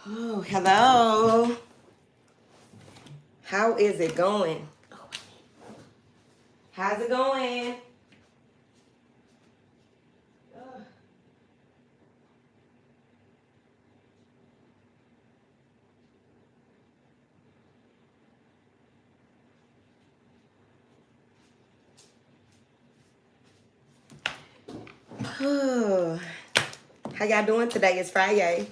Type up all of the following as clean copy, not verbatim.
Oh, hello. How is it going? How's it going? Oh, how y'all doing today? It's Friday.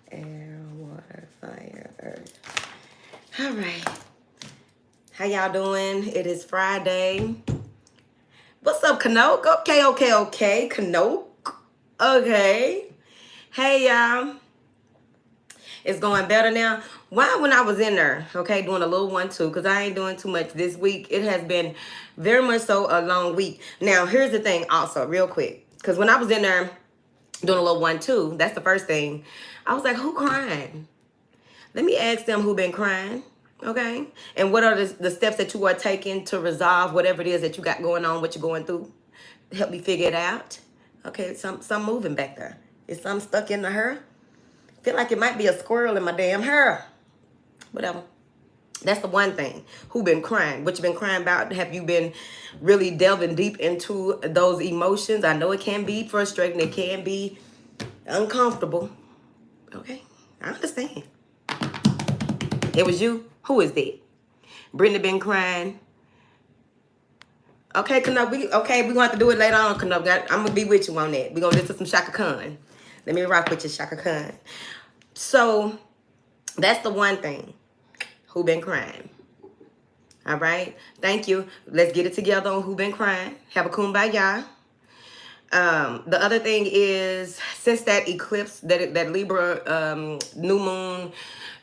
Air, water, fire, earth. All right. How y'all doing? It is Friday. What's up, Kanoke? Okay. Kanoke. Okay. Hey, y'all. It's going better now. Why when I was in there, okay, doing a little 1-2, because I ain't doing too much this week. It has been very much so a long week. Now, here's the thing also, real quick. Because when I was in there doing a little 1-2, that's the first thing. I was like, who crying? Let me ask them who been crying, okay? And what are the steps that you are taking to resolve whatever it is that you got going on, what you're going through. Help me figure it out. Okay, some moving back there. Is something stuck in the hair? Feel like it might be a squirrel in my damn hair. Whatever. That's the one thing. Who been crying? What you been crying about? Have you been really delving deep into those emotions? I know it can be frustrating. It can be uncomfortable. Okay, I understand. It was you. Who is that? Brittany been crying. Okay, Knup, we gonna have to do it later on, Knup. I'm gonna be with you on that. We gonna listen to some Shaka Khan. Let me rock with you, Shaka Khan. So that's the one thing. Who been crying? All right. Thank you. Let's get it together on who been crying. Have a kumbaya. The other thing is, since that eclipse, that Libra new moon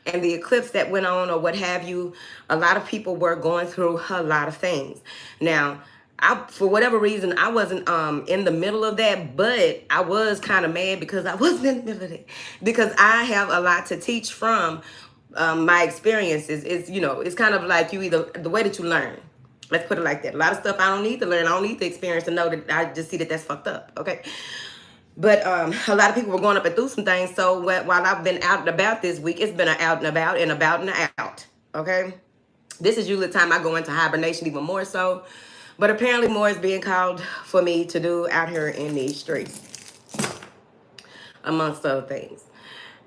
and the eclipse that went on or what have you, a lot of people were going through a lot of things. Now, for whatever reason, I wasn't in the middle of that, but I was kind of mad because I wasn't in the middle of it. Because I have a lot to teach from my experiences. It's kind of like the way that you learn. Let's put it like that. A lot of stuff I don't need to learn. I don't need to experience to know that. I just see that that's fucked up. Okay. But a lot of people were going up and through some things. So while I've been out and about this week, it's been an out and about and about and out. Okay. This is usually the time I go into hibernation even more so. But apparently more is being called for me to do out here in these streets, amongst other things.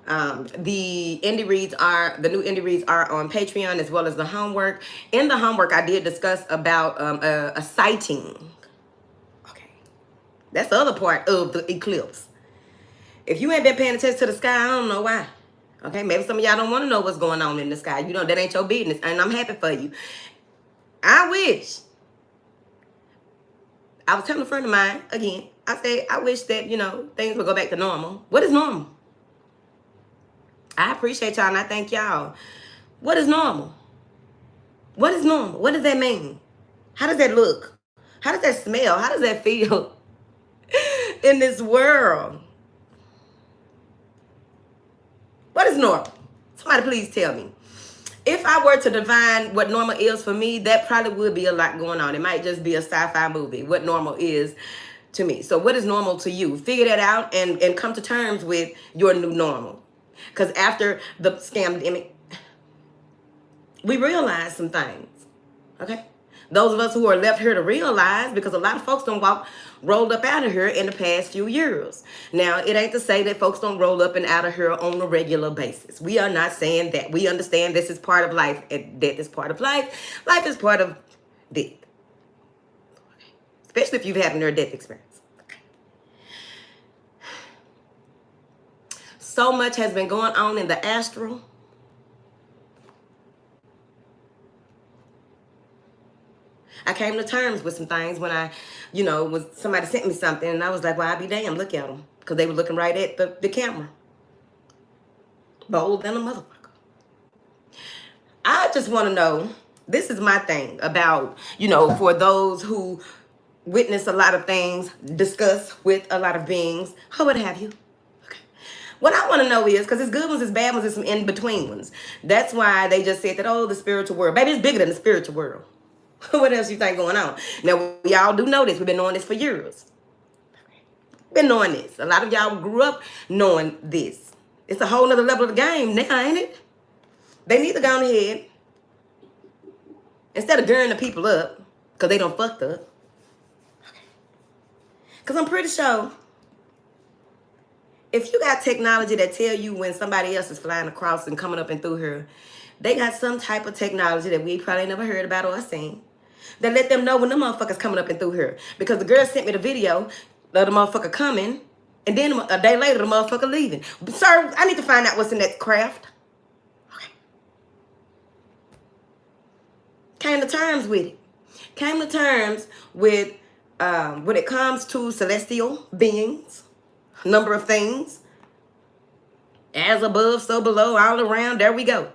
The new indie reads are on Patreon, as well as the homework. In the homework, I did discuss about a sighting. Okay, that's the other part of the eclipse. If you ain't been paying attention to the sky, I don't know why. Okay, maybe some of y'all don't want to know what's going on in the sky. That ain't your business, and I'm happy for you. I wish. I was telling a friend of mine again. I said I wish that things would go back to normal. What is normal? I appreciate y'all and I thank y'all. What is normal? What is normal? What does that mean? How does that look? How does that smell? How does that feel in this world? What is normal? Somebody please tell me. If I were to define what normal is for me, that probably would be a lot going on. It might just be a sci-fi movie, what normal is to me. So what is normal to you? Figure that out and come to terms with your new normal. Because after the scamdemic, we realized some things, okay? Those of us who are left here to realize, because a lot of folks don't rolled up out of here in the past few years. Now, it ain't to say that folks don't roll up and out of here on a regular basis. We are not saying that. We understand this is part of life, and death is part of life. Life is part of death, especially if you've had a near-death experience. So much has been going on in the astral. I came to terms with some things when I, somebody sent me something and I was like, well, I'll be damned, look at them. Because they were looking right at the camera. Bold than a motherfucker. I just want to know, this is my thing about, for those who witness a lot of things, discuss with a lot of beings, or what have you. What I want to know is, because it's good ones, it's bad ones, it's some in-between ones. That's why they just said that, the spiritual world. Baby, it's bigger than the spiritual world. What else you think going on? Now, y'all do know this. We've been knowing this for years. Been knowing this. A lot of y'all grew up knowing this. It's a whole nother level of the game now, ain't it? They need to go on ahead. Instead of gearing the people up, because they done fucked up. Because I'm pretty sure if you got technology that tell you when somebody else is flying across and coming up and through here, they got some type of technology that we probably never heard about or seen that let them know when the motherfuckers coming up and through here. Because the girl sent me the video of the motherfucker coming, and then a day later the motherfucker leaving. Sir, I need to find out what's in that craft. Okay. Came to terms with it. Came to terms with when it comes to celestial beings, number of things, as above, so below, all around, there we go.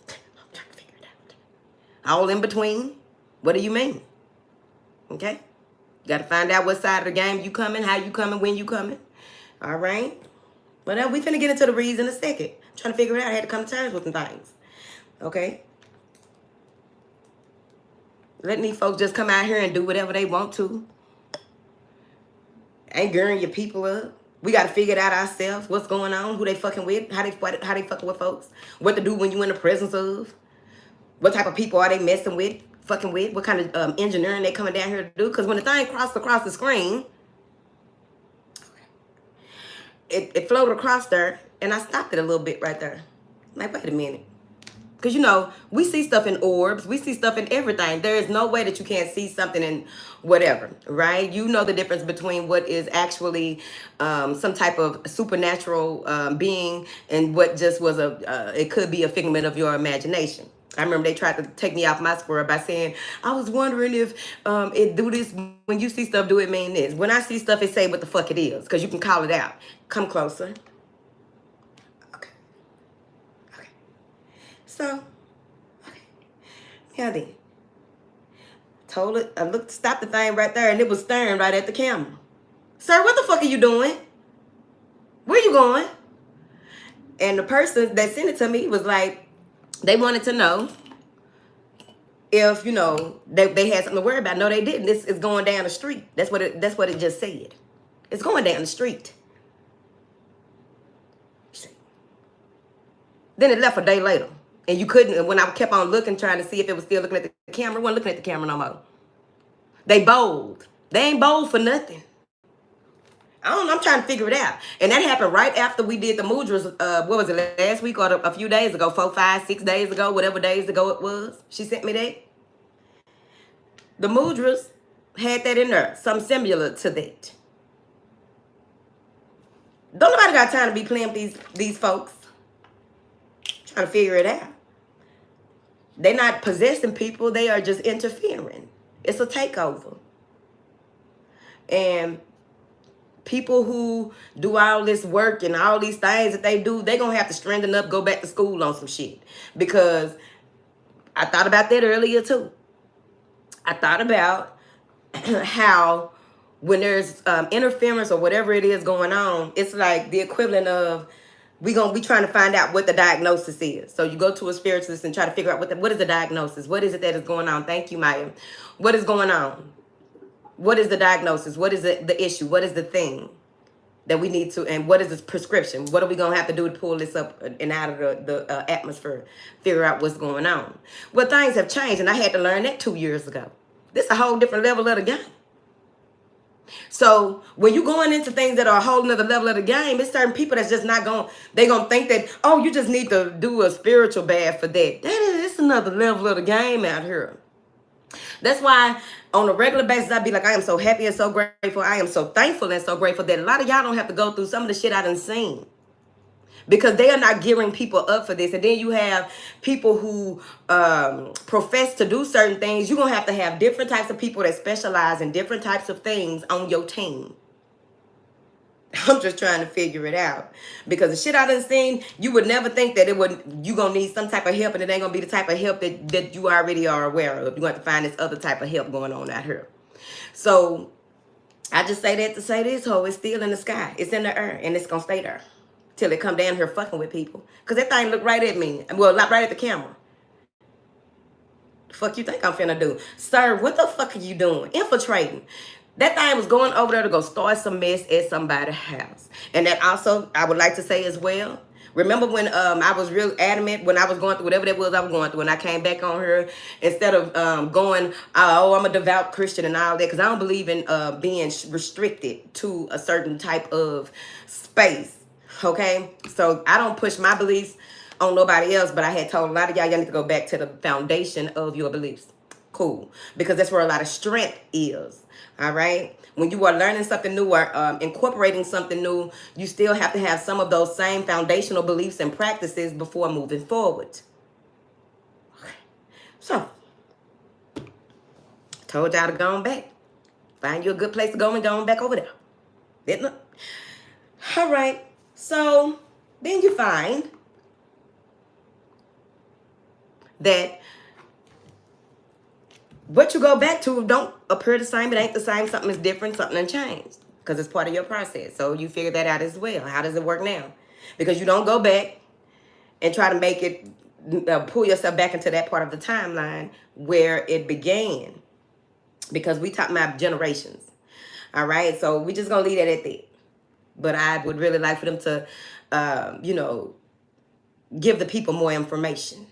I'm trying to figure it out. All in between. What do you mean? Okay? Got to find out what side of the game you coming, how you coming, when you coming. All right? But we finna get into the reads in a second. I'm trying to figure it out. I had to come to terms with some things. Okay? Letting these folks just come out here and do whatever they want to. Ain't gearing your people up. We got to figure it out ourselves. What's going on? Who they fucking with? How they fucking with folks? What to do when you in the presence of? What type of people are they messing with? Fucking with? What kind of engineering they coming down here to do? Because when the thing crossed across the screen, it floated across there, and I stopped it a little bit right there. Like, wait a minute. Because, you know, we see stuff in orbs. We see stuff in everything. There is no way that you can't see something in whatever, right? You know the difference between what is actually some type of supernatural being and what just was it could be a figment of your imagination. I remember they tried to take me off my square by saying, I was wondering if it do this, when you see stuff, do it mean this? When I see stuff, it say what the fuck it is, because you can call it out. Come closer. So, okay. Yeah, then. Told it, I stopped the thing right there, and it was staring right at the camera. Sir, what the fuck are you doing? Where you going? And the person that sent it to me was like, they wanted to know if, you know, they had something to worry about. No, they didn't. This is going down the street. That's what it just said. It's going down the street. Then it left a day later. And you couldn't, and when I kept on looking, trying to see if it was still looking at the camera, it wasn't looking at the camera no more. They bold. They ain't bold for nothing. I don't know, I'm trying to figure it out. And that happened right after we did the Mudras, what was it, last week or a few days ago, 4, 5, 6 days ago, whatever days ago it was. She sent me that. The Mudras had that in there, something similar to that. Don't nobody got time to be playing with these folks. Trying to figure it out. They're not possessing people. They are just interfering. It's a takeover. And people who do all this work and all these things that they do, they're going to have to strengthen up, go back to school on some shit. Because I thought about that earlier too. I thought about how when there's interference or whatever it is going on, it's like the equivalent of we trying to find out what the diagnosis is. So you go to a spiritualist and try to figure out what is the diagnosis? What is it that is going on? Thank you, Maya. What is going on? What is the diagnosis? What is the issue? What is the thing that we need to, and what is this prescription? What are we going to have to do to pull this up and out of the atmosphere, figure out what's going on? Well, things have changed, and I had to learn that 2 years ago. This is a whole different level of the game. So when you're going into things that are a whole nother level of the game, it's certain people that's just not going, they're going to think that, oh, you just need to do a spiritual bath for that. It's another level of the game out here. That's why on a regular basis, I'd be like, I am so happy and so grateful. I am so thankful and so grateful that a lot of y'all don't have to go through some of the shit I done seen. Because they are not gearing people up for this. And then you have people who profess to do certain things. You're going to have different types of people that specialize in different types of things on your team. I'm just trying to figure it out. Because the shit I done seen, you would never think that you going to need some type of help. And it ain't going to be the type of help that you already are aware of. You're going to have to find this other type of help going on out here. So I just say that to say this, ho, it's still in the sky. It's in the air. And it's going to stay there. Till it come down here fucking with people. Because that thing look right at me. Well, not right at the camera. The fuck you think I'm finna do? Sir, what the fuck are you doing? Infiltrating. That thing was going over there to go start some mess at somebody's house. And that also, I would like to say as well, Remember when I was real adamant when I was going through whatever that was I was going through, and I came back on her instead of going, oh, I'm a devout Christian and all that, because I don't believe in being restricted to a certain type of space. Okay, so I don't push my beliefs on nobody else, but I had told a lot of y'all need to go back to the foundation of your beliefs. Cool, because that's where a lot of strength is. All right, when you are learning something new or incorporating something new, you still have to have some of those same foundational beliefs and practices before moving forward. Okay. So, told y'all to go on back. Find you a good place to go and go on back over there. Didn't it? All right. So, then you find that what you go back to don't appear the same. It ain't the same. Something is different. Something has changed because it's part of your process. So you figure that out as well. How does it work now? Because you don't go back and try to make it, pull yourself back into that part of the timeline where it began. Because we talk about generations. All right. So we just going to leave that at that. But I would really like for them to, give the people more information.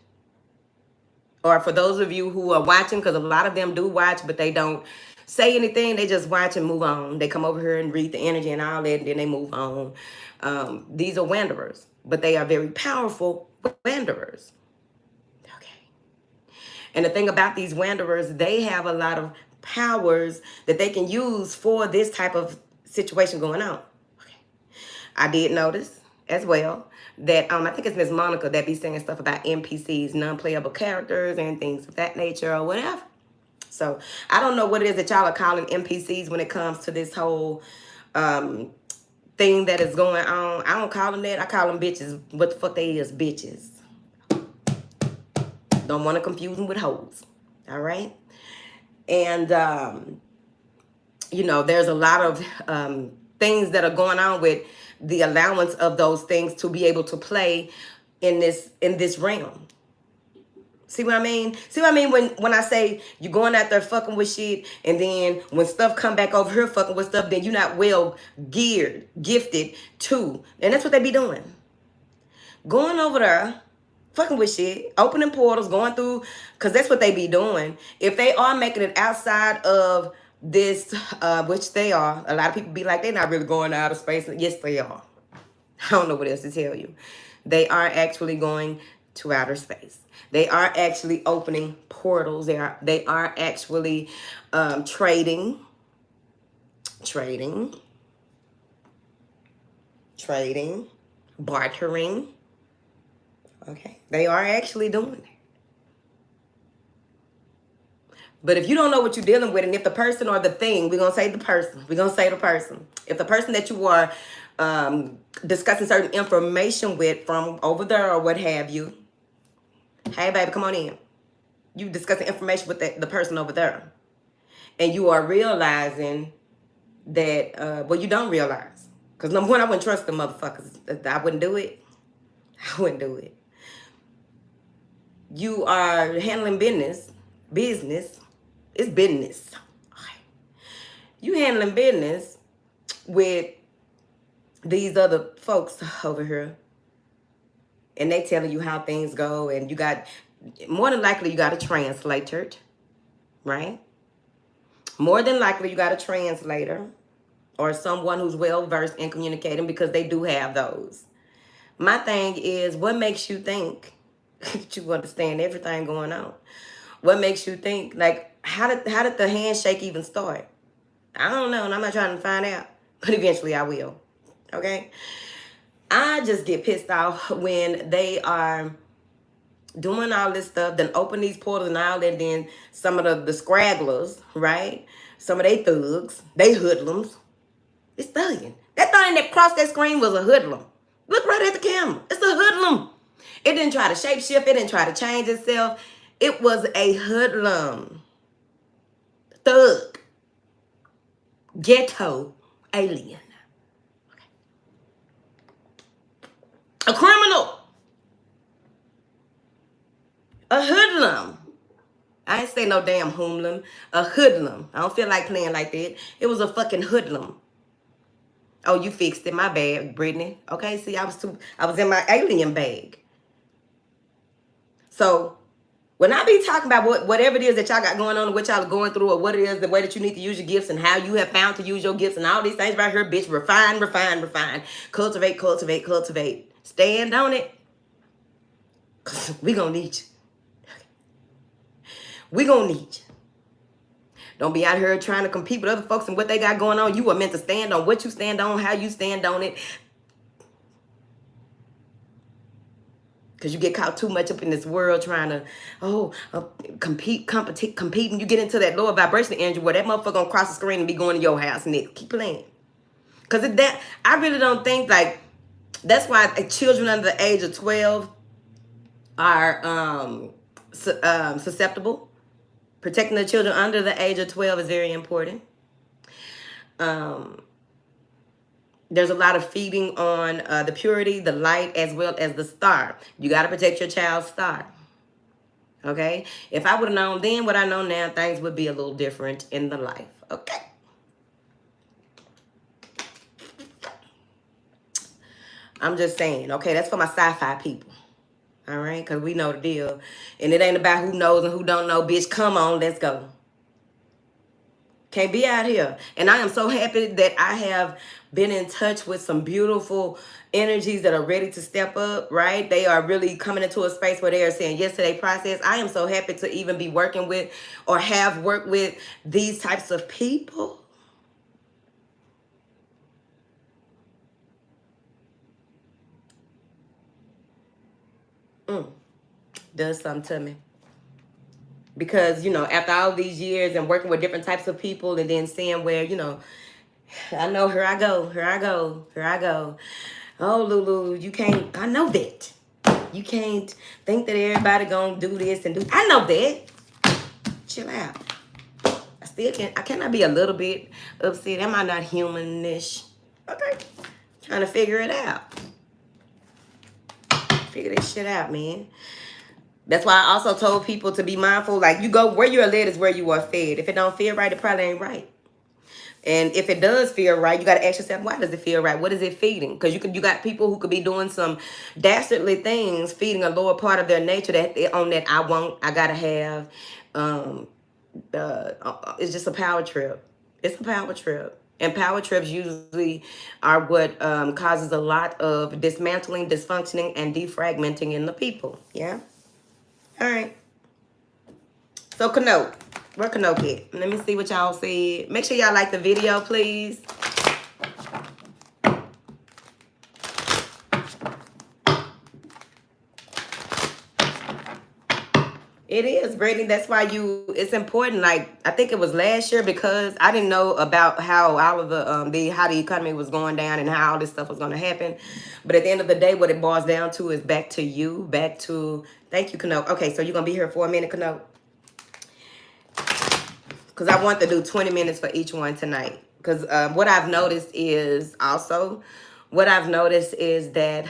Or for those of you who are watching, because a lot of them do watch, but they don't say anything. They just watch and move on. They come over here and read the energy and all that, and then they move on. These are wanderers, but they are very powerful wanderers. Okay. And the thing about these wanderers, they have a lot of powers that they can use for this type of situation going on. Okay. I did notice as well that I think it's Miss Monica that be saying stuff about NPCs, non-playable characters and things of that nature or whatever. So I don't know what it is that y'all are calling NPCs when it comes to this whole thing that is going on. I don't call them that. I call them bitches. What the fuck they is, bitches. Don't want to confuse them with hoes. All right? And, there's a lot of things that are going on with the allowance of those things to be able to play in this realm. See what I mean? See what I mean when I say you're going out there fucking with shit, and then when stuff come back over here fucking with stuff, then you're not well gifted too. And that's what they be doing. Going over there, fucking with shit, opening portals, going through, because that's what they be doing. If they are making it outside of this, which they are, a lot of people be like, they're not really going out of space. Yes, they are. I don't know what else to tell you. They are actually going to outer space. They are actually opening portals. They are actually trading, bartering. Okay, they are actually doing it. But if you don't know what you're dealing with, and if the person or the thing, we're going to say the person. If the person that you are discussing certain information with from over there or what have you, hey, baby, come on in. You discussing information with the person over there. And you are realizing that, you don't realize. Because number one, I wouldn't trust the motherfuckers. I wouldn't do it. You are handling business. It's business. Okay. You handling business with these other folks over here, and they telling you how things go, and you got, more than likely, you got a translator, right? More than likely, you got a translator or someone who's well-versed in communicating, because they do have those. My thing is, what makes you think that you understand everything going on? What makes you think, like, how did the handshake even start? I don't know, and I'm not trying to find out, but eventually I will, okay? I just get pissed off when they are doing all this stuff, then open these portals and all that, then some of the scragglers, right? Some of they thugs, they hoodlums. It's thugging. That thing that crossed that screen was a hoodlum. Look right at the camera. It's a hoodlum. It didn't try to shapeshift. It didn't try to change itself. It was a hoodlum. Thug. Ghetto alien. Okay. A criminal. A hoodlum. I ain't say no damn hoodlum. A hoodlum. I don't feel like playing like that. It was a fucking hoodlum. Oh, you fixed it. My bad, Brittany. Okay, see, I was in my alien bag. So when I be talking about whatever it is that y'all got going on, what y'all are going through, or what it is, the way that you need to use your gifts and how you have found to use your gifts and all these things right here, bitch, refine, refine, refine. Cultivate, cultivate, cultivate. Stand on it. Cause we gonna need you. We gonna need you. Don't be out here trying to compete with other folks and what they got going on. You are meant to stand on what you stand on, how you stand on it. Because you get caught too much up in this world trying to, compete, and you get into that lower vibration energy where that motherfucker gonna cross the screen and be going to your house next. Keep playing. Because I really don't think, like, that's why children under the age of 12 are susceptible. Protecting the children under the age of 12 is very important. There's a lot of feeding on the purity, the light, as well as the star. You got to protect your child's star. Okay? If I would have known then what I know now, things would be a little different in the life. Okay? I'm just saying. Okay? That's for my sci-fi people. All right? Because we know the deal. And it ain't about who knows and who don't know. Bitch, come on. Let's go. Can't be out here. And I am so happy that I have been in touch with some beautiful energies that are ready to step up, right? They are really coming into a space where they are saying yes to their process. I am so happy to even be working with or have worked with these types of people. Does something to me. Because, after all these years and working with different types of people and then seeing where, I know, here I go. Oh, Lulu, you can't, I know that. You can't think that everybody gonna do this and do, I know that. Chill out. I cannot be a little bit upset. Am I not humanish? Okay. Trying to figure it out. Figure this shit out, man. That's why I also told people to be mindful. Like, you go where you're led is where you are fed. If it don't feel right, it probably ain't right. And if it does feel right, you got to ask yourself, why does it feel right? What is it feeding? Because you got people who could be doing some dastardly things, feeding a lower part of their nature that I gotta have. It's just a power trip. It's a power trip. And power trips usually are what causes a lot of dismantling, dysfunctioning, and defragmenting in the people. Yeah? All right. So, Kanoke. Where Kanoke at? Let me see what y'all said. Make sure y'all like the video, please. It is, Brittany. That's why it's important. Like, I think it was last year because I didn't know about how all of how the economy was going down and how all this stuff was going to happen. But at the end of the day, what it boils down to is back to you, thank you, Kanoke. Okay, so you're going to be here for a minute, Kanoke? Because I want to do 20 minutes for each one tonight. Because what I've noticed is that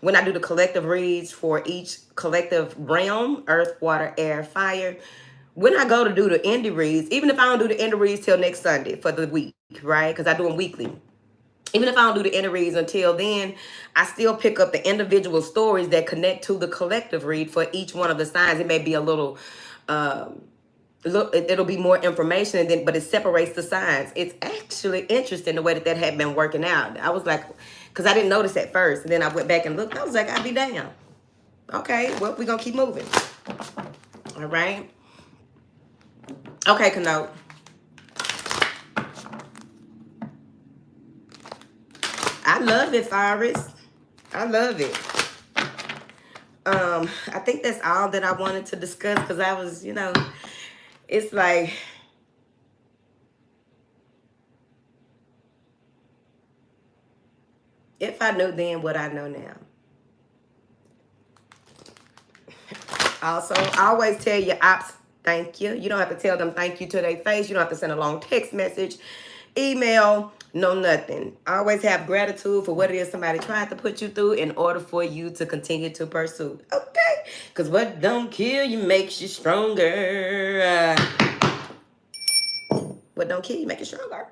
when I do the collective reads for each collective realm, earth, water, air, fire, when I go to do the indie reads, even if I don't do the indie reads till next Sunday for the week, right? Because I do them weekly. Even if I don't do the indie reads until then, I still pick up the individual stories that connect to the collective read for each one of the signs. It may be a little... it'll be more information, but it separates the signs. It's actually interesting the way that had been working out. I was like, because I didn't notice at first, and then I went back and looked. I was like, I'll be damn. Okay, well, we're gonna keep moving. All right. Okay, Kanote. I love it, Faris. I love it. I think that's all that I wanted to discuss because I was, it's like, if I knew then what I know now. Also, I always tell your ops, thank you. You don't have to tell them thank you to their face. You don't have to send a long text message, email, no nothing. Always have gratitude for what it is somebody tried to put you through in order for you to continue to pursue. Okay? Because what don't kill you makes you stronger. What don't kill you make you stronger.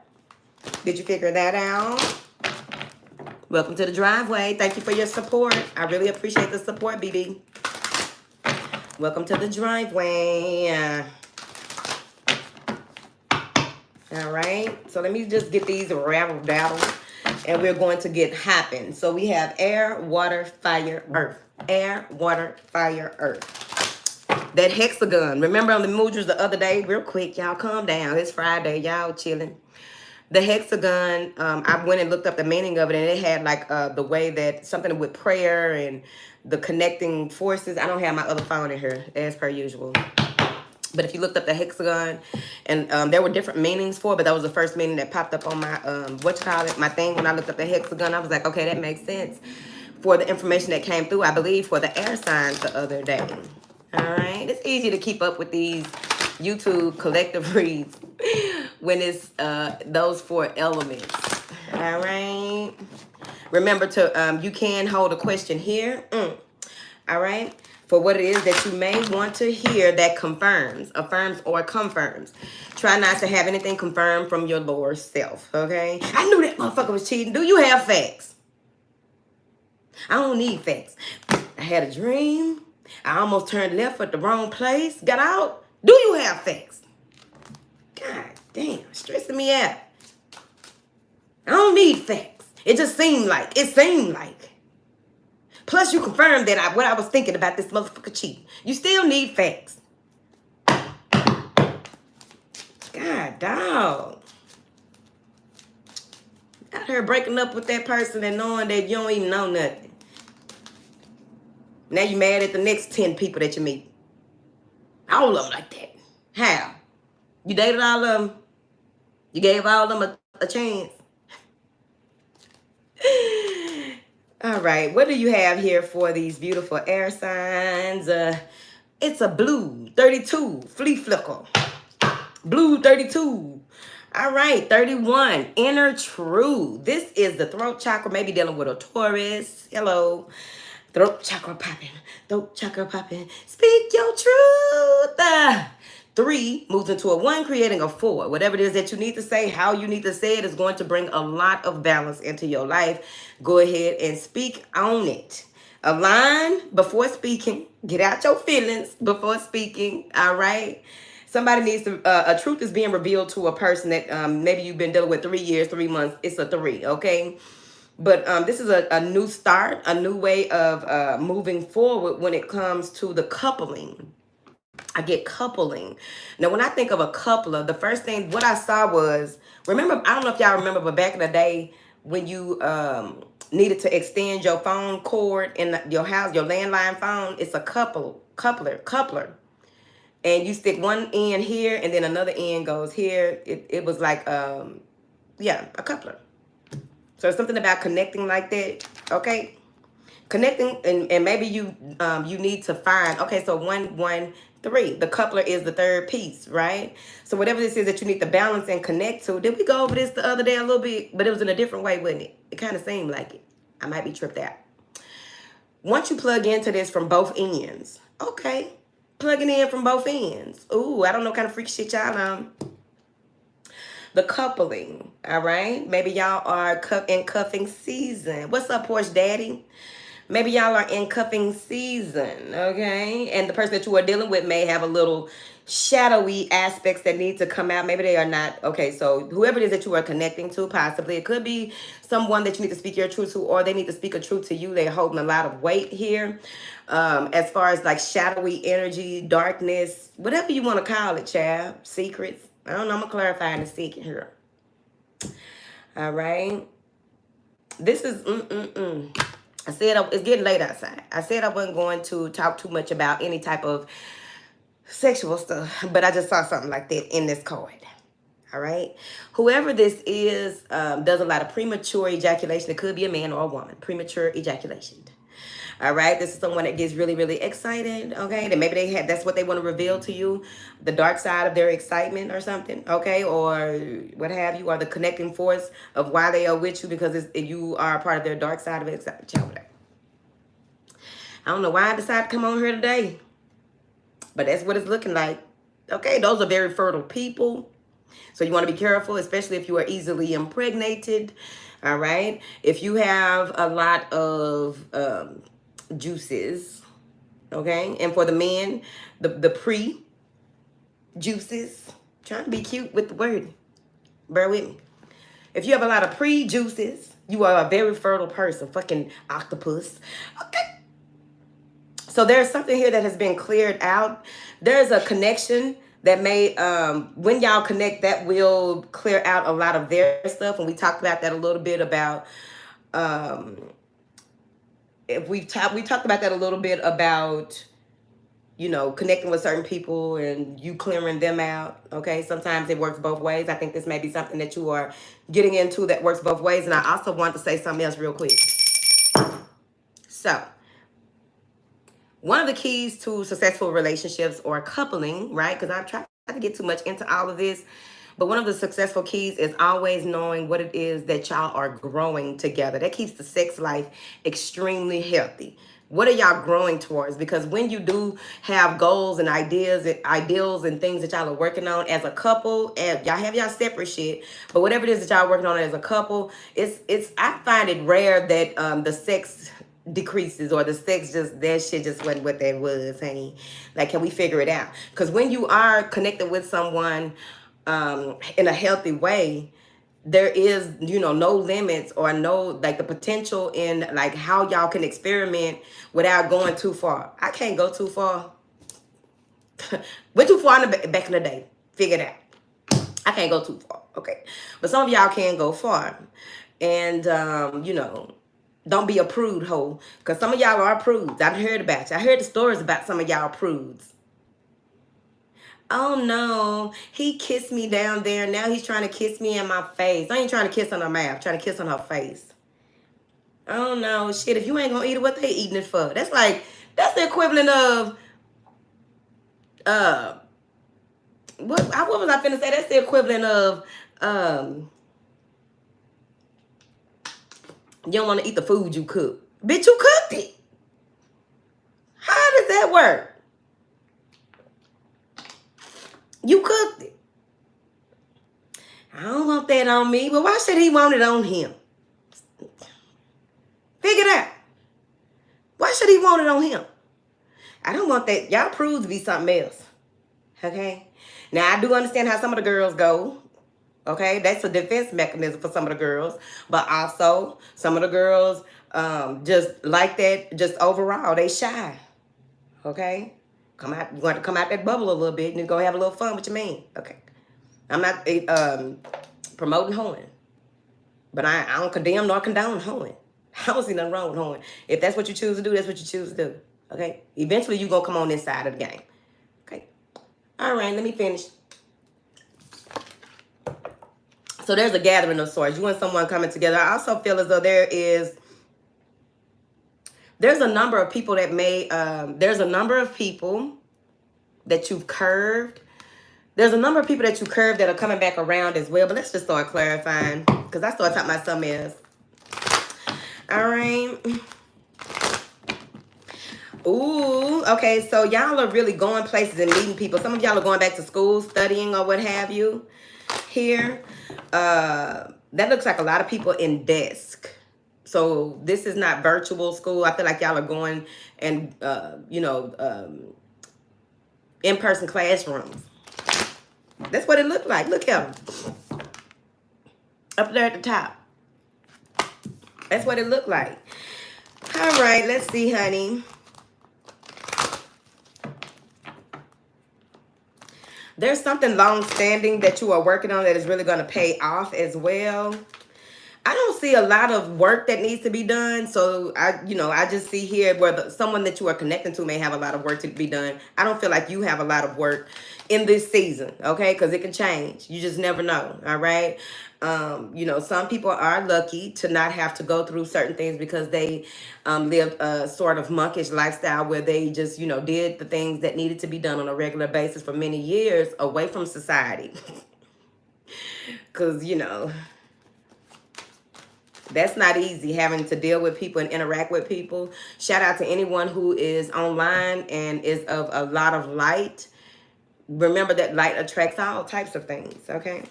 Did you figure that out? Welcome to the driveway. Thank you for your support. I really appreciate the support, BB. Welcome to the driveway. All right. So let me just get these raffled down, and we're going to get hopping. So we have air, water, fire, earth. Air, water, fire, earth. That hexagon. Remember on the Mudras the other day? Real quick, y'all calm down. It's Friday. Y'all chilling. The hexagon, I went and looked up the meaning of it, and it had like the way that something with prayer and the connecting forces. I don't have my other phone in here, as per usual. But if you looked up the hexagon, and there were different meanings for it, but that was the first meaning that popped up on my, my thing when I looked up the hexagon. I was like, okay, that makes sense for the information that came through, I believe, for the air signs the other day. All right. It's easy to keep up with these YouTube collective reads when it's those 4 elements. All right. Remember to, you can hold a question here. All right. For what it is that you may want to hear that confirms, affirms, or confirms. Try not to have anything confirmed from your lower self. Okay. I knew that motherfucker was cheating. Do you have facts? I don't need facts. I had a dream. I almost turned left at the wrong place. Got out. Do you have facts? God damn, stressing me out. I don't need facts. It just seemed like. It seemed like. Plus, you confirmed that what I was thinking about this motherfucker cheating. You still need facts. God, dog. Out here breaking up with that person and knowing that you don't even know nothing. Now you mad at the next 10 people that you meet. All of them like that. How? You dated all of them? You gave all of them a chance? All right. What do you have here for these beautiful air signs? It's a blue 32. Flea flicker. Blue 32. All right. 31. Inner truth. This is the throat chakra. Maybe dealing with a Taurus. Hello. Throat chakra popping. Throat chakra popping. Speak your truth. 3 moves into a 1, creating a 4. Whatever it is that you need to say, how you need to say it is going to bring a lot of balance into your life. Go ahead and speak on it. Align before speaking. Get out your feelings before speaking. All right. Somebody needs to, a truth is being revealed to a person that maybe you've been dealing with 3 years, 3 months. It's a 3. Okay. But this is a new start, a new way of moving forward when it comes to the coupling. I get coupling. Now, when I think of a coupler, the first thing, what I saw was, remember, I don't know if y'all remember, but back in the day when you needed to extend your phone cord in your house, your landline phone, it's a coupler. And you stick one end here and then another end goes here. It was like, yeah, a coupler. So it's something about connecting like that, okay? Connecting, and maybe you need to find, okay, so 1, 1, 3. The coupler is the third piece, right? So whatever this is that you need to balance and connect to. Did we go over this the other day a little bit? But it was in a different way, wasn't it? It kind of seemed like it. I might be tripped out. Once you plug into this from both ends, okay, plugging in from both ends. Ooh, I don't know what kind of freak shit y'all on. The coupling, all right? Maybe y'all are in cuffing season. What's up, Porsche Daddy? Maybe y'all are in cuffing season, okay? And the person that you are dealing with may have a little shadowy aspects that need to come out. Maybe they are not. Okay, so whoever it is that you are connecting to, possibly, it could be someone that you need to speak your truth to, or they need to speak a truth to you. They're holding a lot of weight here. As far as like shadowy energy, darkness, whatever you want to call it, child, secrets. I don't know, I'm going to clarify in a second here. All right. This is, I said it's getting late outside. I said I wasn't going to talk too much about any type of sexual stuff, but I just saw something like that in this card. All right. Whoever this is does a lot of premature ejaculation. It could be a man or a woman. Premature ejaculation. All right. This is someone that gets really, really excited. Okay. Then maybe that's what they want to reveal to you. The dark side of their excitement or something. Okay. Or what have you. Or the connecting force of why they are with you, because you are a part of their dark side of excitement. I don't know why I decided to come on here today, but that's what it's looking like. Okay. Those are very fertile people. So you want to be careful, especially if you are easily impregnated. All right. If you have a lot of juices, okay. And for the men, the pre juices. Trying to be cute with the word. Bear with me. If you have a lot of pre juices, you are a very fertile person. Fucking octopus. Okay. So there's something here that has been cleared out. There's a connection that may, when y'all connect, that will clear out a lot of their stuff. And we talked about that a little bit about, if we talked about that a little bit about, you know, connecting with certain people and you clearing them out. Okay. Sometimes it works both ways. I think this may be something that you are getting into that works both ways. And I also want to say something else real quick. So, one of the keys to successful relationships or coupling, right? Because I've tried to get too much into all of this. But one of the successful keys is always knowing what it is that y'all are growing together. That keeps the sex life extremely healthy. What are y'all growing towards? Because when you do have goals and ideas and ideals and things that y'all are working on as a couple, and y'all have y'all separate shit, but whatever it is that y'all working on as a couple, I find it rare that the sex decreases or the sex just, that shit just wasn't what that was, honey. Like, can we figure it out? Because when you are connected with someone in a healthy way, there is, you know, no limits or no, like, the potential in, like, how y'all can experiment without going too far. I can't go too far. We're too far in the back in the day. Figure it out. I can't go too far. Okay. But some of y'all can go far. And, you know, don't be a prude hoe. Because some of y'all are prudes. I've heard about you. I heard the stories about some of y'all prudes. Oh no, he kissed me down there. Now he's trying to kiss me in my face. I ain't trying to kiss on her mouth, trying to kiss on her face. Oh no, shit, if you ain't gonna eat it, what they eating it for? That's like, that's the equivalent of, what was I finna say? That's the equivalent of, you don't want to eat the food you cook. Bitch, you cooked it. How does that work? You cooked it. I don't want that on me, but why should he want it on him? Figure it out. Why should he want it on him? I don't want that. Y'all prudes to be something else. Okay? Now, I do understand how some of the girls go. Okay? That's a defense mechanism for some of the girls. But also, some of the girls just like that, just overall, they shy. Okay? Come out, you want to come out that bubble a little bit and go have a little fun with your man. Okay? I'm not promoting hoeing. But I don't condemn nor condone hoeing. I don't see nothing wrong with hoeing. If that's what you choose to do, that's what you choose to do. Okay? Eventually, you're going to come on this side of the game. Okay? All right, let me finish. So there's a gathering of sorts. You and someone coming together. I also feel as though there's a number of people that may, there's a number of people that you've curved. There's a number of people that you curved that are coming back around as well. But let's just start clarifying, because I started talking about something else. All right. Ooh, okay. So y'all are really going places and meeting people. Some of y'all are going back to school, studying or what have you here. That looks like a lot of people in desk. So this is not virtual school. I feel like y'all are going and, you know, in-person classrooms. That's what it looked like. Look at them. Up there at the top. That's what it looked like. All right, let's see, honey. There's something long-standing that you are working on that is really going to pay off as well. I don't see a lot of work that needs to be done. So, I just see here where someone that you are connecting to may have a lot of work to be done. I don't feel like you have a lot of work in this season, okay? Because it can change. You just never know, all right? Some people are lucky to not have to go through certain things because they lived a sort of monkish lifestyle where they just, did the things that needed to be done on a regular basis for many years away from society. Because, that's not easy, having to deal with people and interact with people. Shout out to anyone who is online and is of a lot of light. remember that light attracts all types of things, okay?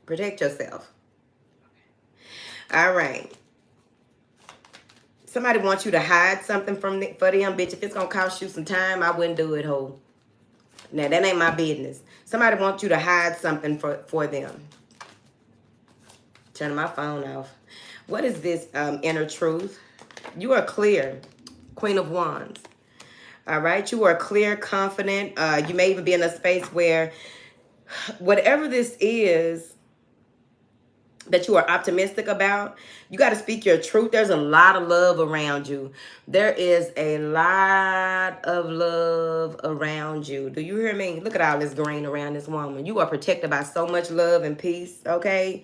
Protect yourself. All right. Somebody wants you to hide something for them, bitch. If it's going to cost you some time, I wouldn't do it, ho. Now, that ain't my business. Somebody wants you to hide something for them. Turning my phone off. What is this inner truth? You are clear. Queen of Wands. All right. You are clear, confident. You may even be in a space where whatever this is that you are optimistic about, you got to speak your truth. There's a lot of love around you. There is a lot of love around you. Do you hear me? Look at all this green around this woman. You are protected by so much love and peace, okay?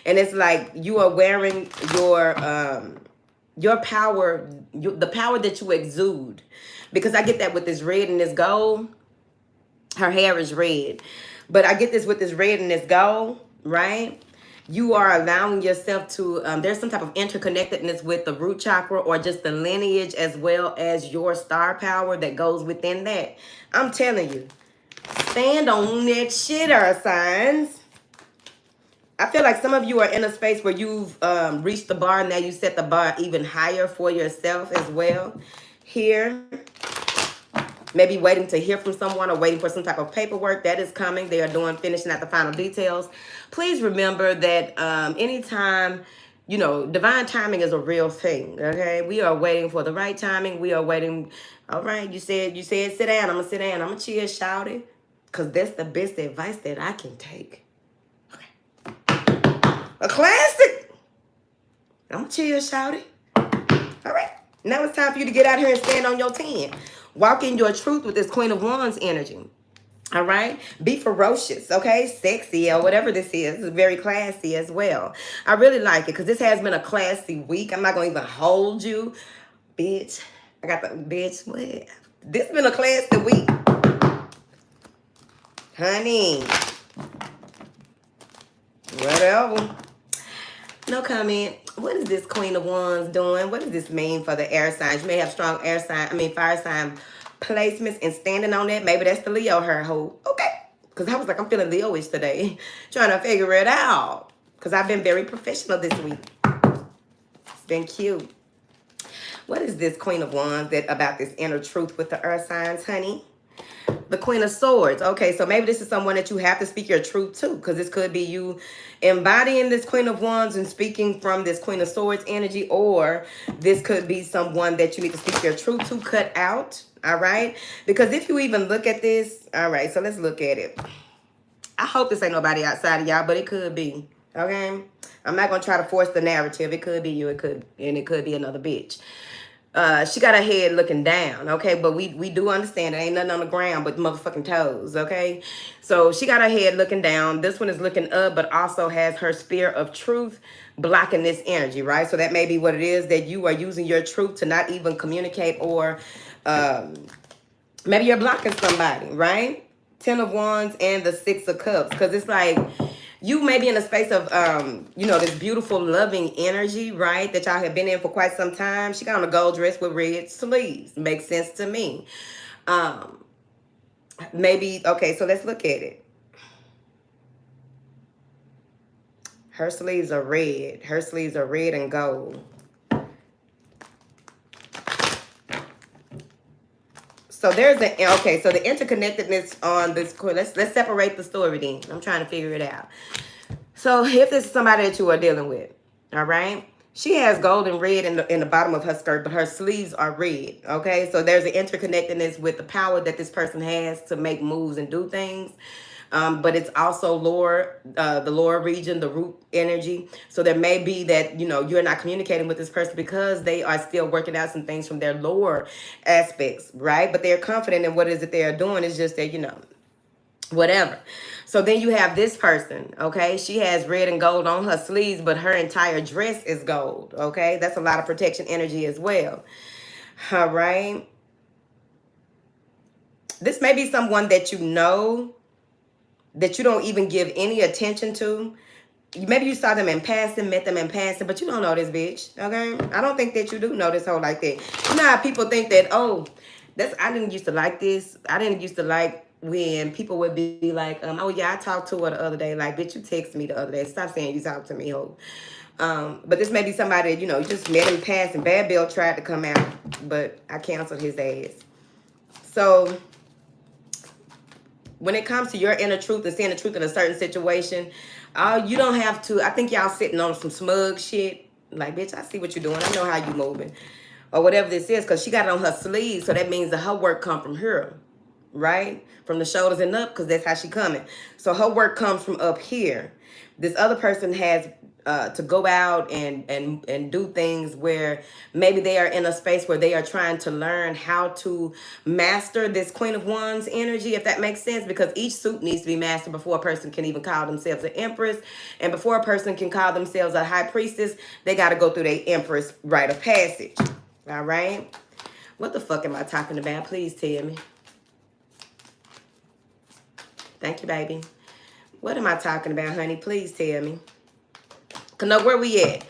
And it's like you are wearing your power, the power that you exude. Because I get that with this red and this gold. Her hair is red. But I get this with this red and this gold, right? You are allowing yourself to, there's some type of interconnectedness with the root chakra or just the lineage as well as your star power that goes within that. I'm telling you, stand on that shit, earth signs. I feel like some of you are in a space where you've reached the bar. Now you set the bar even higher for yourself as well. Here, maybe waiting to hear from someone or waiting for some type of paperwork that is coming. They are finishing out the final details. Please remember that anytime, you know, divine timing is a real thing, okay? We are waiting for the right timing. We are waiting. All right, you said sit down. I'm going to sit down. I'm going to chill, shout it, because that's the best advice that I can take. A classic. I'm going to chill, shout it. All right. Now it's time for you to get out here and stand on your 10. Walk in your truth with this Queen of Wands energy. All right. Be ferocious. Okay. Sexy or whatever this is. It's very classy as well. I really like it because this has been a classy week. I'm not going to even hold you. Bitch. I got the bitch. What? This has been a classy week. Honey. Whatever. No comment. What is this Queen of Wands doing? What does this mean for the air signs? You may have strong fire sign placements and standing on that. Maybe that's the Leo her hole. Okay. Because I was like, I'm feeling Leo-ish today. Trying to figure it out. Because I've been very professional this week. It's been cute. What is this Queen of Wands about this inner truth with the earth signs, honey? The Queen of Swords. Okay, so maybe this is someone that you have to speak your truth to, because this could be you embodying this Queen of Wands and speaking from this Queen of Swords energy, or this could be someone that you need to speak your truth to, cut out, all right? Because if you even look at this, all right, so let's look at it. I hope this ain't nobody outside of y'all, but it could be, okay? I'm not going to try to force the narrative. It could be you, it could be another bitch. She got her head looking down, okay? But we do understand there ain't nothing on the ground but motherfucking toes, okay? So she got her head looking down. This one is looking up, but also has her spear of truth blocking this energy, right? So that may be what it is, that you are using your truth to not even communicate, or maybe you're blocking somebody, right? 10 of Wands and the 6 of Cups, because it's like, you may be in a space of, you know, this beautiful, loving energy, right? That y'all have been in for quite some time. She got on a gold dress with red sleeves. Makes sense to me. Maybe, okay, so let's look at it. Her sleeves are red. Her sleeves are red and gold. So there's okay, so the interconnectedness on this, let's separate the story then. I'm trying to figure it out. So if this is somebody that you are dealing with, all right, she has gold and red in the bottom of her skirt, but her sleeves are red, okay? So there's an interconnectedness with the power that this person has to make moves and do things. But it's also lower, the lower region, the root energy. So there may be that, you know, you're not communicating with this person because they are still working out some things from their lower aspects, right? But they're confident in what it is that they're doing. It's just that, you know, whatever. So then you have this person, okay? She has red and gold on her sleeves, but her entire dress is gold, okay? That's a lot of protection energy as well. All right. This may be someone that you know, that you don't even give any attention to. Maybe you saw them in passing, met them in passing, but you don't know this bitch, okay? I don't think that you do know this hoe like that. You know how people think that, oh, I didn't used to like this. I didn't used to like when people would be like, oh yeah, I talked to her the other day. Like, bitch, you texted me the other day. Stop saying you talked to me, ho. But this may be somebody, you know, you just met in passing. Bad Bill tried to come out, but I canceled his ass. So when it comes to your inner truth and seeing the truth in a certain situation, you don't have to. I think y'all sitting on some smug shit. Like, bitch, I see what you're doing. I know how you moving. Or whatever this is, because she got it on her sleeve. So that means that her work come from her, right? From the shoulders and up, because that's how she coming. So her work comes from up here. This other person has to go out and do things where maybe they are in a space where they are trying to learn how to master this Queen of Wands energy, if that makes sense, because each suit needs to be mastered before a person can even call themselves an Empress. And before a person can call themselves a High Priestess, they got to go through their Empress rite of passage. All right? What the fuck am I talking about? Please tell me. Thank you, baby. What am I talking about, honey? Please tell me. Cause know where we at.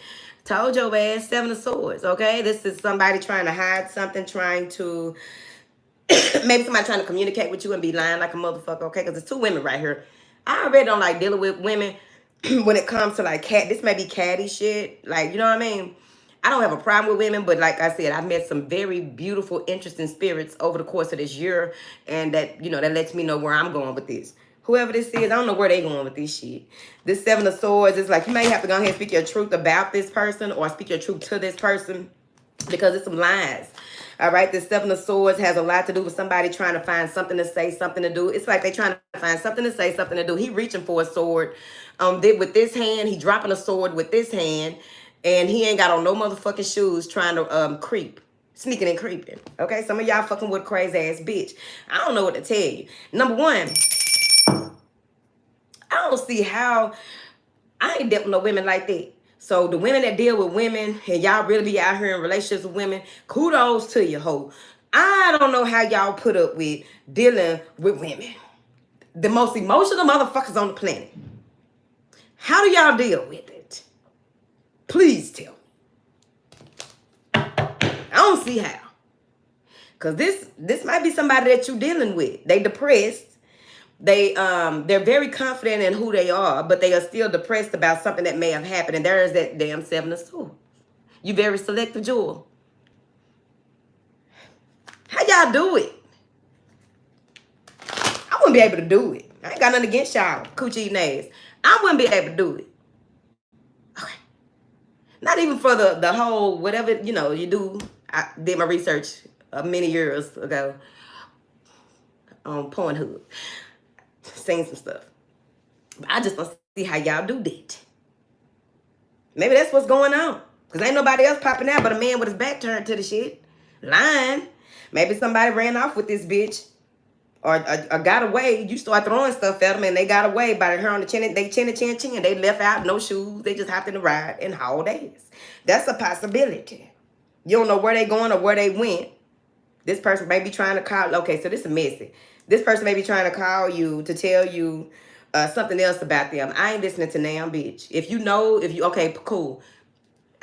Told your ass, 7 of Swords, okay? This is somebody trying to hide something, trying to... maybe somebody trying to communicate with you and be lying like a motherfucker, okay? Because there's 2 women right here. I already don't like dealing with women when it comes to like cat. This may be catty shit. Like, you know what I mean? I don't have a problem with women, but like I said, I've met some very beautiful, interesting spirits over the course of this year. And that, you know, that lets me know where I'm going with this. Whoever this is, I don't know where they going with this shit. This 7 of Swords is like, you may have to go ahead and speak your truth about this person or speak your truth to this person because it's some lies. All right, this 7 of Swords has a lot to do with somebody trying to find something to say, something to do. It's like they trying to find something to say, something to do. He reaching for a sword with this hand. He dropping a sword with this hand. And he ain't got on no motherfucking shoes trying to creep. Sneaking and creeping. Okay, some of y'all fucking with a crazy ass bitch. I don't know what to tell you. Number one, I don't see how I ain't dealt with no women like that. So the women that deal with women and y'all really be out here in relationships with women, kudos to you, ho. I don't know how y'all put up with dealing with women. The most emotional motherfuckers on the planet. How do y'all deal with it? Please tell me. I don't see how. Because this might be somebody that you're dealing with. They depressed. They're very confident in who they are, but they are still depressed about something that may have happened. And there's that damn 7 of Swords. You very selective, Jewel. How y'all do it? I wouldn't be able to do it. I ain't got nothing against y'all, coochie eating ass. I wouldn't be able to do it. Okay. Not even for the whole whatever, you know, you do. I did my research many years ago on Pornhub. Seen some stuff. But I just don't see how y'all do that. Maybe that's what's going on. Because ain't nobody else popping out but a man with his back turned to the shit. Lying. Maybe somebody ran off with this bitch. Or got away. You start throwing stuff at them and they got away by her on the chin. They chin. They left out, no shoes. They just hopped in the ride and hauled ass. That's a possibility. You don't know where they going or where they went. This person may be trying to call. Okay, so this is messy. This person may be trying to call you to tell you something else about them. I ain't listening to damn bitch. If you know, okay, cool.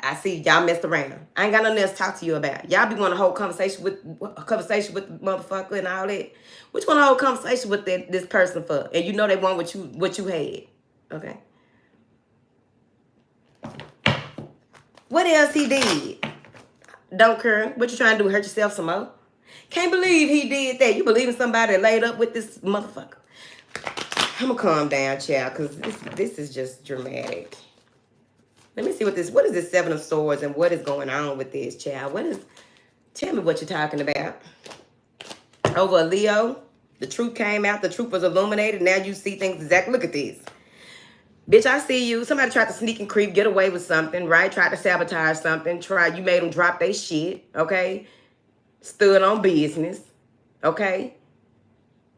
I see y'all messed around. I ain't got nothing else to talk to you about. Y'all be wanting to hold conversation with the motherfucker and all that. Which one to hold conversation with this person for? And you know they want what you had. Okay. What else he did? Don't care. What you trying to do? Hurt yourself some more? Can't believe he did that. You believe in somebody that laid up with this motherfucker? I'm gonna calm down, child, because this is just dramatic. Let me see what is this 7 of Swords and what is going on with this, child? Tell me what you're talking about. Over a Leo, the truth came out, the truth was illuminated. Now you see things exactly. Look at this. Bitch, I see you. Somebody tried to sneak and creep, get away with something, right? Tried to sabotage something. You made them drop their shit, okay? Stood on business, okay?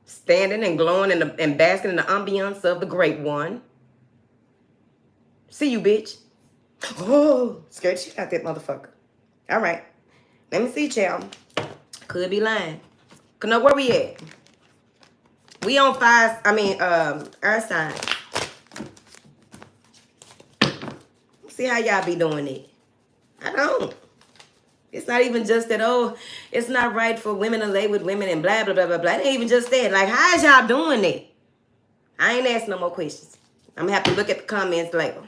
Standing and glowing and basking in the ambiance of the great one. See you, bitch. Oh, scared shit out that motherfucker. All right. Let me see, child. Could be lying. Cause know where we at? We on our side. See how y'all be doing it. I don't. It's not even just that, oh, it's not right for women to lay with women and blah, blah, blah, blah, blah. It ain't even just that. Like, how is y'all doing it? I ain't asking no more questions. I'm going to have to look at the comments later.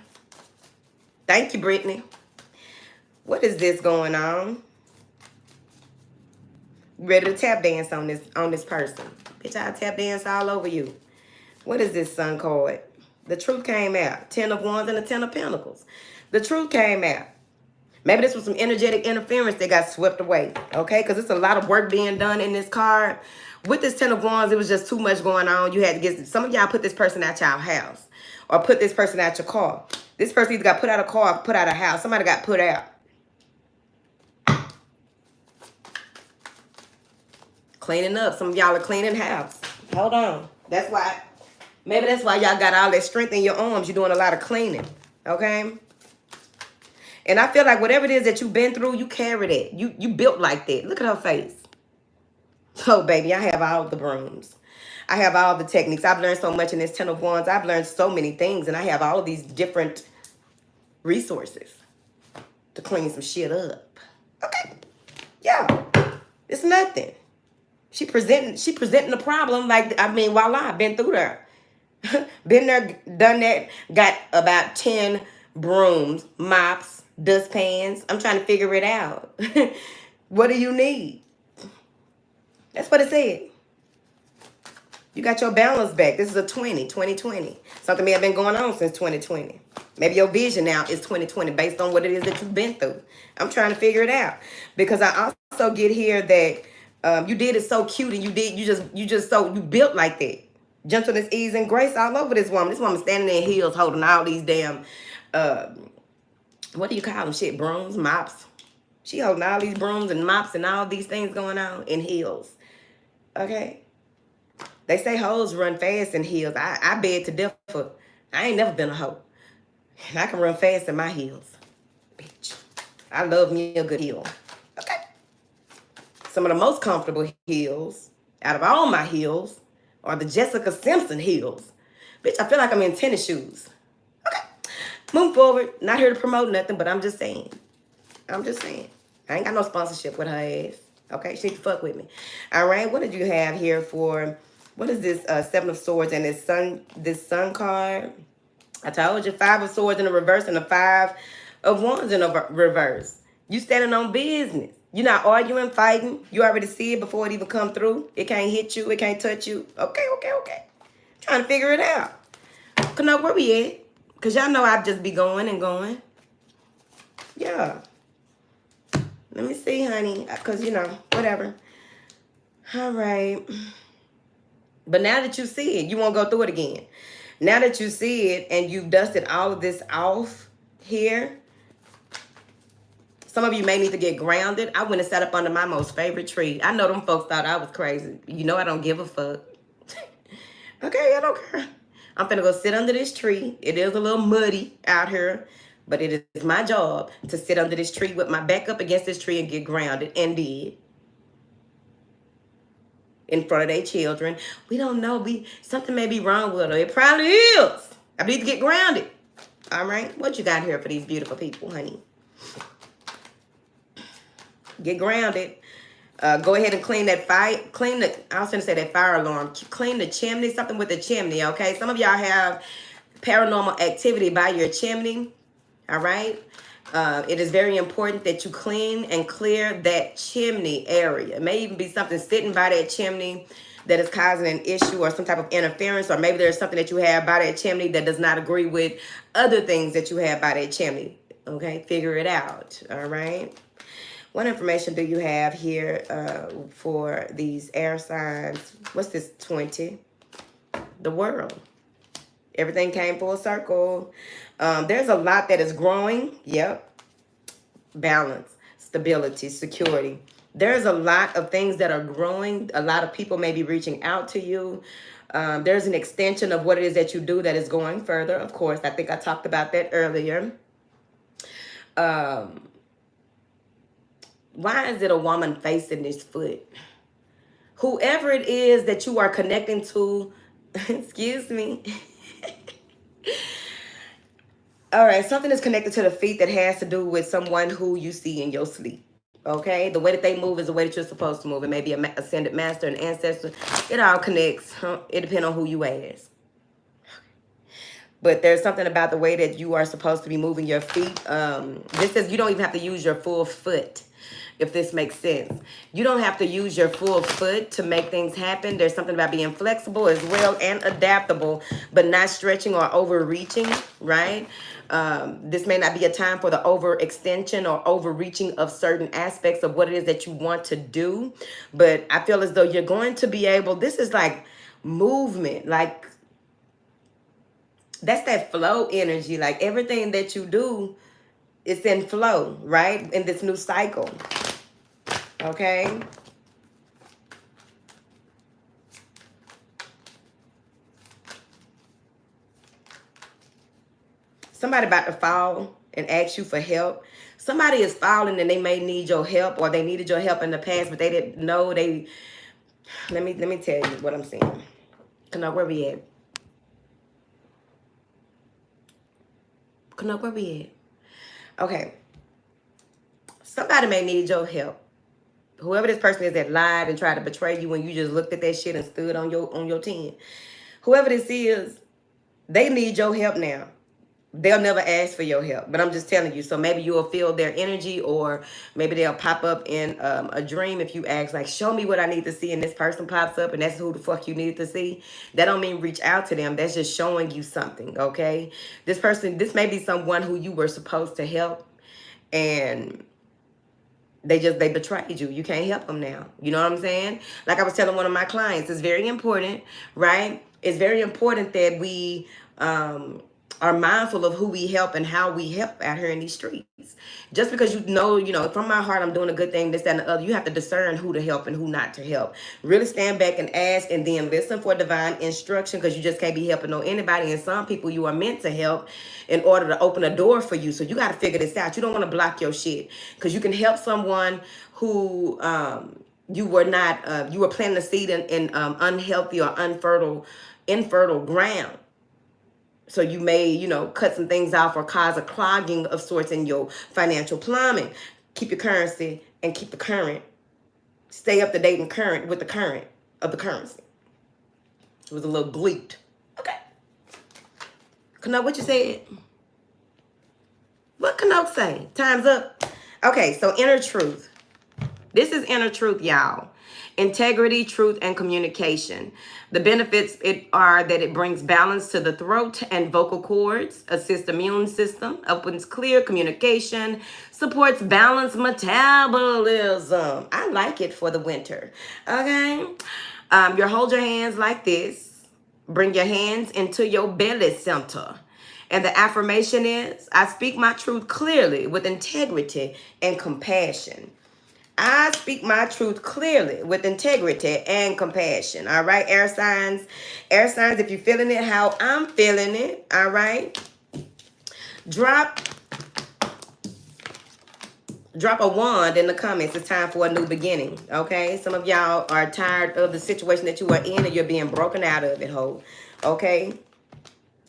Thank you, Brittany. What is this going on? Ready to tap dance on this person. Bitch, I'll tap dance all over you. What is this sun card? The truth came out. 10 of Wands and the 10 of Pentacles. The truth came out. Maybe this was some energetic interference that got swept away. Okay? Because it's a lot of work being done in this card. With this 10 of Wands, it was just too much going on. You had to get... Some of y'all put this person out your house. Or put this person out your car. This person either got put out of a car or put out of a house. Somebody got put out. Cleaning up. Some of y'all are cleaning house. Hold on. That's why... Maybe that's why y'all got all that strength in your arms. You're doing a lot of cleaning. Okay? And I feel like whatever it is that you've been through, you carry that. You built like that. Look at her face. Oh, baby, I have all the brooms. I have all the techniques. I've learned so much in this 10 of Wands. I've learned so many things. And I have all of these different resources to clean some shit up. Okay. Yeah. It's nothing. She presenting the problem like, I mean, voila, I've been through there. Been there, done that, got about 10 brooms, mops, dustpans. I'm trying to figure it out. What do you need? That's what it said. You got your balance back. This is a 2020. Something may have been going on since 2020. Maybe your vision now is 2020 based on what it is that you've been through. I'm trying to figure it out. Because I also get here that you did it so cute and you built like that. Gentleness, ease, and grace all over this woman. This woman standing in heels holding all these damn, what do you call them? Shit, brooms, mops. She holding all these brooms and mops and all these things going on in heels. Okay? They say hoes run fast in heels. I beg to differ. I ain't never been a hoe. And I can run fast in my heels. Bitch. I love me a good heel. Okay? Some of the most comfortable heels out of all my heels are the Jessica Simpson heels. Bitch, I feel like I'm in tennis shoes. Okay. Move forward. Not here to promote nothing, but I'm just saying. I ain't got no sponsorship with her ass. Okay? She need to fuck with me. All right. What did you have here for... What is this? 7 of Swords and this sun card? I told you 5 of Swords in the reverse and the 5 of Wands in the reverse. You standing on business. You're not arguing, fighting. You already see it before it even come through. It can't hit you. It can't touch you. Okay. Trying to figure it out. Know where we at? Because y'all know I'd just be going and going. Yeah. Let me see, honey. Because, you know, whatever. All right. But now that you see it, you won't go through it again. Now that you see it and you've dusted all of this off here, some of you may need to get grounded. I went and sat up under my most favorite tree. I know them folks thought I was crazy. You know I don't give a fuck. Okay, I don't care. I'm finna go sit under this tree. It is a little muddy out here, but it is my job to sit under this tree with my back up against this tree and get grounded, and did. In front of their children. We don't know. Something may be wrong with her. It probably is. I need to get grounded. All right? What you got here for these beautiful people, honey? Get grounded. Go ahead and clean that fire. I was going to say that fire alarm. Clean the chimney. Something with the chimney, okay? Some of y'all have paranormal activity by your chimney. All right? It is very important that you clean and clear that chimney area. It may even be something sitting by that chimney that is causing an issue or some type of interference, or maybe there's something that you have by that chimney that does not agree with other things that you have by that chimney. Okay, figure it out. All right. What information do you have here for these air signs? What's this 20? The world. Everything came full circle. There's a lot that is growing. Yep. Balance, stability, security. There's a lot of things that are growing. A lot of people may be reaching out to you. There's an extension of what it is that you do that is going further. Of course, I think I talked about that earlier. Why is it a woman facing this foot? Whoever it is that you are connecting to, excuse me. All right, something is connected to the feet that has to do with someone who you see in your sleep. Okay, the way that they move is the way that you're supposed to move. It may be a ascended master, an ancestor. It all connects. It depends on who you ask. But there's something about the way that you are supposed to be moving your feet. This says you don't even have to use your full foot, if this makes sense. You don't have to use your full foot to make things happen. There's something about being flexible as well and adaptable, but not stretching or overreaching, right? This may not be a time for the overextension or overreaching of certain aspects of what it is that you want to do. But I feel as though you're going to be able, this is like movement, like that's that flow energy. Like everything that you do, it's in flow, right? In this new cycle. Okay. Somebody about to fall and ask you for help. Somebody is falling and they may need your help, or they needed your help in the past, but they didn't know they. Let me tell you what I'm saying. Know where we at? Know where we at? Okay. Somebody may need your help. Whoever this person is that lied and tried to betray you when you just looked at that shit and stood on your 10. Whoever this is, they need your help now. They'll never ask for your help, but I'm just telling you. So maybe you'll feel their energy, or maybe they'll pop up in a dream if you ask, like, show me what I need to see, and this person pops up and that's who the fuck you need to see. That don't mean reach out to them. That's just showing you something, okay? This person, this may be someone who you were supposed to help, and they betrayed you. You can't help them now. You know what I'm saying? Like I was telling one of my clients, it's very important, right? It's very important that we are mindful of who we help and how we help out here in these streets. Just because you know, from my heart, I'm doing a good thing, this, that, and the other, you have to discern who to help and who not to help. Really stand back and ask, and then listen for divine instruction, because you just can't be helping anybody. And some people you are meant to help in order to open a door for you. So you got to figure this out. You don't want to block your shit, because you can help someone who you were not, you were planting a seed in unhealthy or infertile ground. So you may, cut some things off or cause a clogging of sorts in your financial plumbing. Keep your currency and keep the current. Stay up to date and current with the current of the currency. It was a little gleeked. Okay. Kano, what you said? What Kano say? Time's up. Okay, so inner truth. This is inner truth, y'all. Integrity, truth, and communication. The benefits are that it brings balance to the throat and vocal cords, assists immune system, opens clear communication, supports balanced metabolism. I like it for the winter. Okay. You hold your hands like this. Bring your hands into your belly center. And the affirmation is, I speak my truth clearly with integrity and compassion. I speak my truth clearly with integrity and compassion. All right, air signs. Air signs, if you're feeling it how I'm feeling it, all right? Drop a wand in the comments. It's time for a new beginning, okay? Some of y'all are tired of the situation that you are in, and you're being broken out of it, ho. Okay?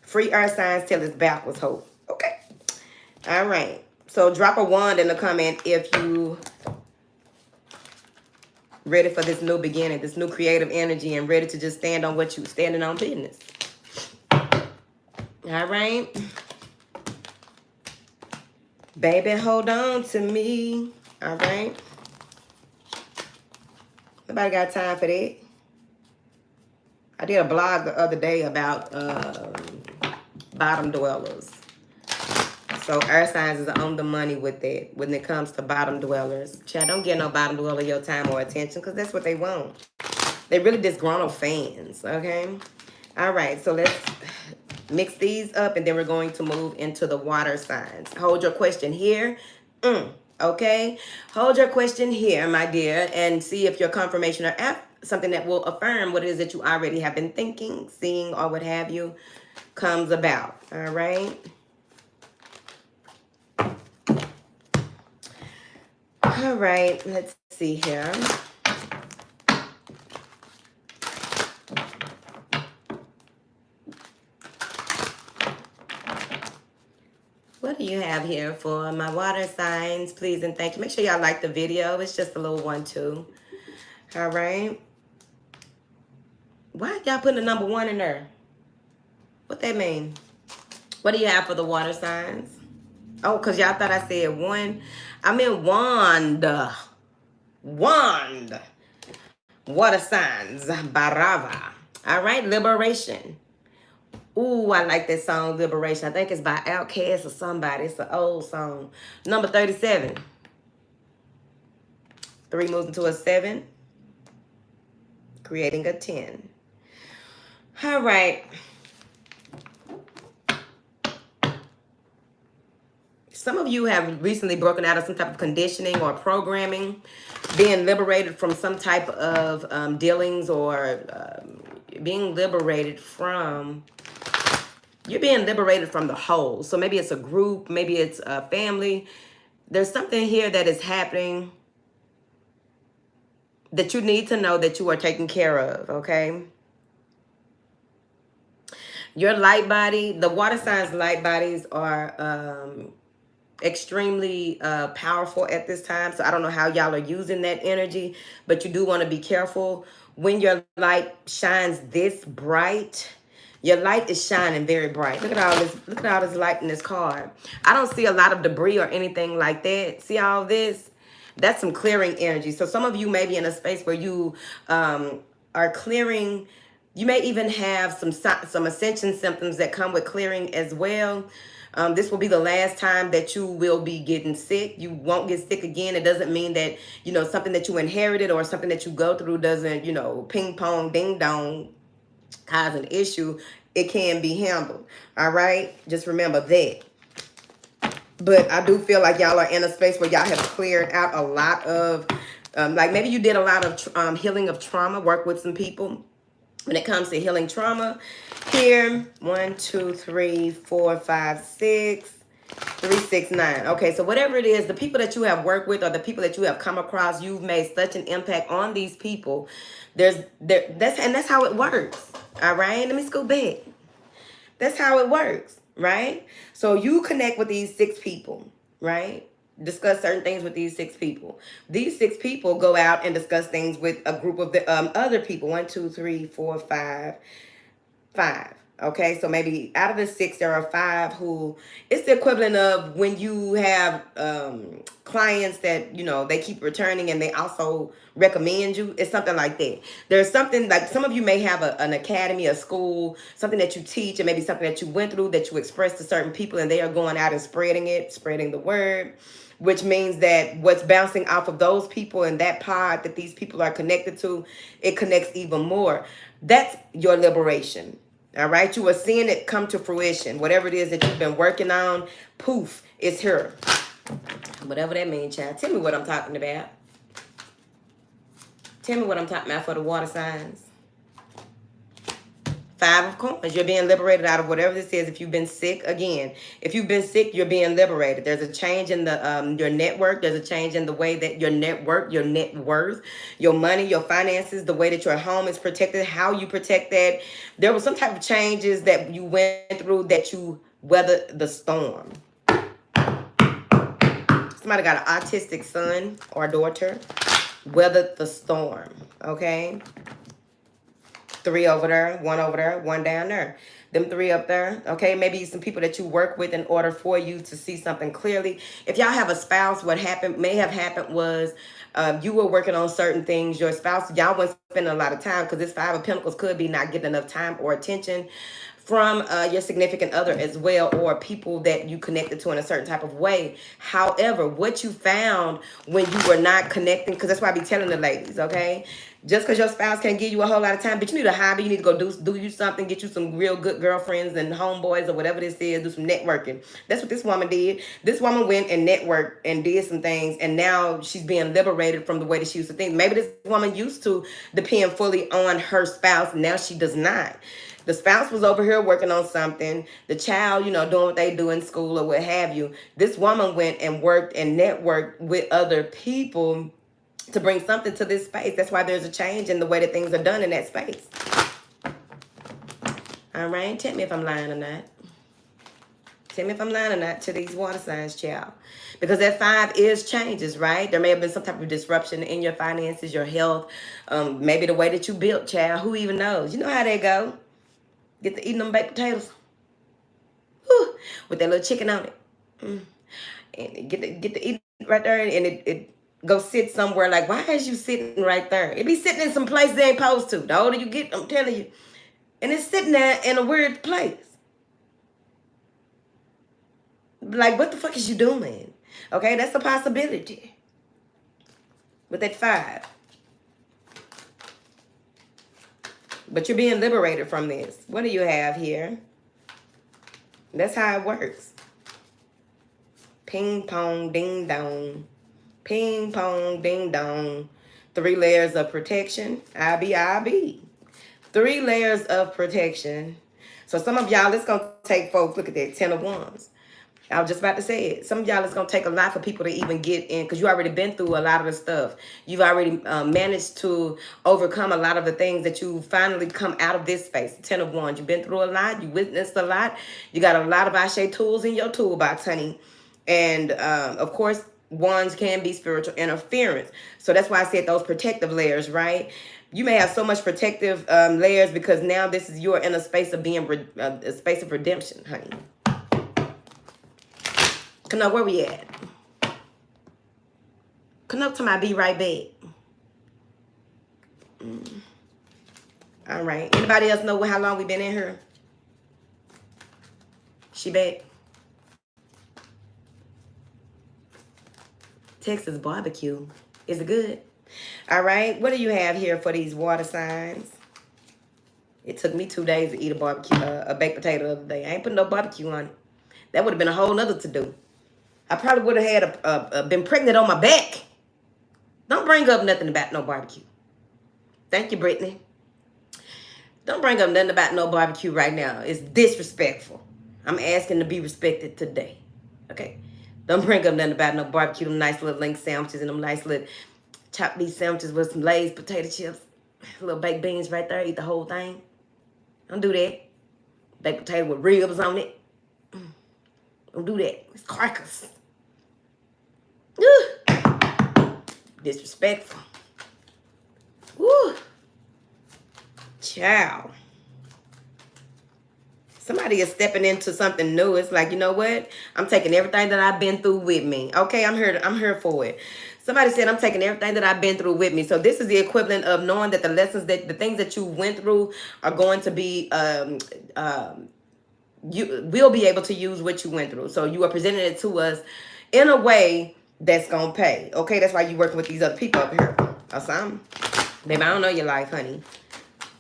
Free earth signs till it's backwards, ho. Okay? All right. So drop a wand in the comment if you ready for this new beginning, this new creative energy, and ready to just stand on what you standing on business. All right. Baby, hold on to me. All right. Nobody got time for that. I did a blog the other day about bottom dwellers. So earth signs is on the money with that when it comes to bottom dwellers. Child, don't get no bottom dweller your time or attention, because that's what they want. They really disgruntled fans, okay? All right, so let's mix these up, and then we're going to move into the water signs. Hold your question here. Okay? Hold your question here, my dear, and see if your confirmation or something that will affirm what it is that you already have been thinking, seeing, or what have you comes about. All right? All right, let's see here. What do you have here for my water signs? Please and thank you. Make sure y'all like the video. It's just a little one, too. All right. Why y'all putting the number 1 in there? What that mean? What do you have for the water signs? Oh, because y'all thought I said one. I meant wand. Wand. Water signs. Barava. All right. Liberation. Ooh, I like that song, Liberation. I think it's by Outkast or somebody. It's an old song. Number 37. 3 moves into a 7. Creating a 10. All right. Some of you have recently broken out of some type of conditioning or programming, being liberated from some type of dealings or being liberated from, you're being liberated from the whole. So maybe it's a group, maybe it's a family. There's something here that is happening that you need to know that you are taken care of, okay? Your light body, the water signs light bodies are extremely powerful at this time. So I don't know how y'all are using that energy, but you do want to be careful. When your light shines this bright, your light is shining very bright. Look at all this light in this card. I don't see a lot of debris or anything like that. See all this? That's some clearing energy. So some of you may be in a space where you are clearing. You may even have some ascension symptoms that come with clearing as well. This will be the last time that you will be getting sick. You won't get sick again. It doesn't mean that, you know, something that you inherited or something that you go through doesn't, you know, ping pong, ding dong, cause an issue. It can be handled. All right. Just remember that. But I do feel like y'all are in a space where y'all have cleared out a lot of, like maybe you did a lot of healing of trauma, work with some people. When it comes to healing trauma, here, 1, 2, 3, 4, 5, 6, 3, 6, 9. Okay, so whatever it is, the people that you have worked with or the people that you have come across, you've made such an impact on these people. That's how it works. All right, let me scoot back. That's how it works, right? So you connect with these 6 people, right? Discuss certain things with these 6 people. These 6 people go out and discuss things with a group of the other people. 1, 2, 3, 4, 5. Okay, so maybe out of the 6, there are 5 who, it's the equivalent of when you have clients that, you know, they keep returning and they also recommend you. It's something like that. There's something like some of you may have an academy, a school, something that you teach, and maybe something that you went through that you express to certain people, and they are going out and spreading the word, which means that what's bouncing off of those people and that pod that these people are connected to, it connects even more. That's your liberation. All right. You are seeing it come to fruition. Whatever it is that you've been working on, poof, it's here. Whatever that means, child. Tell me what I'm talking about. Tell me what I'm talking about for the water signs. 5 of coins. You're being liberated out of whatever this is. If you've been sick, again, if you've been sick, you're being liberated. There's a change in the your network. There's a change in the way that your network, your net worth, your money, your finances, the way that your home is protected, how you protect that. There was some type of changes that you went through that you weathered the storm. Somebody got an autistic son or daughter. Weathered the storm. Okay. 3 over there, 1 over there, 1 down there. Them 3 up there, okay? Maybe some people that you work with in order for you to see something clearly. If y'all have a spouse, what may have happened was you were working on certain things. Your spouse, y'all wasn't spending a lot of time because this 5 of Pentacles could be not getting enough time or attention from your significant other as well, or people that you connected to in a certain type of way. However, what you found when you were not connecting, because that's why I be telling the ladies, okay? Just because your spouse can't give you a whole lot of time, but you need a hobby, you need to go do you something, get you some real good girlfriends and homeboys or whatever this is, do some networking. That's what this woman did. This woman went and networked and did some things, and now she's being liberated from the way that she used to think. Maybe this woman used to depend fully on her spouse, now she does not. The spouse was over here working on something. The child, you know, doing what they do in school or what have you. This woman went and worked and networked with other people to bring something to this space. That's why there's a change in the way that things are done in that space. All right. Tell me if I'm lying or not. Tell me if I'm lying or not to these water signs, child. Because that 5 is changes, right? There may have been some type of disruption in your finances, your health, maybe the way that you built, child. Who even knows? You know how they go. Get to eating them baked potatoes. Whew, with that little chicken on it. And get to eat right there, and it go sit somewhere. Like, why is you sitting right there? It be sitting in some place they ain't supposed to. The older you get, I'm telling you. And it's sitting there in a weird place. Like, what the fuck is you doing? Okay, that's a possibility. With that 5. But you're being liberated from this. What do you have here? That's how it works. Ping pong, ding dong. Ping pong, ding dong. 3 layers of protection. I be. 3 layers of protection. So some of y'all, it's going to take folks, look at that, 10 of Wands. I was just about to say it. Some of y'all, it's going to take a lot for people to even get in, because you already been through a lot of the stuff. You've already managed to overcome a lot of the things that you finally come out of this space. 10 of Wands. You've been through a lot. You witnessed a lot. You got a lot of Ashe tools in your toolbox, honey. And, of course, Wands can be spiritual interference. So that's why I said those protective layers, right? You may have so much protective layers because now this is you're in a space of being a space of redemption, honey. Know where we at? Come up to my be right back. All right. Anybody else know how long we been in here? She back. Texas barbecue. Is it good? All right. What do you have here for these water signs? It took me 2 days to eat a barbecue, a baked potato the other day. I ain't putting no barbecue on it. That would have been a whole nother to do. I probably would have had been pregnant on my back. Don't bring up nothing about no barbecue. Thank you, Brittany. Don't bring up nothing about no barbecue right now. It's disrespectful. I'm asking to be respected today. Okay? Don't bring up nothing about no barbecue, them nice little link sandwiches and them nice little chopped meat sandwiches with some Lay's potato chips. Little baked beans right there. Eat the whole thing. Don't do that. Baked potato with ribs on it. Don't do that. It's carcass. Disrespectful. Woo. Ciao. Somebody is stepping into something new. It's like, you know what? I'm taking everything that I've been through with me. Okay, I'm here for it. Somebody said I'm taking everything that I've been through with me. So this is the equivalent of knowing that the things that you went through are going to be you will be able to use what you went through. So you are presenting it to us in a way that's gonna pay. Okay, that's why you working with these other people up here or something. Baby, I don't know your life, honey.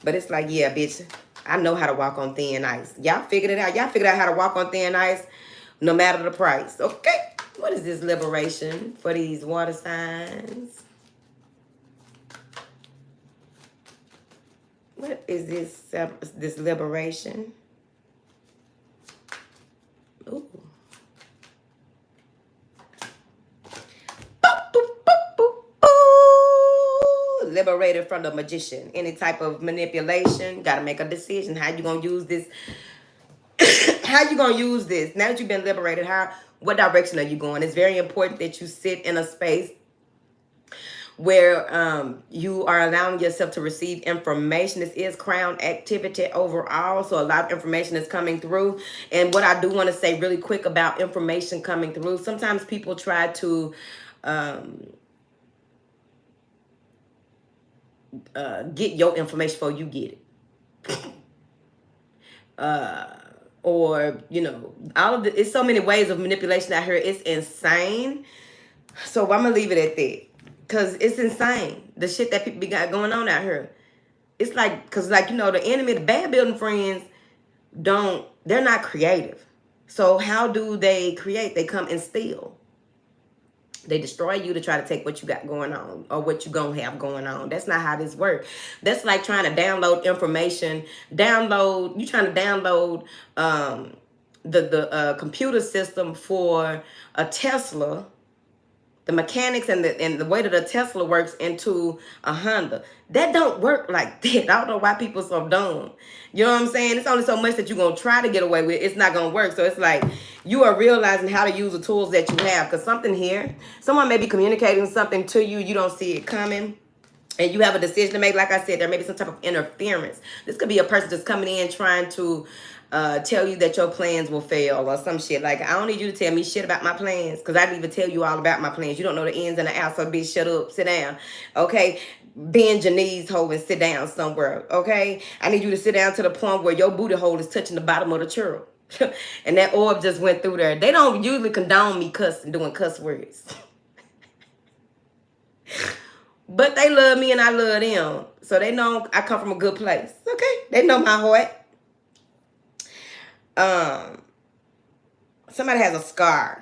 But it's like, yeah, bitch, I know how to walk on thin ice. Y'all figured it out. Y'all figured out how to walk on thin ice no matter the price. Okay, what is this liberation for these water signs? What is this liberation? Ooh. Liberated from the magician. Any type of manipulation. Got to make a decision. How you going to use this? How you going to use this? Now that you've been liberated, what direction are you going? It's very important that you sit in a space where you are allowing yourself to receive information. This is crown activity overall, so a lot of information is coming through. And what I do want to say really quick about information coming through, sometimes people try to get your information before you get it. Or, you know, it's so many ways of manipulation out here. It's insane. So I'm going to leave it at that. Because it's insane. The shit that people got going on out here. It's like, because like, you know, the enemy, the bad building friends, they're not creative. So how do they create? They come and steal. They destroy you to try to take what you got going on or what you gonna have going on. That's not how this works. That's like trying to download information. You trying to download the computer system for a Tesla, The mechanics and the way that a Tesla works into a Honda. That don't work like that. I don't know why people so dumb. You know what I'm saying? It's only so much that you're going to try to get away with. It's not going to work. So it's like you are realizing how to use the tools that you have. Because something here, someone may be communicating something to you. You don't see it coming. And you have a decision to make. Like I said, there may be some type of interference. This could be a person just coming in trying to tell you that your plans will fail or some shit. Like, I don't need you to tell me shit about my plans because I didn't even tell you all about my plans. You don't know the ins and the outs, so bitch, shut up, sit down. Okay? Bend your knees, hoe, and sit down somewhere. Okay? I need you to sit down to the point where your booty hole is touching the bottom of the churl. And that orb just went through there. They don't usually condone me cussing, doing cuss words. But they love me and I love them. So they know I come from a good place. Okay? They know my heart. Somebody has a scar.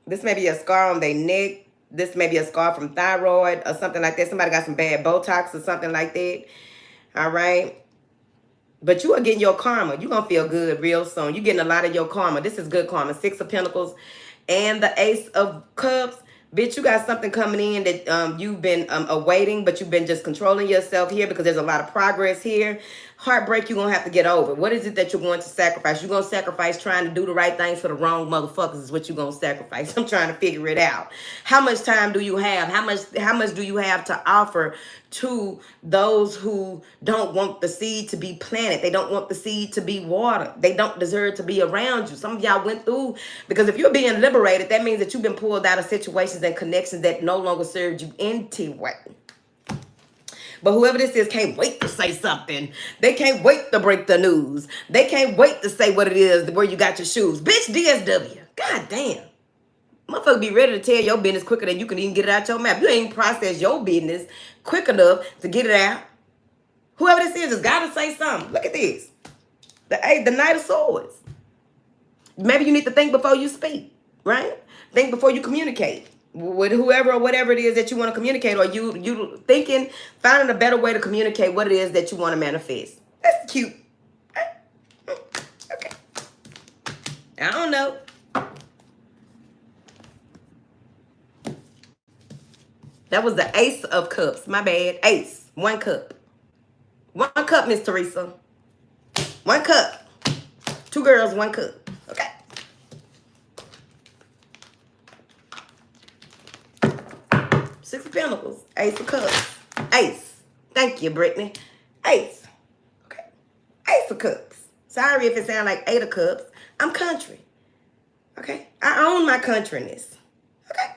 This may be a scar on their neck. This may be a scar from thyroid or something like that. Somebody got some bad Botox or something like that. All right? But you are getting your karma. You're going to feel good real soon. You're getting a lot of your karma. This is good karma. 6 of Pentacles and the Ace of Cups. Bitch, you got something coming in that you've been awaiting, but you've been just controlling yourself here because there's a lot of progress here. Heartbreak you're going to have to get over. What is it that you're going to sacrifice? You're going to sacrifice trying to do the right things for the wrong motherfuckers is what you're going to sacrifice. I'm trying to figure it out. How much time do you have? How much do you have to offer to those who don't want the seed to be planted? They don't want the seed to be watered. They don't deserve to be around you. Some of y'all went through, because if you're being liberated, that means that you've been pulled out of situations and connections that no longer served you anyway. But whoever this is can't wait to say something. They can't wait to break the news. They can't wait to say what it is, where you got your shoes. Bitch, DSW. God damn. Motherfucker be ready to tell your business quicker than you can even get it out your mouth. You ain't process your business quick enough to get it out. Whoever this is just got to say something. Look at this. The Knight of Swords. Maybe you need to think before you speak, right? Think before you communicate with whoever or whatever it is that you want to communicate, or you thinking, finding a better way to communicate what it is that you want to manifest. That's cute. Okay. I don't know. That was the Ace of Cups. My bad. Ace. 1 cup. 1 cup, Miss Teresa. 1 cup. 2 girls, 1 cup. Okay. Six of Pentacles. Ace of Cups. Ace. Thank you, Brittany. Ace. Okay. Ace of Cups. Sorry if it sounds like 8 of Cups. I'm country. Okay. I own my countryness. Okay.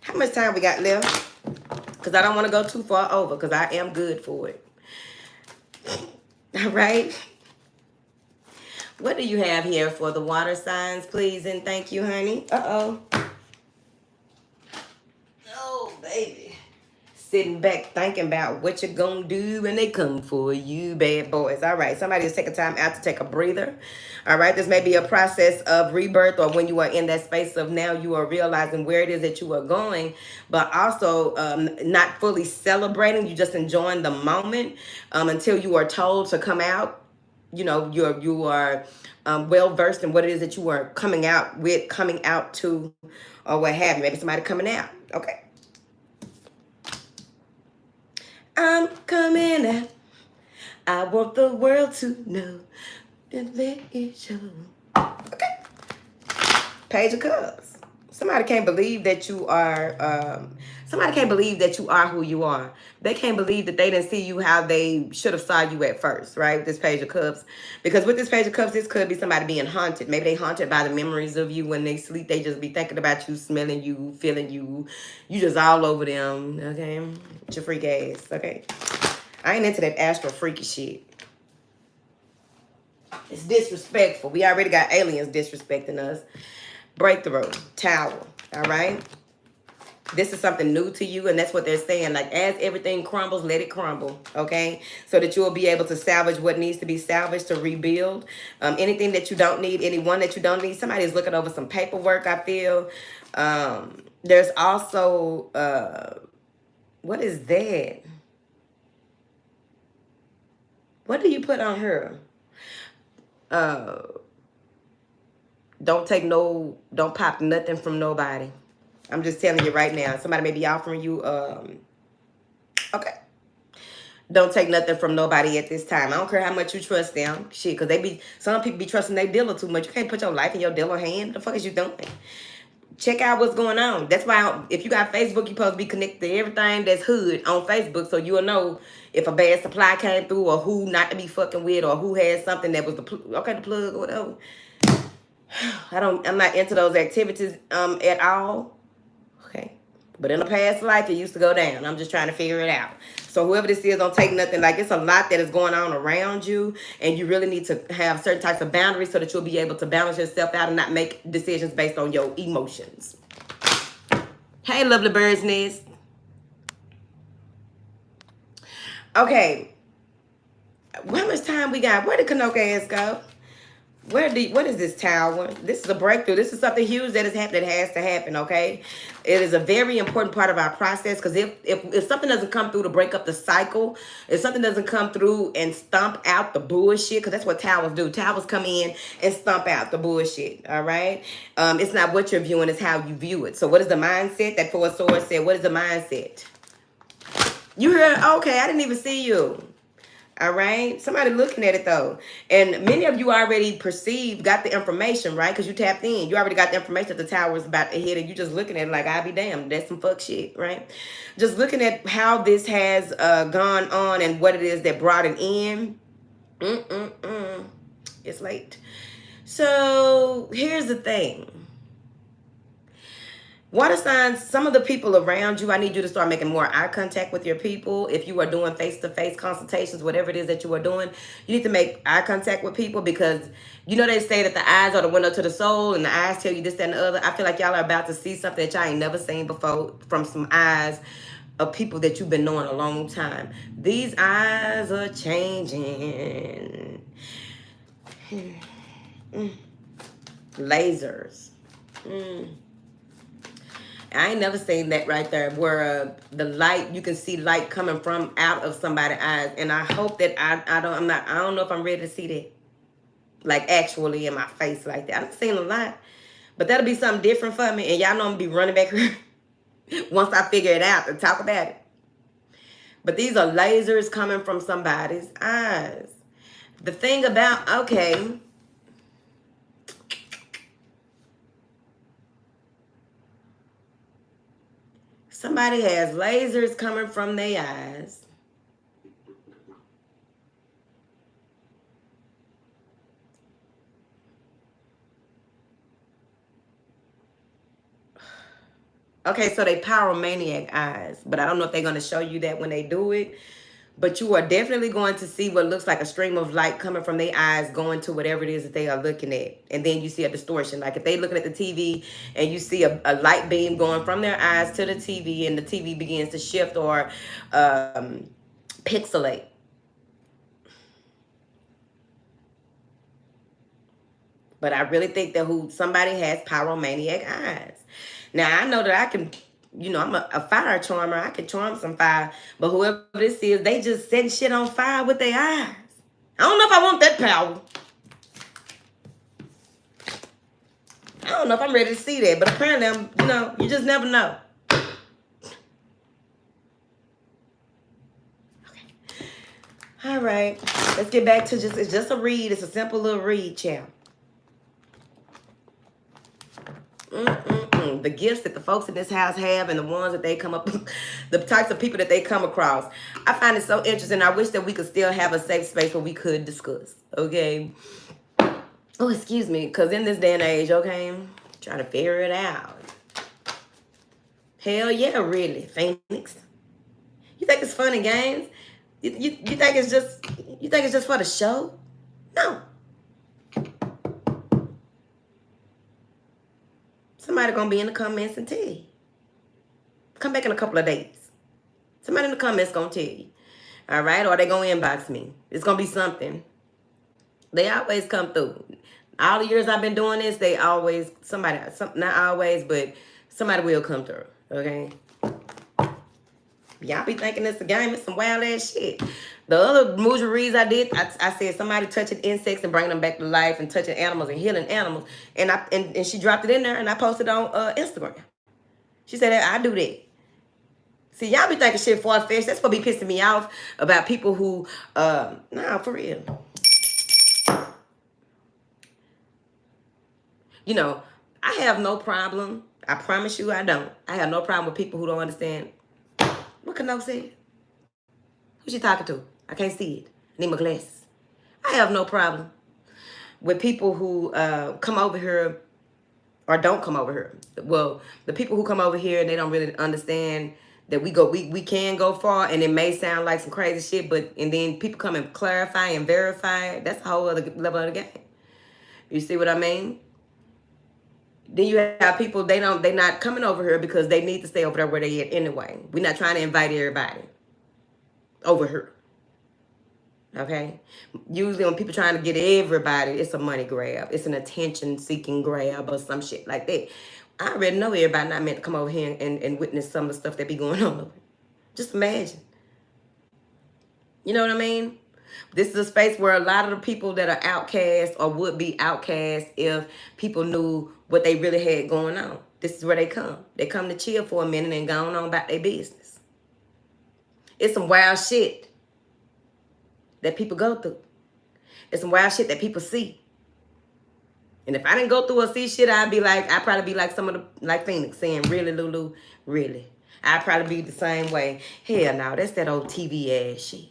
How much time we got left? Because I don't want to go too far over, because I am good for it. All right. What do you have here for the water signs, please? And thank you, honey. Uh-oh. Oh, baby. Sitting back thinking about what you're going to do when they come for you, bad boys. All right. Somebody is taking time out to take a breather. All right. This may be a process of rebirth, or when you are in that space of now you are realizing where it is that you are going, but also not fully celebrating. You just enjoying the moment until you are told to come out. You know, you are well versed in what it is that you are coming out with, coming out to, or what have you. Maybe somebody coming out. Okay. I'm coming out. I want the world to know and let it show. Okay. Page of Cups. Somebody can't believe that you are, somebody can't believe that you are who you are. They can't believe that they didn't see you how they should have saw you at first, right? With this Page of Cups. Because with this Page of Cups, this could be somebody being haunted. Maybe they haunted by the memories of you. When they sleep, they just be thinking about you, smelling you, feeling you. You just all over them, okay? With your freak ass, okay? I ain't into that astral freaky shit. It's disrespectful. We already got aliens disrespecting us. Breakthrough. Tower. All right? This is something new to you, and that's what they're saying. Like, as everything crumbles, let it crumble, okay? So that you will be able to salvage what needs to be salvaged, to rebuild. Anything that you don't need, anyone that you don't need. Somebody is looking over some paperwork, I feel. There's also, what is that? What do you put on her? Don't pop nothing from nobody. I'm just telling you right now. Somebody may be offering you, okay. Don't take nothing from nobody at this time. I don't care how much you trust them. Shit, because some people be trusting their dealer too much. You can't put your life in your dealer hand. The fuck is you doing? Check out what's going on. That's why if you got Facebook, you're supposed to be connected to everything that's hood on Facebook, so you'll know if a bad supply came through or who not to be fucking with or who had something that was the plug or whatever. I'm not into those activities at all. Okay. But in a past life, it used to go down. I'm just trying to figure it out. So whoever this is, don't take nothing. Like, it's a lot that is going on around you, and you really need to have certain types of boundaries so that you'll be able to balance yourself out and not make decisions based on your emotions. Hey, lovely bird's nest. Okay. How much time we got? Where did Kanoka ass go? What is this tower? This is a breakthrough. This is something huge that has to happen, okay? It is a very important part of our process, because if something doesn't come through to break up the cycle, if something doesn't come through and stomp out the bullshit, because that's what towers do. Towers come in and stomp out the bullshit, all right? It's not what you're viewing, it's how you view it. So what is the mindset? That Four of Swords said, what is the mindset? You heard? Okay, I didn't even see you. All right. Somebody looking at it though. And many of you already got the information, right? Because you tapped in. You already got the information that the tower is about to hit, and you just looking at it like, I'll be damned. That's some fuck shit, right? Just looking at how this has gone on and what it is that brought it in. It's late. So here's the thing. Water signs, some of the people around you, I need you to start making more eye contact with your people. If you are doing face-to-face consultations, whatever it is that you are doing, you need to make eye contact with people, because you know they say that the eyes are the window to the soul, and the eyes tell you this, that, and the other. I feel like y'all are about to see something that y'all ain't never seen before from some eyes of people that you've been knowing a long time. These eyes are changing. Lasers. I ain't never seen that right there, where the light, you can see light coming from out of somebody's eyes. And I hope that I don't know if I'm ready to see that, like actually in my face like that. I've seen a lot, but that'll be something different for me. And y'all know I'm gonna be running back here once I figure it out and talk about it. But these are lasers coming from somebody's eyes. The thing about, okay, somebody has lasers coming from their eyes. Okay, so they pyromaniac eyes, but I don't know if they're going to show you that when they do it. But you are definitely going to see what looks like a stream of light coming from their eyes going to whatever it is that they are looking at. And then you see a distortion. Like if they're looking at the TV and you see a light beam going from their eyes to the TV, and the TV begins to shift or pixelate. But I really think that somebody has pyromaniac eyes. Now, I know that I can, I'm a fire charmer. I can charm some fire. But whoever this is, they just setting shit on fire with their eyes. I don't know if I want that power. I don't know if I'm ready to see that. But apparently, you just never know. Okay. All right. Let's get back to it's just a read. It's a simple little read, champ. The gifts that the folks in this house have, and the ones that they come up, the types of people that they come across. I find it so interesting. I wish that we could still have a safe space where we could discuss. Okay. Oh, excuse me. Because in this day and age, okay, trying to figure it out. Hell yeah, really, Phoenix. You think it's fun and games? You think it's just for the show? No. Somebody gonna be in the comments and tell you. Come back in a couple of days. Somebody in the comments gonna tell you. All right? Or they gonna inbox me. It's gonna be something. They always come through. All the years I've been doing this, not always, but somebody will come through. Okay? Y'all be thinking it's a game. It's some wild ass shit. The other Mudra reads I did, I said somebody touching insects and bringing them back to life, and touching animals and healing animals. And she dropped it in there, and I posted on Instagram. She said, I do that. See, y'all be thinking shit far-fetched. That's what be pissing me off about people who, nah, for real. You know, I have no problem. I promise you I don't. I have no problem with people who don't understand. What Kano said? Who she talking to? I can't see it. I need my glasses. I have no problem with people who come over here or don't come over here. Well, the people who come over here and they don't really understand that we can go far, and it may sound like some crazy shit, but and then people come and clarify and verify. That's a whole other level of the game. You see what I mean? Then you have people they not coming over here because they need to stay over there where they at anyway. We're not trying to invite everybody over here. Okay? Usually when people trying to get everybody, it's a money grab. It's an attention seeking grab or some shit like that. I already know everybody not meant to come over here and witness some of the stuff that be going on over. Just imagine. You know what I mean? This is a space where a lot of the people that are outcast or would be outcast if people knew what they really had going on. This is where they come. They come to chill for a minute and go on about their business. It's some wild shit that people go through. It's some wild shit that people see. And if I didn't go through or see shit, I'd probably be like some of the, like Phoenix saying, really, Lulu, really. I'd probably be the same way. Hell no, that's that old TV ass shit.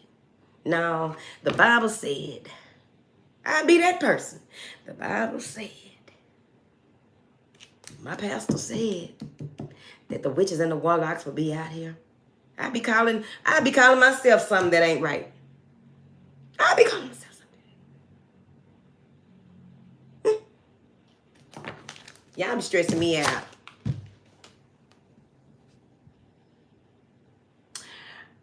No, the Bible said, I'd be that person. The Bible said, my pastor said that the witches and the warlocks will be out here. I'd be calling myself something that ain't right. I'd be calling myself something. Y'all be stressing me out.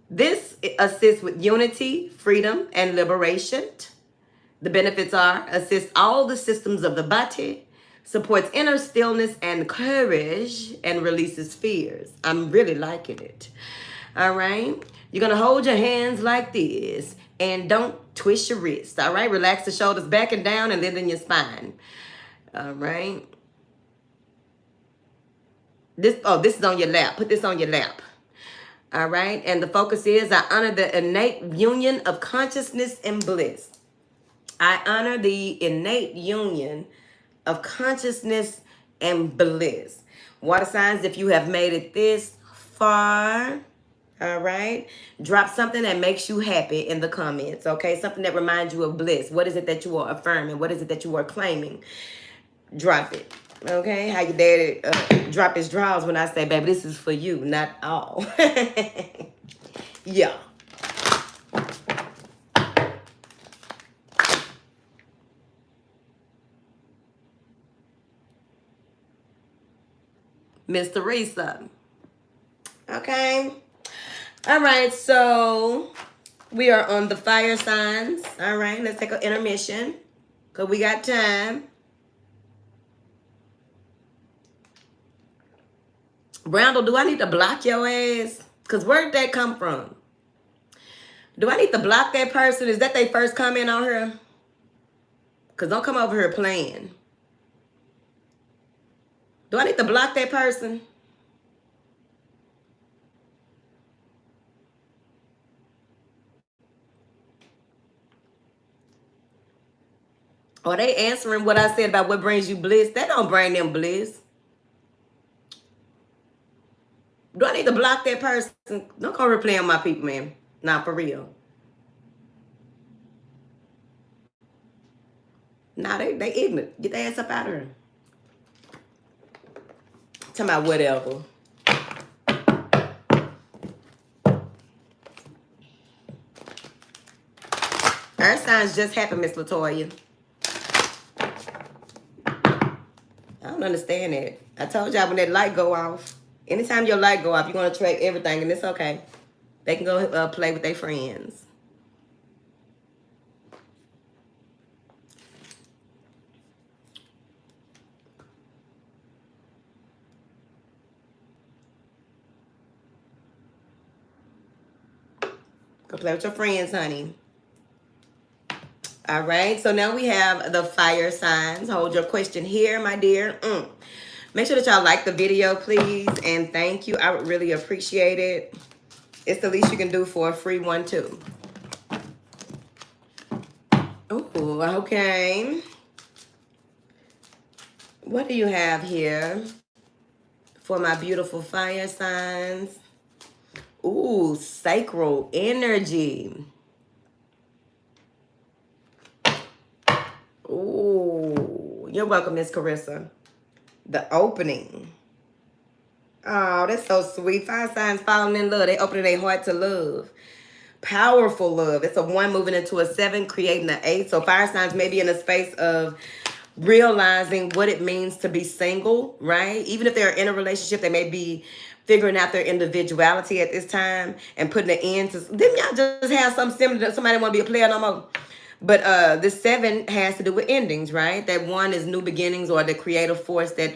This assists with unity, freedom, and liberation. The benefits are assist all the systems of the body, supports inner stillness and courage, and releases fears. I'm really liking it. All right? You're going to hold your hands like this and don't twist your wrist. All right? Relax the shoulders back and down and then in your spine. All right? This is on your lap. Put this on your lap. All right. And the focus is, I honor the innate union of consciousness and bliss. I honor the innate union of consciousness and bliss. Water signs, if you have made it this far, all right, drop something that makes you happy in the comments, okay? Something that reminds you of bliss. What is it that you are affirming? What is it that you are claiming? Drop it. Okay, how your daddy drop his drawers when I say, baby, this is for you, not all. Yeah. Miss Teresa. Okay. All right, so we are on the fire signs. All right, let's take an intermission because we got time. Randall, do I need to block your ass? Because where'd that come from? Do I need to block that person? Is that their first comment on her? Because don't come over here playing. Do I need to block that person? Are they answering what I said about what brings you bliss? That don't bring them bliss. Do I need to block that person? Don't come over playing on my people, man. Not for real. Nah, they ignorant. Get their ass up out of here. Talking about whatever. Earth signs just happened, Miss LaToya. I don't understand that. I told y'all when that light go off. Anytime your light go off, you're going to track everything, and it's okay. They can go play with their friends. Go play with your friends, honey. All right, so now we have the fire signs. Hold your question here, my dear. Make sure that y'all like the video, please. And thank you. I would really appreciate it. It's the least you can do for a free one, too. Oh, okay. What do you have here for my beautiful fire signs? Ooh, sacral energy. Ooh, you're welcome, Miss Carissa. The opening. Oh, that's so sweet. Fire signs falling in love. They opening their heart to love. Powerful love. It's a 1 moving into a 7, creating an 8. So fire signs may be in a space of realizing what it means to be single, right? Even if they're in a relationship, they may be figuring out their individuality at this time and putting an end to. Didn't y'all just have something similar to somebody want to be a player no more? But this 7 has to do with endings, right? That 1 is new beginnings, or the creative force that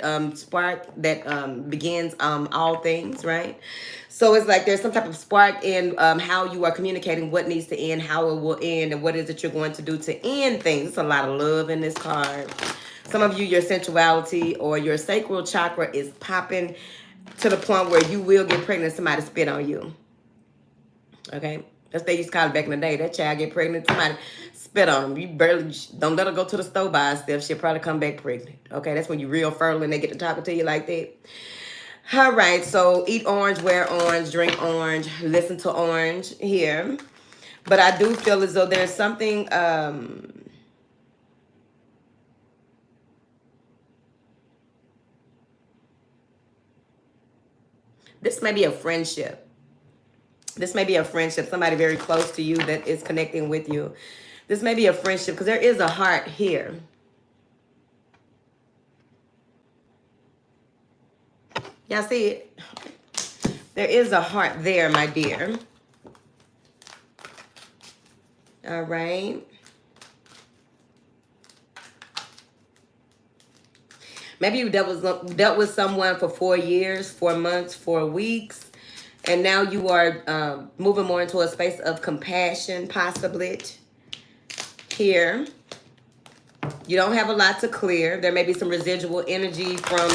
begins all things, right? So it's like there's some type of spark in how you are communicating what needs to end, how it will end, and what is it you're going to do to end things. It's a lot of love in this card. Some of you, your sensuality or your sacral chakra is popping to the point where you will get pregnant, somebody spit on you. Okay? That's what they used to call it back in the day. That child get pregnant, somebody spit on them. You barely, don't let her go to the store by herself. She'll probably come back pregnant. Okay, that's when you're real fertile and they get to talking to you like that. All right, so eat orange, wear orange, drink orange, listen to orange here. But I do feel as though there's something... this may be a friendship. This may be a friendship, somebody very close to you that is connecting with you. This may be a friendship because there is a heart here. Y'all see it? There is a heart there, my dear. All right. Maybe you dealt with someone for 4 years, 4 months, 4 weeks. And now you are moving more into a space of compassion, possibly. Here. You don't have a lot to clear. There may be some residual energy from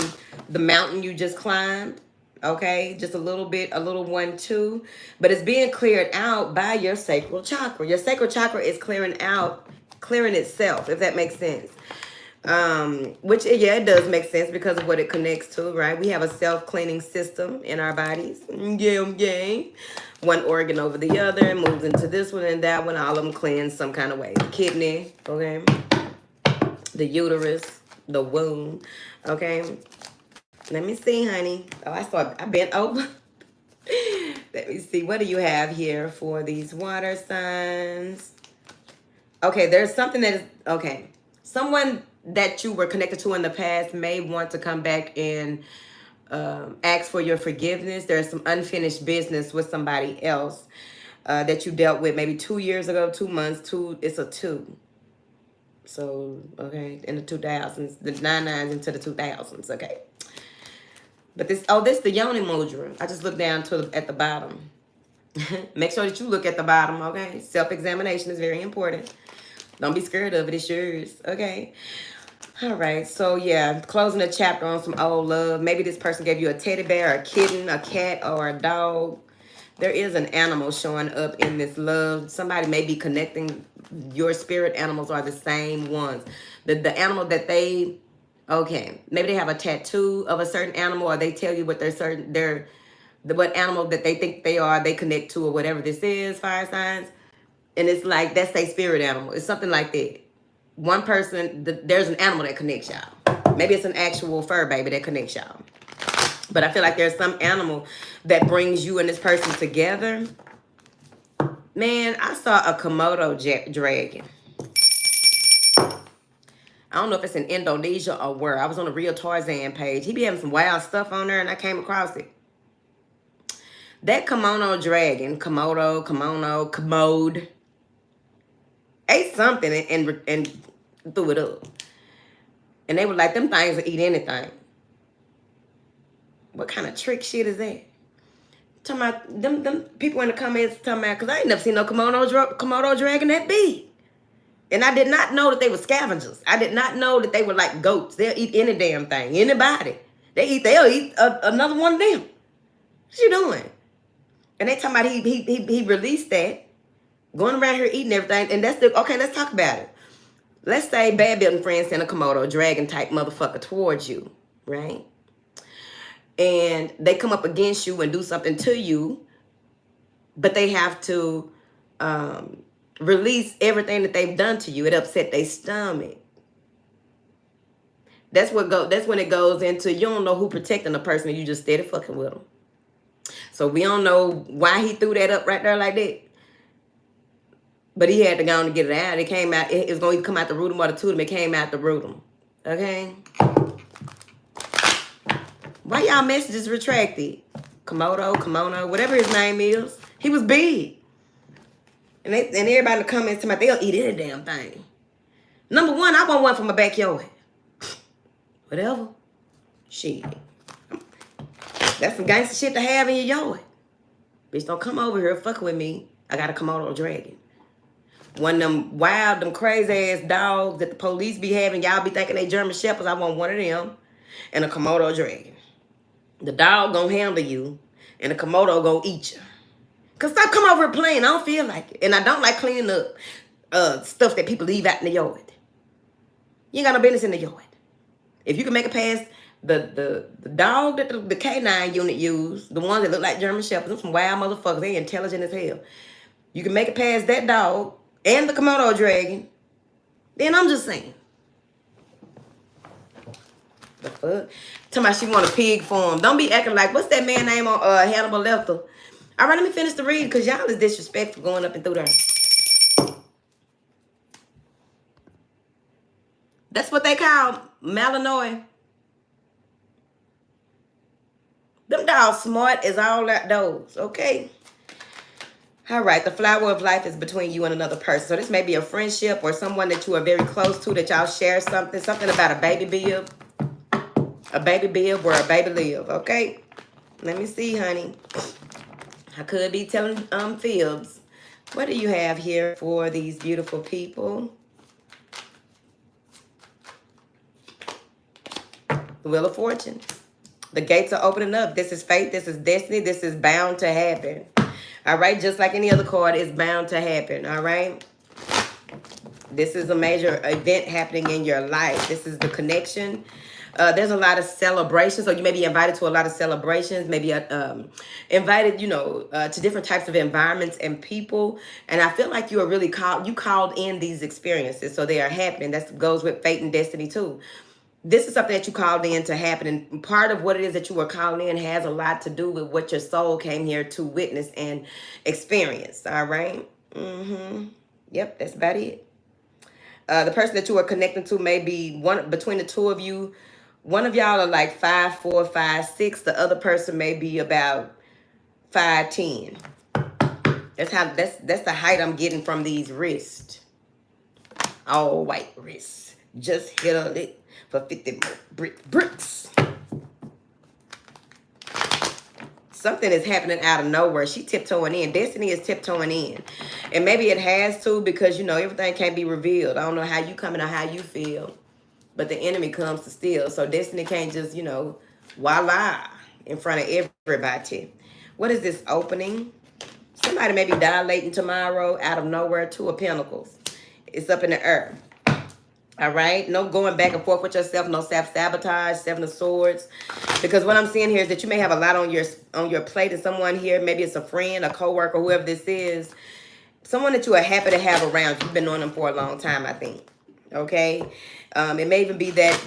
the mountain you just climbed. Okay? Just a little bit, a little 1, 2. But it's being cleared out by your sacral chakra. Your sacral chakra is clearing itself, if that makes sense. Which, yeah, it does make sense because of what it connects to, right? We have a self-cleaning system in our bodies. Yeah. One organ over the other, and moves into this one and that one. All of them cleanse some kind of way. The kidney, okay? The uterus, the womb, okay? Let me see, honey. Oh, I bent over. Let me see. What do you have here for these water signs? Okay, there's something that is, okay. Someone that you were connected to in the past may want to come back and ask for your forgiveness. There's some unfinished business with somebody else that you dealt with maybe 2 years ago, 2 months, it's a 2. So, okay, in the 2000s, the 99s into the 2000s, okay. But this the Yoni Mudra. I just looked down at the bottom. Make sure that you look at the bottom, okay? Self-examination is very important. Don't be scared of it. It's yours, okay? All right, so yeah, closing a chapter on some old love. Maybe this person gave you a teddy bear, a kitten, a cat, or a dog. There is an animal showing up in this love. Somebody may be connecting. Your spirit animals are the same ones. The animal that they, okay, maybe they have a tattoo of a certain animal, or they tell you what what animal that they think they are, they connect to, or whatever this is, fire signs. And it's like, that's their spirit animal. It's something like that. One person, there's an animal that connects y'all. Maybe it's an actual fur baby that connects y'all. But I feel like there's some animal that brings you and this person together. Man, I saw a Komodo dragon. I don't know if it's in Indonesia or where. I was on a Real Tarzan page. He be having some wild stuff on there, and I came across it. That Komodo dragon, commode, ate something and threw it up. And they were like, them things will eat anything. What kind of trick shit is that? Talking about them people in the comments talking about, because I ain't never seen no Komodo dragon that big. And I did not know that they were scavengers. I did not know that they were like goats. They'll eat any damn thing. Anybody. They'll eat another one of them. What you doing? And they talking about he released that, going around here eating everything, and that's the okay. Let's talk about it. Let's say bad building friends send a Komodo dragon type motherfucker towards you, right? And they come up against you and do something to you, but they have to release everything that they've done to you. It upset their stomach. That's when it goes into you don't know who protecting the person and you just steady fucking with them. So we don't know why he threw that up right there like that. But he had to go on and get it out. It came out. It was going to come out the root or the tooth. It came out the root. Okay? Why y'all messages retracted? Komodo, Kimono, whatever his name is. He was big. And everybody in the comments tell me they'll eat any damn thing. Number one, I want one from my backyard. Whatever. Shit. That's some gangster shit to have in your yard. Bitch, don't come over here fucking with me. I got a Komodo dragon. One of them wild, them crazy ass dogs that the police be having. Y'all be thinking they German shepherds. I want one of them. And a Komodo dragon. The dog gonna handle you. And the Komodo gonna eat you. Cause stop coming over here playing. I don't feel like it. And I don't like cleaning up stuff that people leave out in the yard. You ain't got no business in the yard. If you can make it past the dog that the K9 unit used, the ones that look like German shepherds, them some wild motherfuckers, they intelligent as hell. You can make it past that dog and the Komodo dragon, then I'm just saying. The fuck? Talking about she want a pig farm. Don't be acting like, what's that man name on Hannibal Lecter? All right, let me finish the read because y'all is disrespectful going up and through there. That's what they call Malinois. Them dogs smart as all outdoors, okay? All right, the flower of life is between you and another person. So this may be a friendship or someone that you are very close to, that y'all share something about a baby bib. A baby bib where a baby live, okay? Let me see, honey. I could be telling fibs. What do you have here for these beautiful people? The Wheel of Fortune. The gates are opening up. This is fate. This is destiny. This is bound to happen. All right? Just like any other card, it's bound to happen. All right? This is a major event happening in your life. This is the connection. There's a lot of celebrations. So you may be invited to a lot of celebrations. Maybe invited, to different types of environments and people. And I feel like you are really called in these experiences. So they are happening. That goes with fate and destiny too. This is something that you called in to happen. And part of what it is that you were called in has a lot to do with what your soul came here to witness and experience. All right? Yep, that's about it. The person that you are connecting to may be between the two of you. One of y'all are like 5'4", 5'6". The other person may be about 5'10". That's the height I'm getting from these wrists. All white wrists. Just hit a lick for 50 more bricks. Something is happening out of nowhere. She tiptoeing in. Destiny is tiptoeing in. And maybe it has to because, everything can't be revealed. I don't know how you coming or how you feel. But the enemy comes to steal. So Destiny can't just, voila, in front of everybody. What is this opening? Somebody may be dilating tomorrow out of nowhere. Two of Pentacles. It's up in the air. All right? No going back and forth with yourself. No self-sabotage. Seven of Swords. Because what I'm seeing here is that you may have a lot on your plate. And someone here, maybe it's a friend, a coworker, whoever this is. Someone that you are happy to have around. You've been knowing them for a long time, I think. Okay? It may even be that,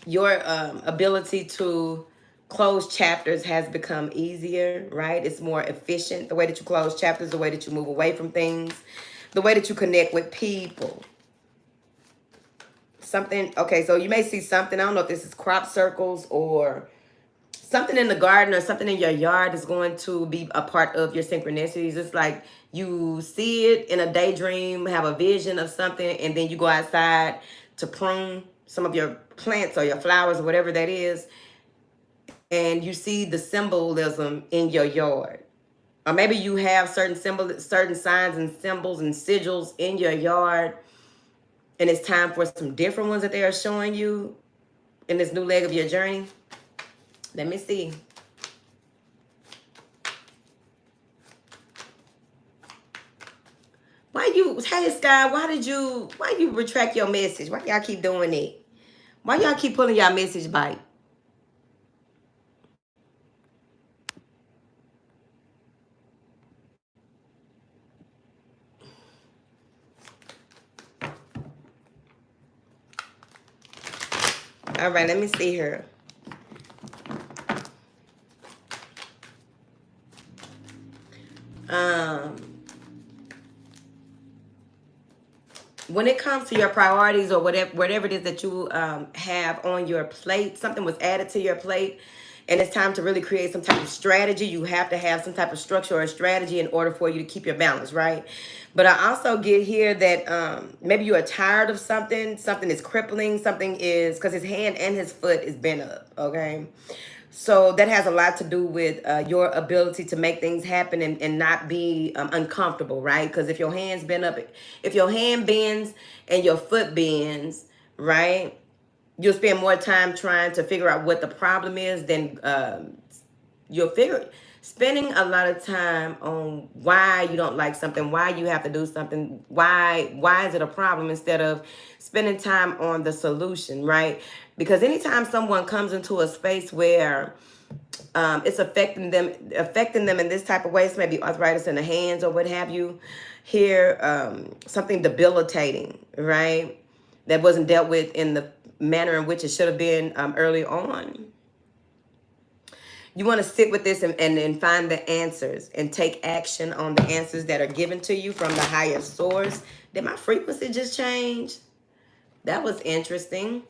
your ability to close chapters has become easier, right? It's more efficient. The way that you close chapters, the way that you move away from things, the way that you connect with people. Something, okay, so you may see something. I don't know if this is crop circles or something in the garden or something in your yard is going to be a part of your synchronicities. It's like you see it in a daydream, have a vision of something, and then you go outside to prune some of your plants or your flowers or whatever that is, and you see the symbolism in your yard. Or maybe you have certain signs and symbols and sigils in your yard, and it's time for some different ones that they are showing you. in this new leg of your journey? Let me see. Hey Sky, why you retract your message? Why y'all keep doing it? Why y'all keep pulling y'all message bite? All right, let me see here. When it comes to your priorities or whatever it is that you have on your plate, something was added to your plate, and it's time to really create some type of strategy. You have to have some type of structure or strategy in order for you to keep your balance, right? But I also get here that maybe you are tired of something is crippling, something is, because his hand and his foot is bent up, okay? So that has a lot to do with your ability to make things happen and not be uncomfortable, right? Because if your hand's bend up, if your hand bends and your foot bends, right, you'll spend more time trying to figure out what the problem is than you'll spending a lot of time on why you don't like something, why you have to do something, why is it a problem, instead of spending time on the solution, right? Because anytime someone comes into a space where it's affecting them in this type of way, it's maybe arthritis in the hands or what have you, here something debilitating, right, that wasn't dealt with in the manner in which it should have been early on. You want to sit with this and find the answers and take action on the answers that are given to you from the higher source. Did my frequency just change? That was interesting.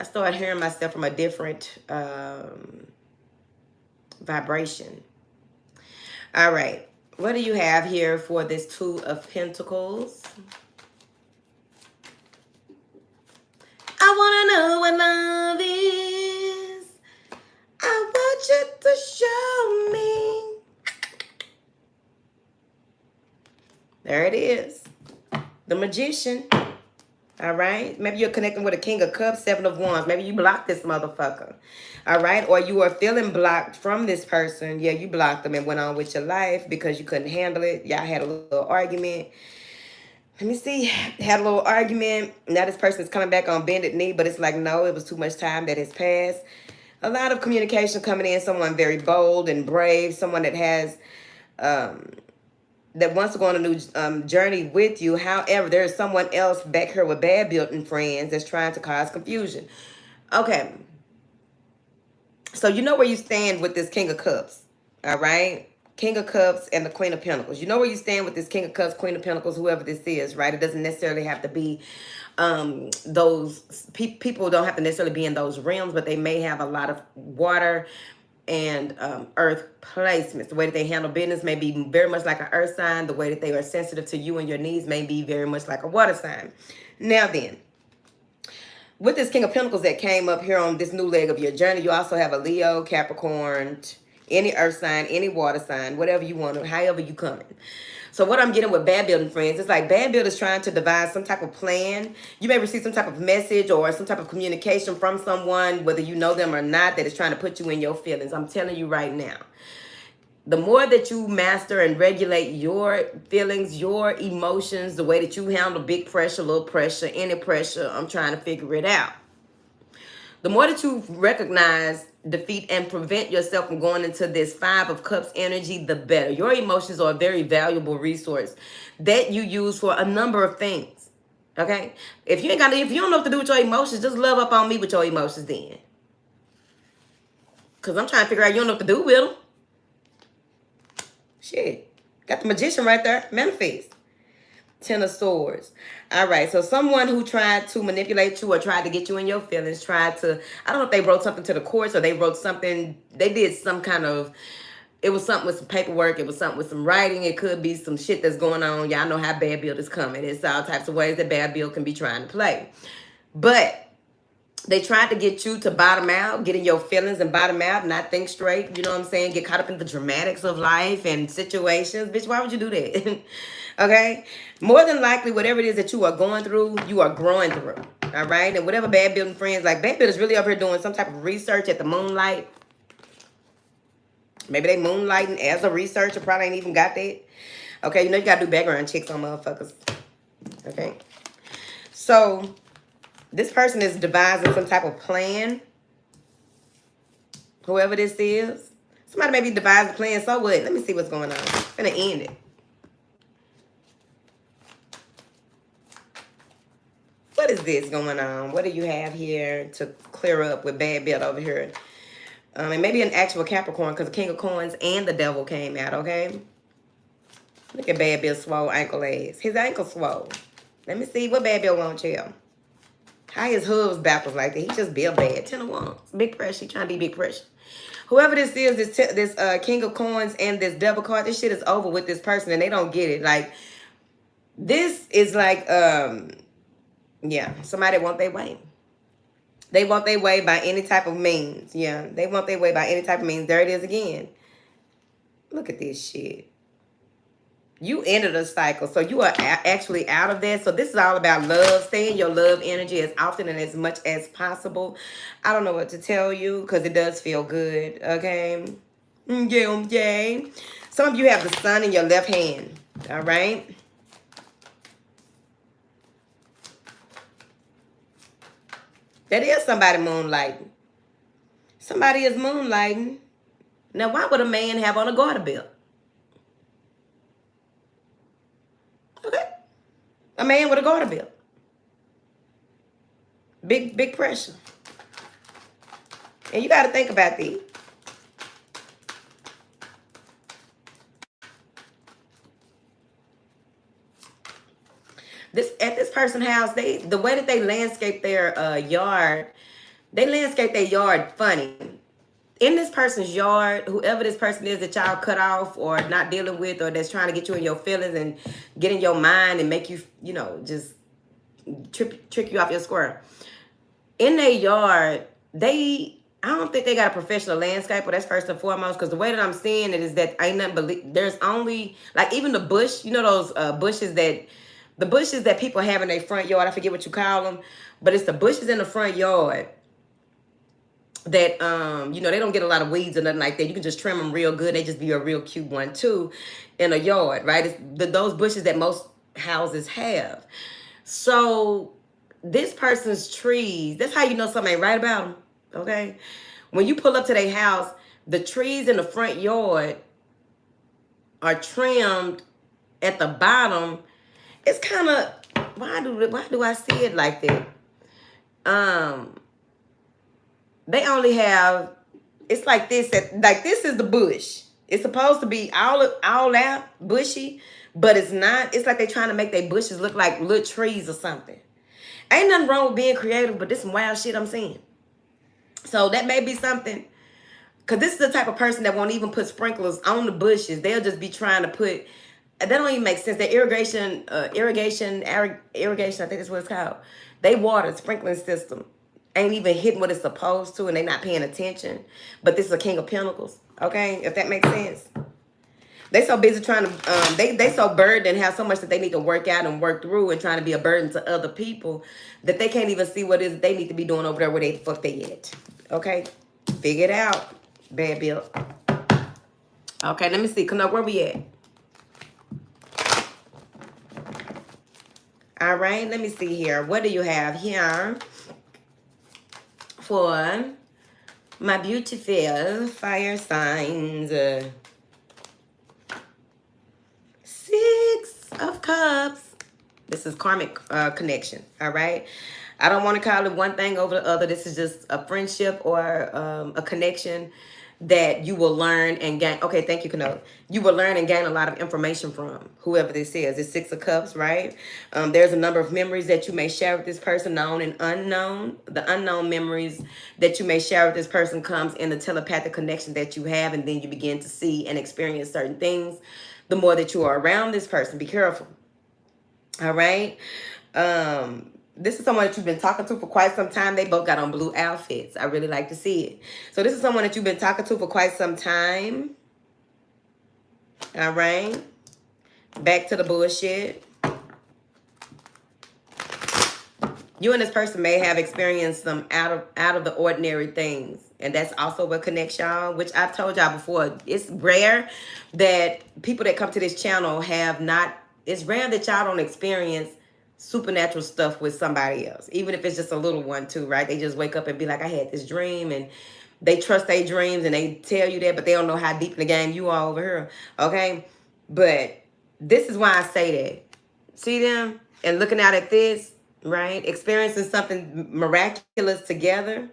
I started hearing myself from a different vibration. All right. What do you have here for this Two of Pentacles? I want to know what love is. I want you to show me. There it is. The Magician. All right. Maybe you're connecting with a King of Cups, Seven of Wands. Maybe you blocked this motherfucker. All right. Or you are feeling blocked from this person. Yeah, you blocked them and went on with your life because you couldn't handle it. Y'all had a little argument. Let me see. Had a little argument. Now this person is coming back on bended knee, but it's like, no, it was too much time that has passed. A lot of communication coming in. Someone very bold and brave. Someone that has... that wants to go on a new journey with you. However, there is someone else back here with bad building friends that's trying to cause confusion. Okay. So you know where you stand with this King of Cups. All right? King of Cups and the Queen of Pentacles. You know where you stand with this King of Cups, Queen of Pentacles, whoever this is, right? It doesn't necessarily have to be those people don't have to necessarily be in those realms, but they may have a lot of water and earth placements. The way that they handle business may be very much like an earth sign. The way that they are sensitive to you and your needs may be very much like a water sign. Now then, with this King of Pentacles that came up here on this new leg of your journey, you also have a Leo, Capricorn, any earth sign, any water sign, whatever you want, however you coming. So what I'm getting with bad building friends, it's like bad builders trying to devise some type of plan. You may receive some type of message or some type of communication from someone, whether you know them or not, that is trying to put you in your feelings. I'm telling you right now, the more that you master and regulate your feelings, your emotions, the way that you handle big pressure, little pressure, any pressure, I'm trying to figure it out. The more that you recognize defeat and prevent yourself from going into this Five of Cups energy, the better. Your emotions are a very valuable resource that you use for a number of things. Okay? If you don't know what to do with your emotions, just love up on me with your emotions then. Because I'm trying to figure out you don't know what to do with them. Shit. Got the Magician right there. Manifest. Ten of Swords. All right, so someone who tried to manipulate you or tried to get you in your feelings, I don't know if they wrote something to the courts or they wrote something, they did some kind of, it was something with some paperwork, it was something with some writing, it could be some shit that's going on. Y'all know how bad build is coming. It's all types of ways that bad build can be trying to play. But They tried to get you to bottom out, get in your feelings and bottom out, not think straight. You know what I'm saying? Get caught up in the dramatics of life and situations. Bitch, why would you do that? Okay? More than likely, whatever it is that you are going through, you are growing through. All right? And whatever bad building friends, like bad builders really up here doing some type of research at the moonlight. Maybe they moonlighting as a researcher, probably ain't even got that. Okay, you know you gotta do background checks on motherfuckers. Okay? So, this person is devising some type of plan. Whoever this is. Somebody maybe devised a plan, so what? Let me see what's going on. I'm gonna end it. What is this going on? What do you have here to clear up with bad build over here? And maybe an actual Capricorn, because the King of Coins and the Devil came out, okay? Look at Bad Bill swole ankle legs. His ankle swole. Let me see what Bad Bill wants here. How his hooves backwards like that? He just built bad. 10 of Wands. Big pressure. He trying to be big pressure. Whoever this is, this King of Coins and this Devil card, this shit is over with this person and they don't get it. Like, this is like, yeah, somebody want their way. They want their way by any type of means. Yeah, they want their way by any type of means. There it is again. Look at this shit. You ended a cycle, so you are actually out of that. So this is all about love. Stay in your love energy as often and as much as possible. I don't know what to tell you because it does feel good, okay? Yeah. Some of you have the sun in your left hand, all right? That is somebody moonlighting. Somebody is moonlighting. Now, why would a man have on a garter belt? Okay. A man with a garter belt. Big pressure. And you got to think about these. At this person's house, the way that they landscape their yard, they landscape their yard funny. In this person's yard, whoever this person is that y'all cut off or not dealing with, or that's trying to get you in your feelings and get in your mind and make you, you know, just trick you off your square. In their yard, I don't think they got a professional landscaper. That's first and foremost, because the way that I'm seeing it is that ain't nothing but there's only, like, even the bush, you know, those bushes that people have in their front yard. I forget what you call them, but it's the bushes in the front yard that, you know, they don't get a lot of weeds or nothing like that. You can just trim them real good. They just be a real cute one too in a yard, right? It's those bushes that most houses have. So this person's trees, that's how you know something ain't right about them, okay? When you pull up to their house, the trees in the front yard are trimmed at the bottom. It's kind of, why do I see it like that? They only have, it's like this, like this is the bush. It's supposed to be all out bushy, but it's not. It's like they're trying to make their bushes look like little trees or something. Ain't nothing wrong with being creative, but this some wild shit I'm seeing. So that may be something, because this is the type of person that won't even put sprinklers on the bushes. They'll just be trying to put, that don't even make sense. The irrigation, I think that's what it's called. They water sprinkling system ain't even hitting what it's supposed to, and they not paying attention. But this is a King of Pentacles, okay? If that makes sense. They so busy trying to, they so burdened and have so much that they need to work out and work through and trying to be a burden to other people that they can't even see what it is they need to be doing over there where they the fuck they at, okay? Figure it out, Bad Bill. Okay, let me see. Come up, where we at? All right, let me see here. What do you have here for my beautiful fire signs? 6 of Cups. This is karmic connection, all right? I don't want to call it one thing over the other. This is just a friendship or a connection that you will learn and gain. Okay, thank you, Kano. You will learn and gain a lot of information from whoever this is. It's 6 of Cups, right? There's a number of memories that you may share with this person, known and unknown. The unknown memories that you may share with this person comes in the telepathic connection that you have, and then you begin to see and experience certain things. The more that you are around this person, be careful. All right? This is someone that you've been talking to for quite some time. They both got on blue outfits. I really like to see it. So this is someone that you've been talking to for quite some time. All right. Back to the bullshit. You and this person may have experienced some out of the ordinary things. And that's also what connects y'all, which I've told y'all before. It's rare that people that come to this channel have not, it's rare that y'all don't experience supernatural stuff with somebody else. Even if it's just a little one too, right? They just wake up and be like, I had this dream, and they trust their dreams and they tell you that, but they don't know how deep in the game you are over here. Okay? But this is why I say that. See them? And looking out at this, right? Experiencing something miraculous together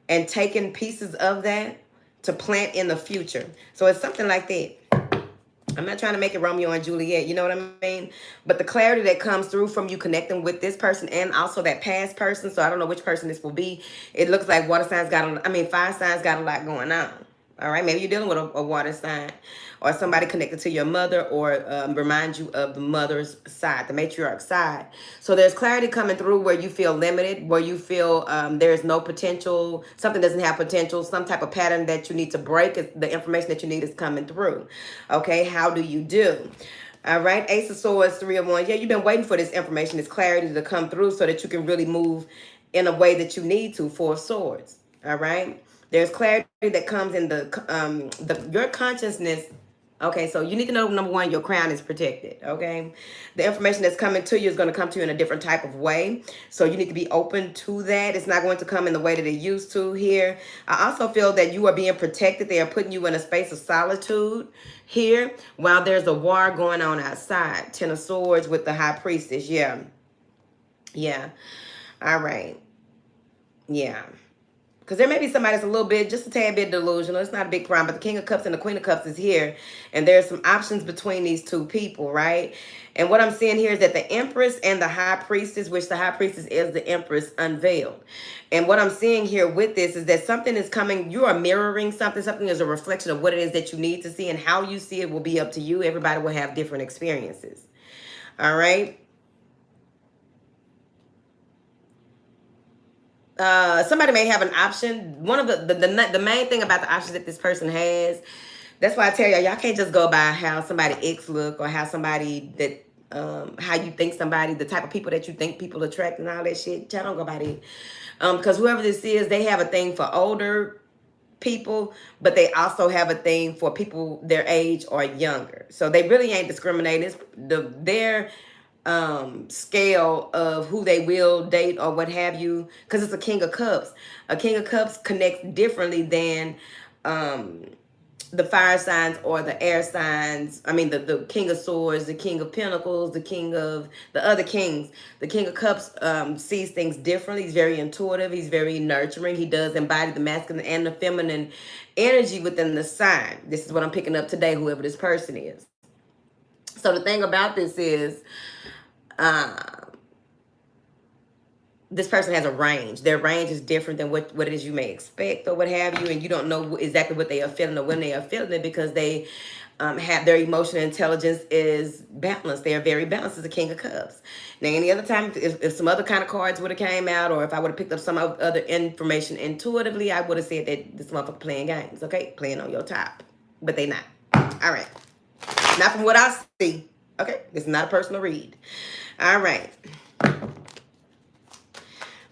and taking pieces of that to plant in the future. So it's something like that. I'm not trying to make it Romeo and Juliet, you know what I mean? But the clarity that comes through from you connecting with this person and also that past person, so I don't know which person this will be. It looks like water signs got, fire signs got a lot going on. All right, maybe you're dealing with a water sign or somebody connected to your mother, or remind you of the mother's side, the matriarch side. So there's clarity coming through where you feel limited, where you feel there's no potential, something doesn't have potential, some type of pattern that you need to break. The information that you need is coming through. Okay, how do you do? All right, Ace of Swords, Three of Wands. Yeah, you've been waiting for this information, this clarity to come through so that you can really move in a way that you need to. Four of Swords. All right, there's clarity that comes in your consciousness. Okay, so you need to know, number one, your crown is protected, okay? The information that's coming to you is going to come to you in a different type of way. So you need to be open to that. It's not going to come in the way that it used to here. I also feel that you are being protected. They are putting you in a space of solitude here while there's a war going on outside. Ten of Swords with the High Priestess. Yeah. Yeah. All right. Yeah. Because there may be somebody that's a little bit, just a tad bit delusional. It's not a big problem. But the King of Cups and the Queen of Cups is here. And there's some options between these two people, right? And what I'm seeing here is that the Empress and the High Priestess, which the High Priestess is the Empress unveiled. And what I'm seeing here with this is that something is coming. You are mirroring something. Something is a reflection of what it is that you need to see. And how you see it will be up to you. Everybody will have different experiences. All right? Somebody may have an option. One of the main thing about the options that this person has, that's why I tell y'all can't just go by how somebody X look, or how somebody that how you think somebody, the type of people that you think people attract and all that shit. Y'all don't go by that. Because whoever this is, they have a thing for older people, but they also have a thing for people their age or younger. So they really ain't discriminating. It's their scale of who they will date or what have you, because it's a King of Cups. A King of Cups connects differently than the fire signs or the air signs. The King of Swords, the King of Pentacles, the King of the other kings. The King of Cups sees things differently. He's very intuitive. He's very nurturing. He does embody the masculine and the feminine energy within the sign. This is what I'm picking up today, whoever this person is. So the thing about this is, this person has a range. Their range is different than what it is you may expect or what have you, and you don't know exactly what they are feeling or when they are feeling it, because they have their emotional intelligence is balanced. They are very balanced as a King of Cups. Now, any other time, if some other kind of cards would have came out, or if I would have picked up some other information intuitively, I would have said that this motherfucker playing games, okay? Playing on your top. But they not. All right. Not from what I see. Okay? This is not a personal read. All right.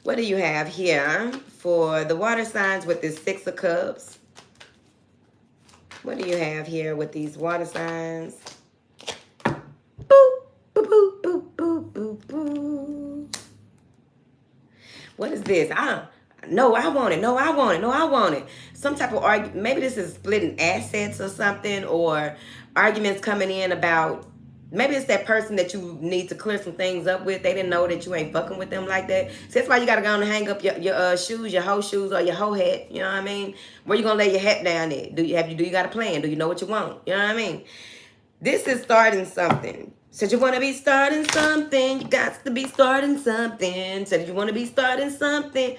What do you have here for the water signs with this Six of Cups? What do you have here with these water signs? Boop, boop, boop, boop, boop, boop, boop. What is this? No, I want it. No, I want it. No, I want it. Some type of argument. Maybe this is splitting assets or something, or arguments coming in about, maybe it's that person that you need to clear some things up with. They didn't know that you ain't fucking with them like that. So that's why you got to go on and hang up your shoes, your hoe shoes, or your hoe hat. You know what I mean? Where you going to lay your hat down at? Do you got a plan? Do you know what you want? You know what I mean? This is starting something. Said you want to be starting something. You got to be starting something. Said you want to be starting something.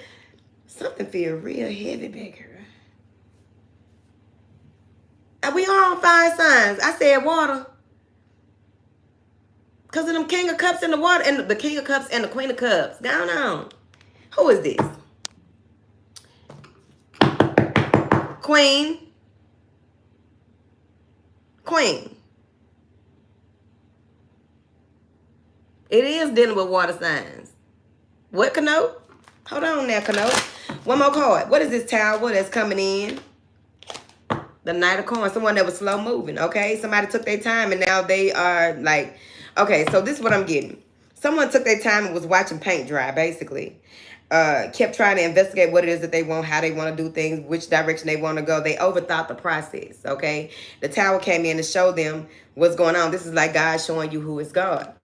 Something feel real heavy, bigger. We are on fire signs. I said water. Because of them King of Cups in the water, and the King of Cups and the Queen of Cups. Down on. Who is this? Queen. Queen. It is dealing with water signs. What, Kano? Hold on now, Kano. One more card. What is this tower that's coming in? The Knight of Coins. Someone that was slow moving, okay? Somebody took their time and now they are like... Okay, so this is what I'm getting. Someone took their time and was watching paint dry, basically. Kept trying to investigate what it is that they want, how they want to do things, which direction they want to go. They overthought the process, okay? The tower came in to show them what's going on. This is like God showing you who is God.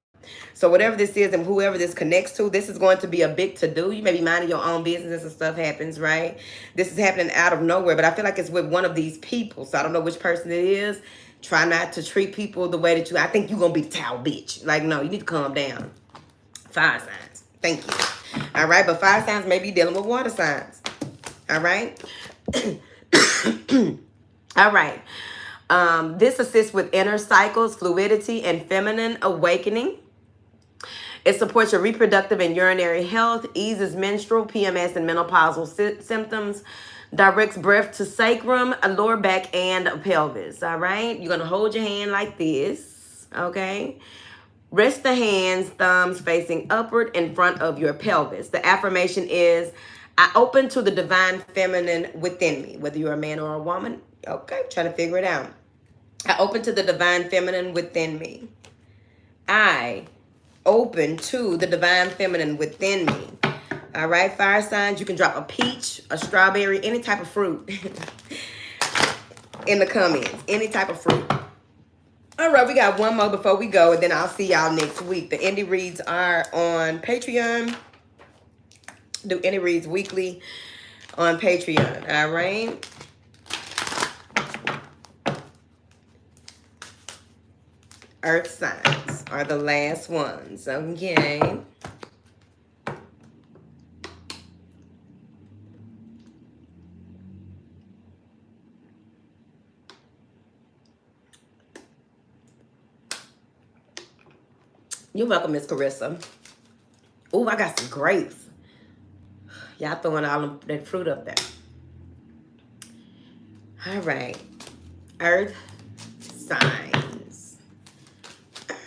So whatever this is and whoever this connects to, this is going to be a big to-do. You may be minding your own business and stuff happens, right? This is happening out of nowhere, but I feel like it's with one of these people. So I don't know which person it is. Try not to treat people the way that I think you're going to be the towel bitch. Like, no, you need to calm down. Fire signs. Thank you. All right, but fire signs may be dealing with water signs. All right? All right. This assists with inner cycles, fluidity, and feminine awakening. It supports your reproductive and urinary health, eases menstrual, PMS, and menopausal symptoms, directs breath to sacrum, lower back, and pelvis. All right? You're going to hold your hand like this, okay? Rest the hands, thumbs facing upward in front of your pelvis. The affirmation is, I open to the divine feminine within me, whether you're a man or a woman. Okay, trying to figure it out. I open to the divine feminine within me. I open to the divine feminine within me. All right, fire signs, you can drop a peach, a strawberry, any type of fruit in the comments. Any type of fruit. All right, we got one more before we go, and then I'll see y'all next week. The indie reads are on Patreon. Do indie reads weekly on Patreon. All right. Earth signs are the last ones. Okay. You're welcome, Miss Carissa. Oh, I got some grapes. Y'all throwing all that fruit up there. All right. Earth signs.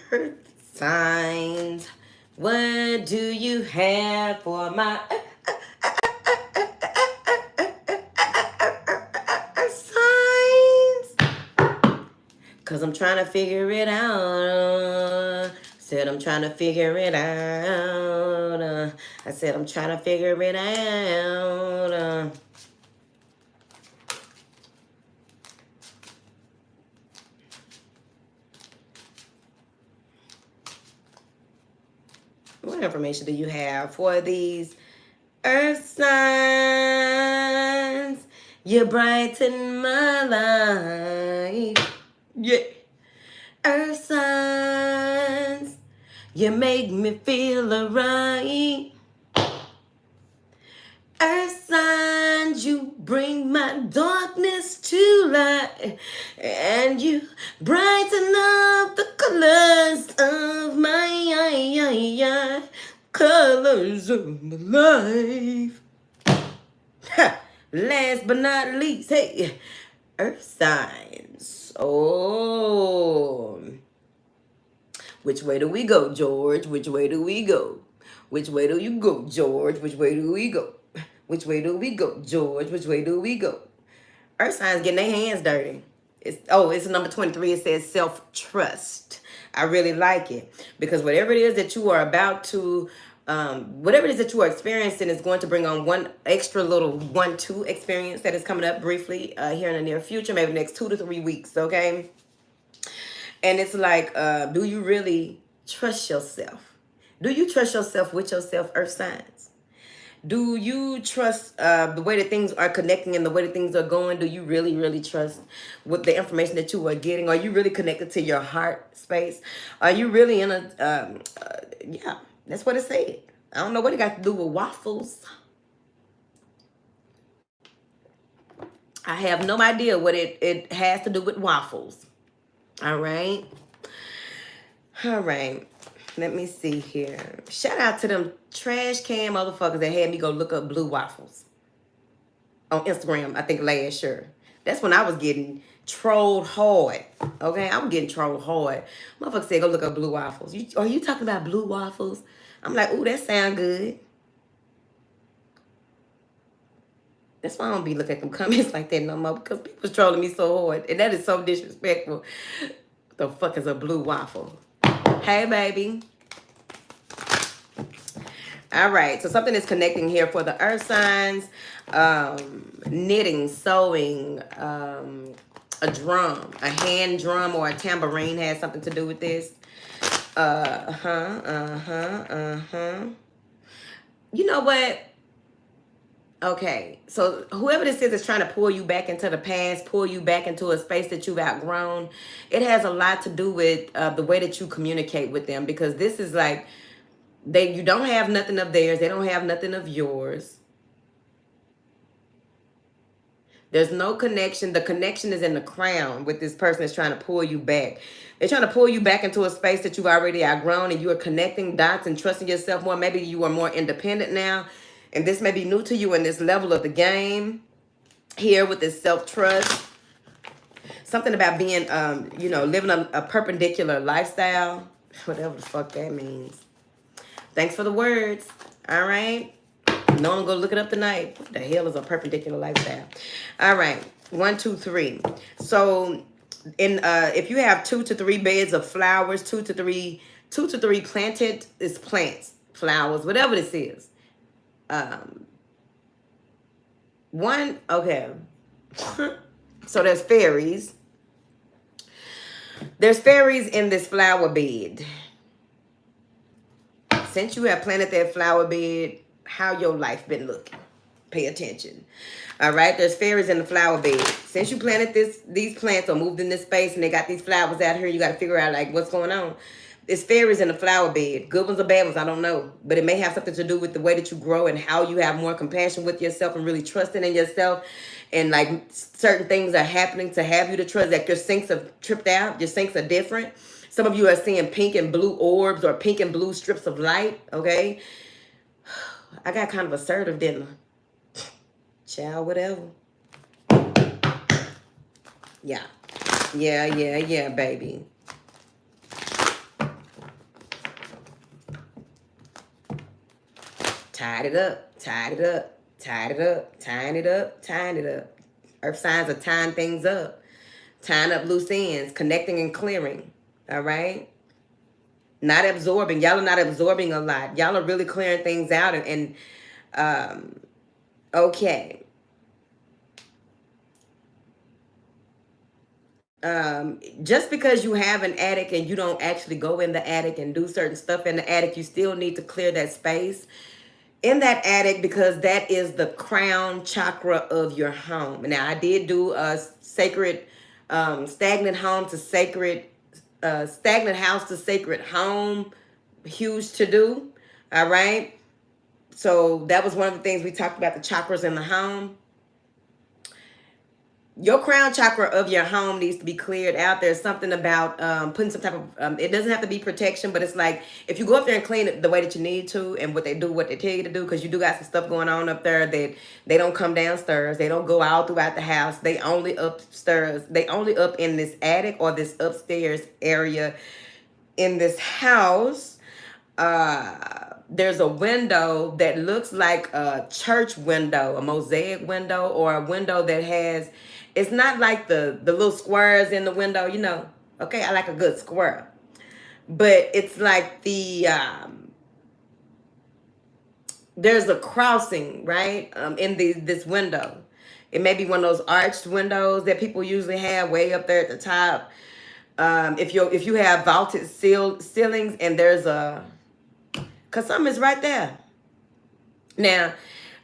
Earth signs. What do you have for my signs? Because I'm trying to figure it out. Said I'm trying to figure it out. I said I'm trying to figure it out. What information do you have for these earth signs? You brighten my life. Yeah. Earth signs. You make me feel alright. Earth signs, you bring my darkness to light. And you brighten up the colors of my colors of my life. Ha. Last but not least, hey, earth signs. Oh. Which way do we go, George? Which way do we go? Which way do you go, George? Which way do we go? Which way do we go, George? Which way do we go? Earth signs getting their hands dirty. It's number 23. It says self-trust. I really like it because whatever it is that you are about to, whatever it is that you are experiencing is going to bring on one extra little 1-2 experience that is coming up briefly here in the near future, maybe the next 2 to 3 weeks, okay? And it's like, do you really trust yourself? Do you trust yourself with yourself, earth signs? Do you trust the way that things are connecting and the way that things are going? Do you really, really trust with the information that you are getting? Are you really connected to your heart space? Are you really in a, yeah, that's what it said. I don't know what it got to do with waffles. I have no idea what it has to do with waffles. All right. All right. Let me see here. Shout out to them trash can motherfuckers that had me go look up blue waffles on Instagram, I think last year. That's when I was getting trolled hard. Okay, I was getting trolled hard. Motherfucker said, go look up blue waffles. Are you talking about blue waffles? I'm like, ooh, that sound good. That's why I don't be looking at them comments like that no more, because people's trolling me so hard. And that is so disrespectful. The fuck is a blue waffle? Hey, baby. All right, so something is connecting here for the earth signs. Knitting, sewing, a drum, a hand drum or a tambourine has something to do with this. You know what? Okay, so whoever this is trying to pull you back into the past, pull you back into a space that you've outgrown. It has a lot to do with the way that you communicate with them, because this is like, you don't have nothing of theirs. They don't have nothing of yours. There's no connection. The connection is in the crown with this person that's trying to pull you back. They're trying to pull you back into a space that you've already outgrown, and you are connecting dots and trusting yourself more. Maybe you are more independent now, and this may be new to you in this level of the game here with this self-trust. Something about being, living a perpendicular lifestyle, whatever the fuck that means. Thanks for the words. All right. No one go look it up tonight. What the hell is a perpendicular lifestyle? All right. 1, 2, 3. So if you have 2 to 3 beds of flowers, 2 to 3 planted is plants, flowers, whatever this is. Okay. So there's fairies. There's fairies in this flower bed. Since you have planted that flower bed, how your life been looking? Pay attention. All right, there's fairies in the flower bed. Since you planted these plants or moved in this space and they got these flowers out here, you got to figure out like what's going on. There's fairies in the flower bed. Good ones or bad ones, I don't know. But it may have something to do with the way that you grow and how you have more compassion with yourself and really trusting in yourself. And like certain things are happening to have you to trust. Like your sinks have tripped out. Your sinks are different. Some of you are seeing pink and blue orbs or pink and blue strips of light, okay? I got kind of assertive, didn't I? Child, whatever. Yeah. Yeah, baby. Tied it up, tied it up, tied it up, tying it up, tying it up. Earth signs are tying things up. Tying up loose ends, connecting and clearing. All right? Not absorbing. Y'all are not absorbing a lot. Y'all are really clearing things out. Okay. Just because you have an attic and you don't actually go in the attic and do certain stuff in the attic, you still need to clear that space in that attic, because that is the crown chakra of your home. Now, I did do a sacred stagnant home to sacred stagnant house to sacred home. Huge to do. All right. So that was one of the things we talked about, the chakras in the home. Your crown chakra of your home needs to be cleared out. There's something about putting some type of, it doesn't have to be protection, but it's like if you go up there and clean it the way that you need to and what they tell you to do, because you do got some stuff going on up there that they don't come downstairs. They don't go all throughout the house. They only upstairs. They only up in this attic or this upstairs area in this house. There's a window that looks like a church window, a mosaic window, or a window that has, it's not like the little squares in the window, you know. Okay, I like a good square. But it's like there's a crossing, right, in this window. It may be one of those arched windows that people usually have way up there at the top. If you have vaulted ceilings and there's a, because something is right there. Now,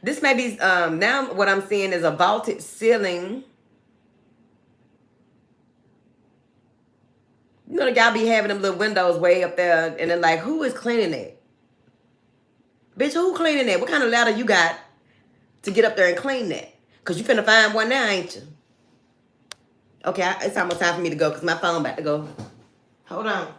this may be, now what I'm seeing is a vaulted ceiling. You know, the guy be having them little windows way up there, and then like, who is cleaning it? Bitch, who cleaning it? What kind of ladder you got to get up there and clean that? Because you finna find one now, ain't you? Okay, it's almost time for me to go because my phone about to go. Hold on.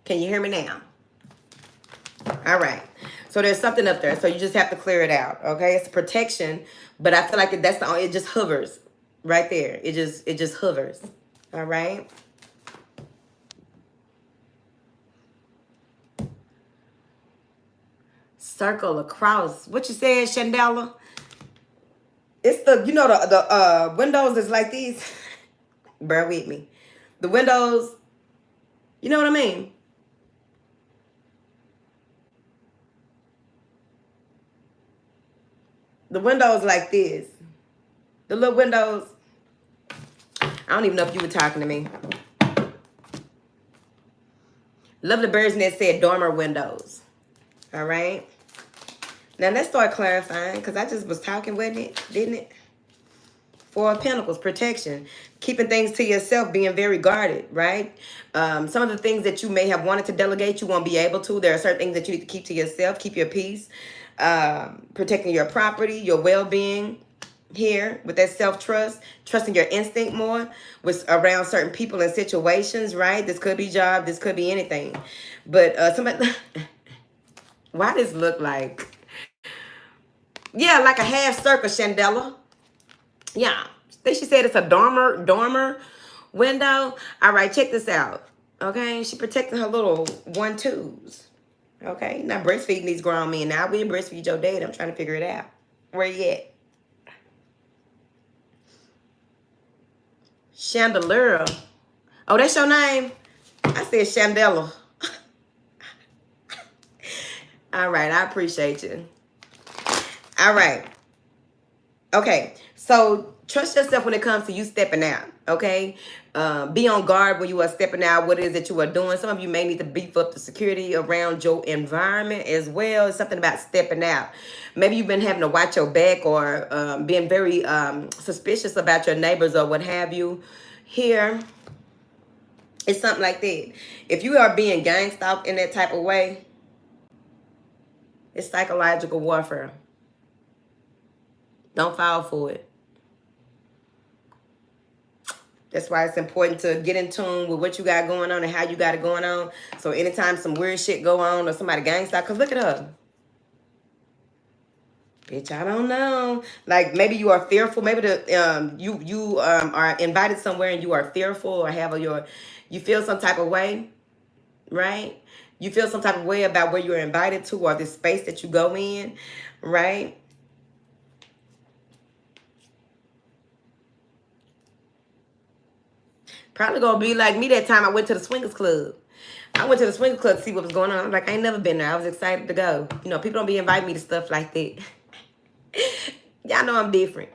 Can you hear me now? All right. So there's something up there. So you just have to clear it out. Okay. It's protection, but I feel like that's the only, it just hovers right there. It just hovers. All right. Circle across. What you said, Chandela? It's the, you know, the windows is like these. Bear with me. The windows, you know what I mean? The windows like this. The little windows. I don't even know if you were talking to me. Lovely Bird's Nest said dormer windows. All right. Now let's start clarifying, because I just was talking, wasn't it? Didn't it? Four of Pentacles, protection. Keeping things to yourself, being very guarded, right? Some of the things that you may have wanted to delegate, you won't be able to. There are certain things that you need to keep to yourself. Keep your peace. Protecting your property, your well-being here with that self-trust. Trusting your instinct more with around certain people and situations, right? This could be job. This could be anything. But somebody... Why does this look like... Yeah, like a half circle, Chandela. Yeah. I think she said it's a dormer window. All right, check this out. Okay, she protecting her little 1-2s. Okay, now breastfeeding these grown men. Now we breastfeed your dad. I'm trying to figure it out. Where you at? Chandelier. Oh, that's your name? I said Chandela. All right, I appreciate you. All right. Okay, so trust yourself when it comes to you stepping out, okay? Be on guard when you are stepping out, what it is that you are doing. Some of you may need to beef up the security around your environment as well. It's something about stepping out. Maybe you've been having to watch your back or being very suspicious about your neighbors or what have you. Here, it's something like that. If you are being gang stalked in that type of way, it's psychological warfare. Don't fall for it. That's why it's important to get in tune with what you got going on and how you got it going on. So anytime some weird shit go on or somebody gang stalk, because look at her. Bitch, I don't know. Like maybe you are fearful. Maybe you are invited somewhere and you are fearful or you feel some type of way, right? You feel some type of way about where you're invited to or this space that you go in, right? Probably gonna be like me that time I went to the swingers club. I went to the swingers club to see what was going on. I'm like, I ain't never been there. I was excited to go. You know, people don't be inviting me to stuff like that. Y'all know I'm different.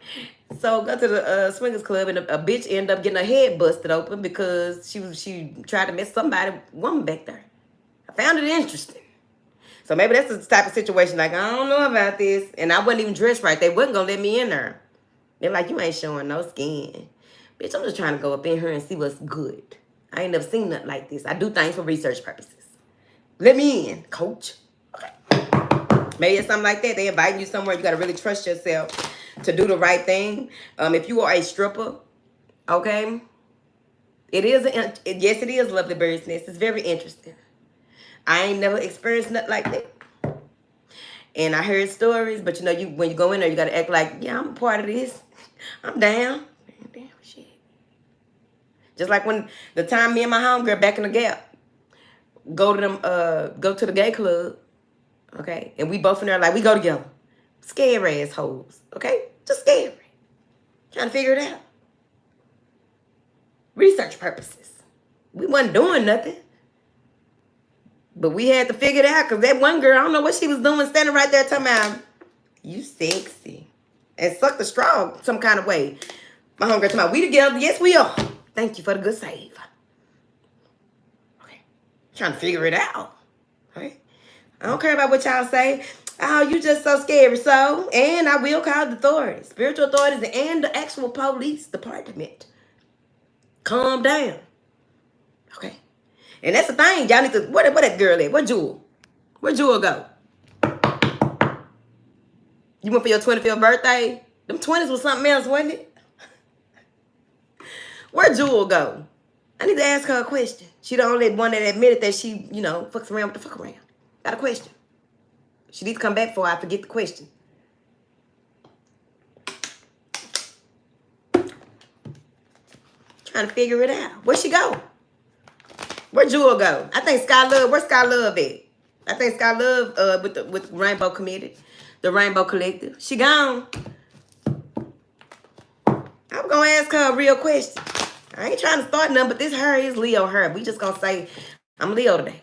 So go to the swingers club and a bitch ended up getting her head busted open because she tried to mess somebody, woman back there. I found it interesting. So maybe that's the type of situation like, I don't know about this. And I wasn't even dressed right. They wasn't gonna let me in there. They're like, you ain't showing no skin. Bitch, I'm just trying to go up in here and see what's good. I ain't never seen nothing like this. I do things for research purposes. Let me in, coach. Okay. Maybe it's something like that. They inviting you somewhere. You got to really trust yourself to do the right thing. If you are a stripper, okay, yes, it is Lovely Bird's Nest. It's very interesting. I ain't never experienced nothing like that. And I heard stories, but you know, when you go in there, you got to act like, yeah, I'm a part of this. I'm down. Damn shit. Just like when the time me and my homegirl back in the Gap go to the gay club, okay, and we both in there like we go together, scary assholes, okay, just scary, trying to figure it out, research purposes. We wasn't doing nothing, but we had to figure it out because that one girl, I don't know what she was doing, standing right there talking about you sexy and suck the straw some kind of way. My homegirl talking about we together, yes we are. Thank you for the good save. Okay. Trying to figure it out. Okay. I don't care about what y'all say. Oh, you just so scary. So, and I will call the authorities, spiritual authorities, and the actual police department. Calm down. Okay. And that's the thing. Y'all need to, where that girl at? Where Jewel? Where Jewel go? You went for your 25th birthday? Them 20s was something else, wasn't it? Where Jewel go? I need to ask her a question. She the only one that admitted that she, you know, fucks around with the fuck around. Got a question. She needs to come back before I forget the question. Trying to figure it out. Where'd she go? Where'd Jewel go? I think Sky Love. Where's Sky Love at? I think Sky Love with Rainbow Committed, the Rainbow Collective. She gone. I'm gonna ask her a real question. I ain't trying to start nothing, but this her is Leo her. We just gonna say I'm Leo today.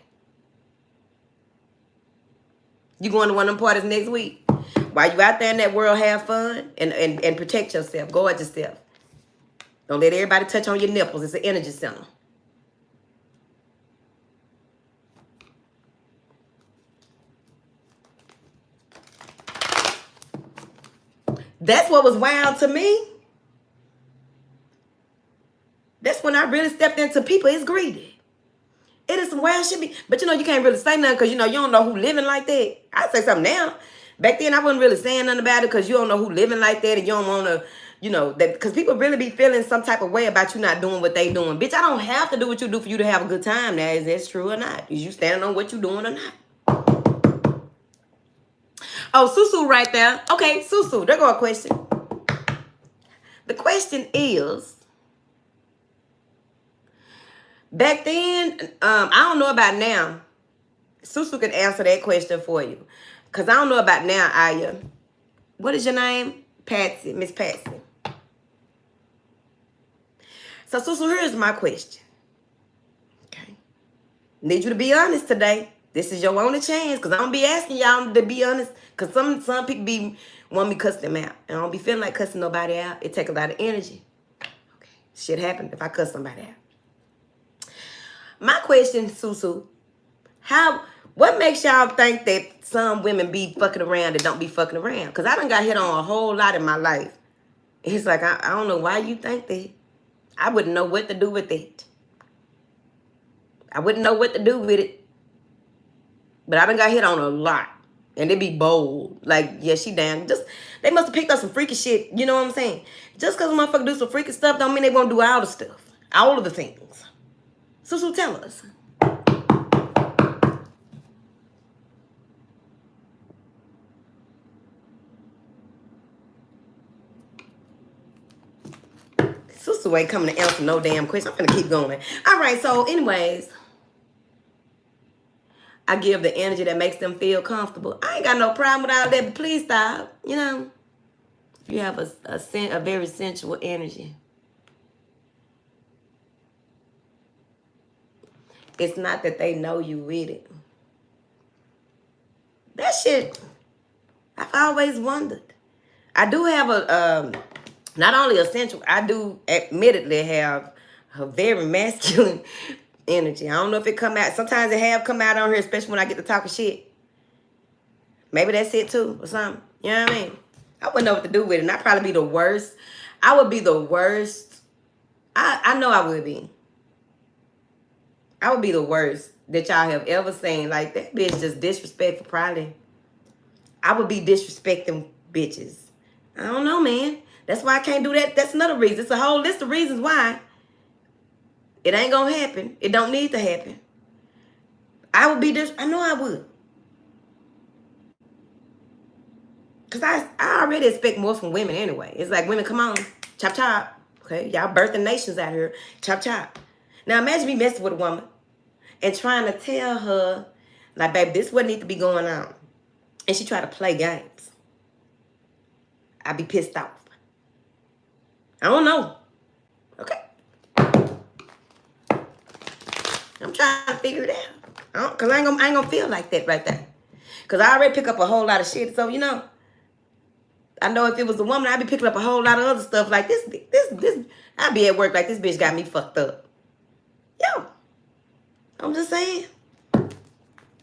You going to one of them parties next week? While you out there in that world, have fun and protect yourself. Guard yourself. Don't let everybody touch on your nipples. It's an energy center. That's what was wild to me. That's when I really stepped into people. It's greedy. It is some wild shit. But you know, you can't really say nothing because you know you don't know who living like that. I say something now. Back then, I wasn't really saying nothing about it because you don't know who living like that and you don't want to, you know, that because people really be feeling some type of way about you not doing what they doing. Bitch, I don't have to do what you do for you to have a good time now. Is that true or not? Is you standing on what you doing or not? Oh, Susu right there. Okay, Susu, there go a question. The question is, back then, I don't know about now. Susu can answer that question for you. Because I don't know about now, Aya. What is your name? Patsy, Miss Patsy. So, Susu, here's my question. Okay. Need you to be honest today. This is your only chance. Because I don't be asking y'all to be honest. Because some people want me to cuss them out. And I don't be feeling like cussing nobody out. It take a lot of energy. Okay. Shit happen if I cuss somebody out. My question, Susu, what makes y'all think that some women be fucking around that don't be fucking around? Because I done got hit on a whole lot in my life. It's like, I don't know why you think that. I wouldn't know what to do with it. I wouldn't know what to do with it. But I done got hit on a lot. And they be bold. Like, yeah, she down. They must have picked up some freaky shit. You know what I'm saying? Just because a motherfucker do some freaky stuff don't mean they won't do all the stuff. All of the things. So tell us. Susu ain't coming to answer no damn question. I'm gonna keep going. All right, so anyways, I give the energy that makes them feel comfortable. I ain't got no problem with all that, but please stop. You know, you have a very sensual energy. It's not that they know you with it. That shit, I've always wondered. I do have not only a sensual, I do admittedly have a very masculine energy. I don't know if it come out. Sometimes it have come out on here, especially when I get to talking shit. Maybe that's it too, or something. You know what I mean? I wouldn't know what to do with it. And I'd probably be the worst. I would be the worst. I know I would be. I would be the worst that y'all have ever seen. Like, that bitch just disrespectful, probably. I would be disrespecting bitches. I don't know, man. That's why I can't do that. That's another reason. It's a whole list of reasons why it ain't gonna happen. It don't need to happen. I would be I know I would. Because I already expect more from women anyway. It's like, women, come on. Chop, chop. Okay? Y'all birthing nations out here. Chop, chop. Now, imagine me messing with a woman and trying to tell her, like, baby, this is what needs to be going on. And she try to play games. I'd be pissed off. I don't know. Okay? I'm trying to figure it out. Because I ain't gonna feel like that right there. Because I already pick up a whole lot of shit. So, you know, I know if it was a woman, I'd be picking up a whole lot of other stuff like this. I'd be at work like, this bitch got me fucked up. Yo, I'm just saying.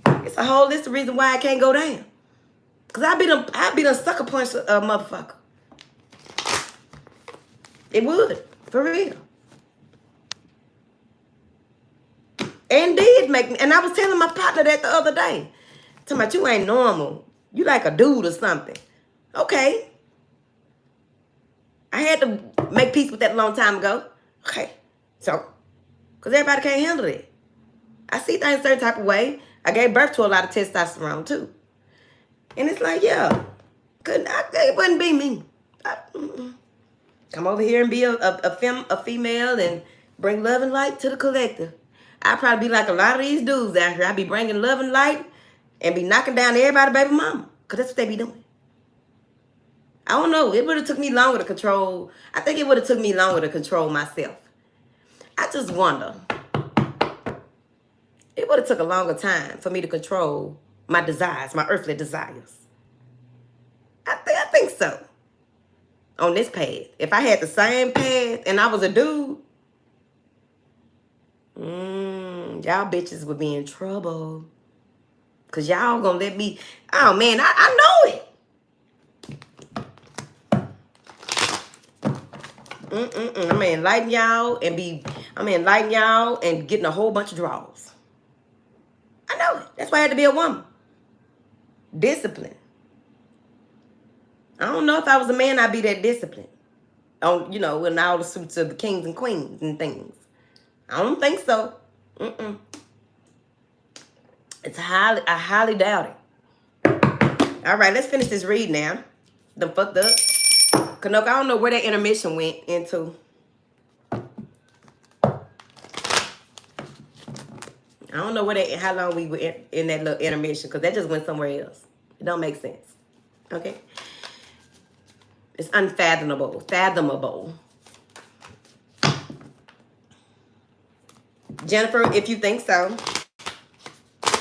It's a whole list of reasons why I can't go down. Because I'd be the sucker punch a motherfucker. It would. For real. And did make me. And I was telling my partner that the other day. Talking about, you ain't normal. You like a dude or something. Okay. I had to make peace with that a long time ago. Okay. So, because everybody can't handle it. I see things a certain type of way. I gave birth to a lot of testosterone too. And it's like, yeah, it wouldn't be me. Come over here and be a female and bring love and light to the collective. I'd probably be like a lot of these dudes out here. I'd be bringing love and light and be knocking down everybody baby mama. Because that's what they be doing. I don't know. It would have took me longer to control. I think it would have took me longer to control myself. I just wonder. It would have took a longer time for me to control my desires, my earthly desires. I think so. On this path. If I had the same path and I was a dude, y'all bitches would be in trouble. Because y'all gonna let me, oh man, I know it. I'm gonna enlighten y'all and getting a whole bunch of draws. I know it. That's why I had to be a woman. Discipline. I don't know if I was a man, I'd be that disciplined. On, in all the suits of the kings and queens and things. I don't think so. I highly doubt it. All right, let's finish this read now. Done fucked up. Kanoka, I don't know where that intermission went into. I don't know how long we were in that little intermission, because that just went somewhere else. It don't make sense. Okay? It's unfathomable. Fathomable. Jennifer, if you think so,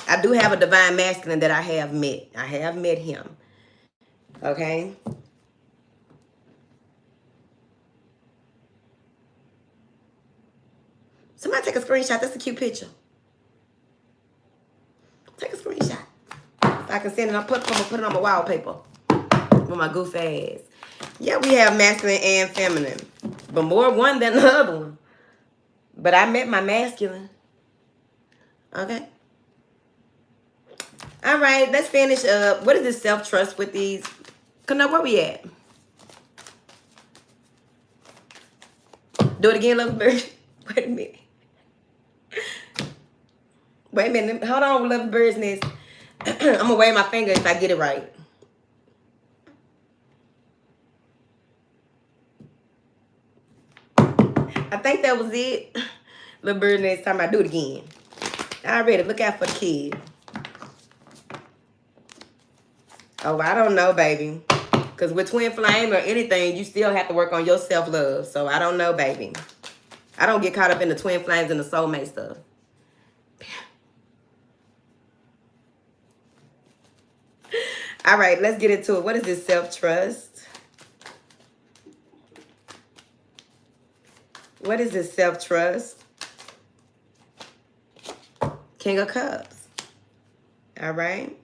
I do have a divine masculine that I have met. I have met him. Okay? Somebody take a screenshot. That's a cute picture. Take a screenshot. So I can send it. I'm gonna put it on my wallpaper with my goof ass. Yeah, we have masculine and feminine, but more one than the other one. But I met my masculine. Okay. All right, let's finish up. What is this self-trust with these? Now, where we at? Do it again, Lovebird. Wait a minute. Wait a minute. Hold on, Lovebird's nest. I'm going to wave my finger if I get it right. I think that was it. Little bird next time I do it again. Already, look out for the kid. Oh, I don't know, baby. Because with twin flame or anything, you still have to work on your self-love. So I don't know, baby. I don't get caught up in the twin flames and the soulmate stuff. All right, let's get into it. What is this self-trust? What is this self-trust? King of Cups. All right.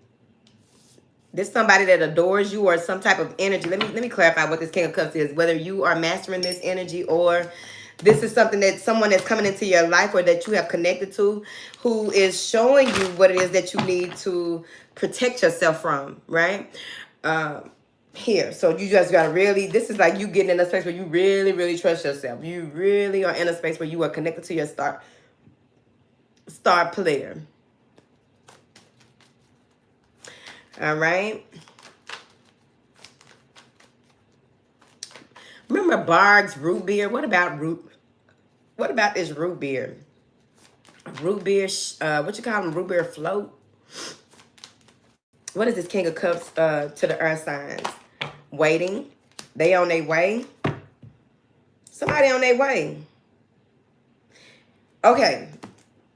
This is somebody that adores you or some type of energy. Let me clarify what this King of Cups is. Whether you are mastering this energy or this is something that someone that's coming into your life or that you have connected to who is showing you what it is that you need to protect yourself from, right? Here. So you just got to really, this is like you getting in a space where you really, really trust yourself. You really are in a space where you are connected to your star player. All right. Remember Bard's root beer? What about this root beer? Root beer, what you call them? Root beer float? What is this King of Cups to the earth signs? Waiting. They on their way. Somebody on their way. Okay.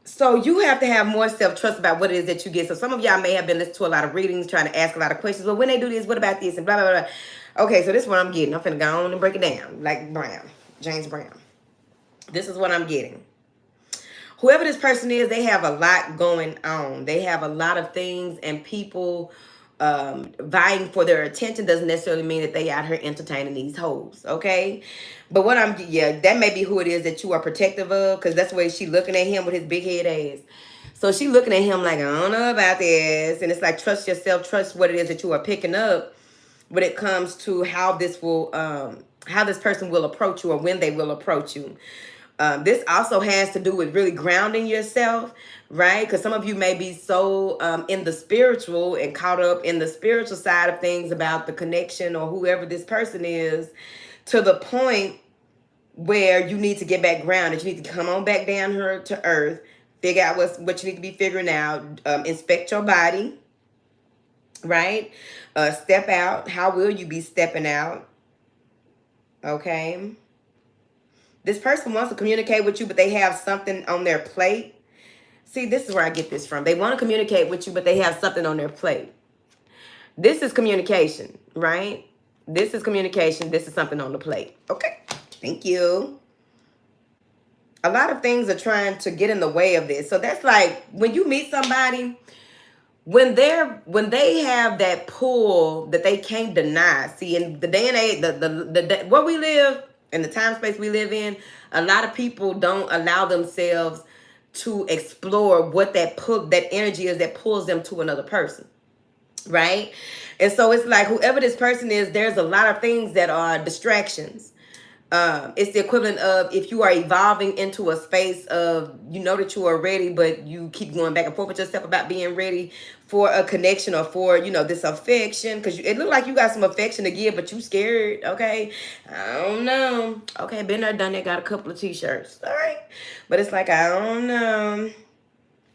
So you have to have more self-trust about what it is that you get. So some of y'all may have been listening to a lot of readings, trying to ask a lot of questions. Well, when they do this, what about this? And blah, blah, blah. Okay, so this is what I'm getting. I'm finna go on and break it down. Like Brown. James Brown. This is what I'm getting. Whoever this person is, they have a lot going on. They have a lot of things and people vying for their attention. Doesn't necessarily mean that they out here entertaining these hoes, okay? But what that may be who it is that you are protective of, because that's the way she looking at him with his big head ass. So she looking at him like, I don't know about this. And it's like, trust yourself, trust what it is that you are picking up when it comes to how this will, how this person will approach you or when they will approach you. This also has to do with really grounding yourself, right? Because some of you may be so in the spiritual and caught up in the spiritual side of things about the connection or whoever this person is, to the point where you need to get back grounded. You need to come on back down here to earth, figure out what you need to be figuring out, inspect your body, right? Step out. How will you be stepping out? Okay. This person wants to communicate with you, but they have something on their plate. See, this is where I get this from. They want to communicate with you, but they have something on their plate. This is communication, right? This is communication. This is something on the plate. Okay. Thank you. A lot of things are trying to get in the way of this. So that's like when you meet somebody, when they have that pull that they can't deny. See, in the day and age, the where we live, in the time space we live in, a lot of people don't allow themselves to explore what that energy is that pulls them to another person, right? And so it's like whoever this person is, there's a lot of things that are distractions. It's the equivalent of if you are evolving into a space of, you know that you are ready, but you keep going back and forth with yourself about being ready for a connection or for, this affection. Because it look like you got some affection to give, but you scared, okay? I don't know. Okay, been there, done that, got a couple of t-shirts, all right? But it's like, I don't know.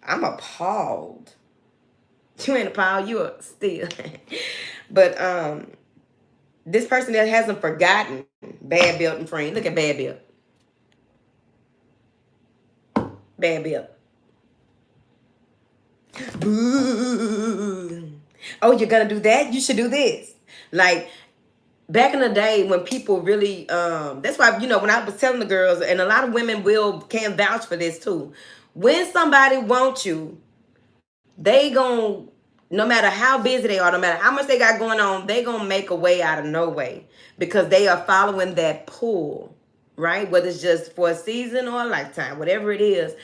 I'm appalled. You ain't appalled, you are still. But, this person that hasn't forgotten Bad Built and Friend. Look at Bad Built. Bad Built. Boo. Oh, you're gonna do that? You should do this. Like back in the day when people really that's why, when I was telling the girls, and a lot of women can vouch for this too. When somebody wants you, they gon', no matter how busy they are, no matter how much they got going on, they gonna make a way out of no way because they are following that pull, right? Whether it's just for a season or a lifetime, whatever it is,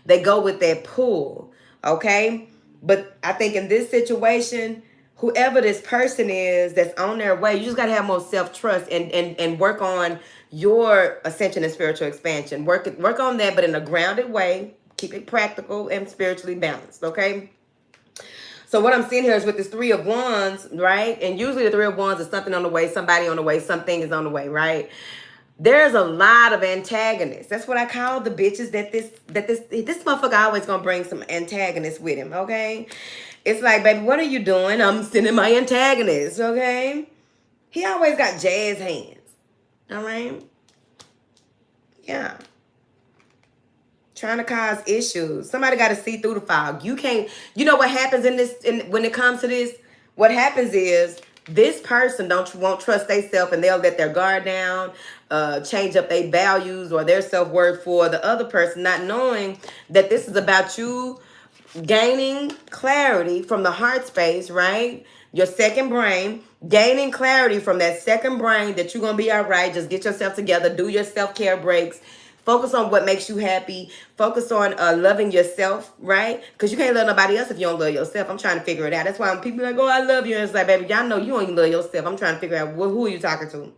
they go with that pull, okay? But I think in this situation, whoever this person is that's on their way, you just gotta have more self-trust and work on your ascension and spiritual expansion. Work on that, but in a grounded way. Keep it practical and spiritually balanced, okay? So what I'm seeing here is with this Three of Wands, right? And usually the Three of Wands is something on the way, somebody on the way, something is on the way, right? There's a lot of antagonists. That's what I call the bitches that this motherfucker always gonna bring some antagonists with him, okay? It's like, baby, what are you doing? I'm sending my antagonist, okay? He always got jazz hands, all right? Yeah. Trying to cause issues. Somebody got to see through the fog. You can't, what happens when it comes to this? What happens is this person won't trust themselves and they'll let their guard down, change up their values or their self-worth for the other person, not knowing that this is about you gaining clarity from the heart space, right? Your second brain, gaining clarity from that second brain that you're going to be all right. Just get yourself together, do your self-care breaks. Focus on what makes you happy. Focus on loving yourself, right? Because you can't love nobody else if you don't love yourself. I'm trying to figure it out. That's why when people are like, oh, I love you. And it's like, baby, y'all know you don't even love yourself. I'm trying to figure out who are you talking to?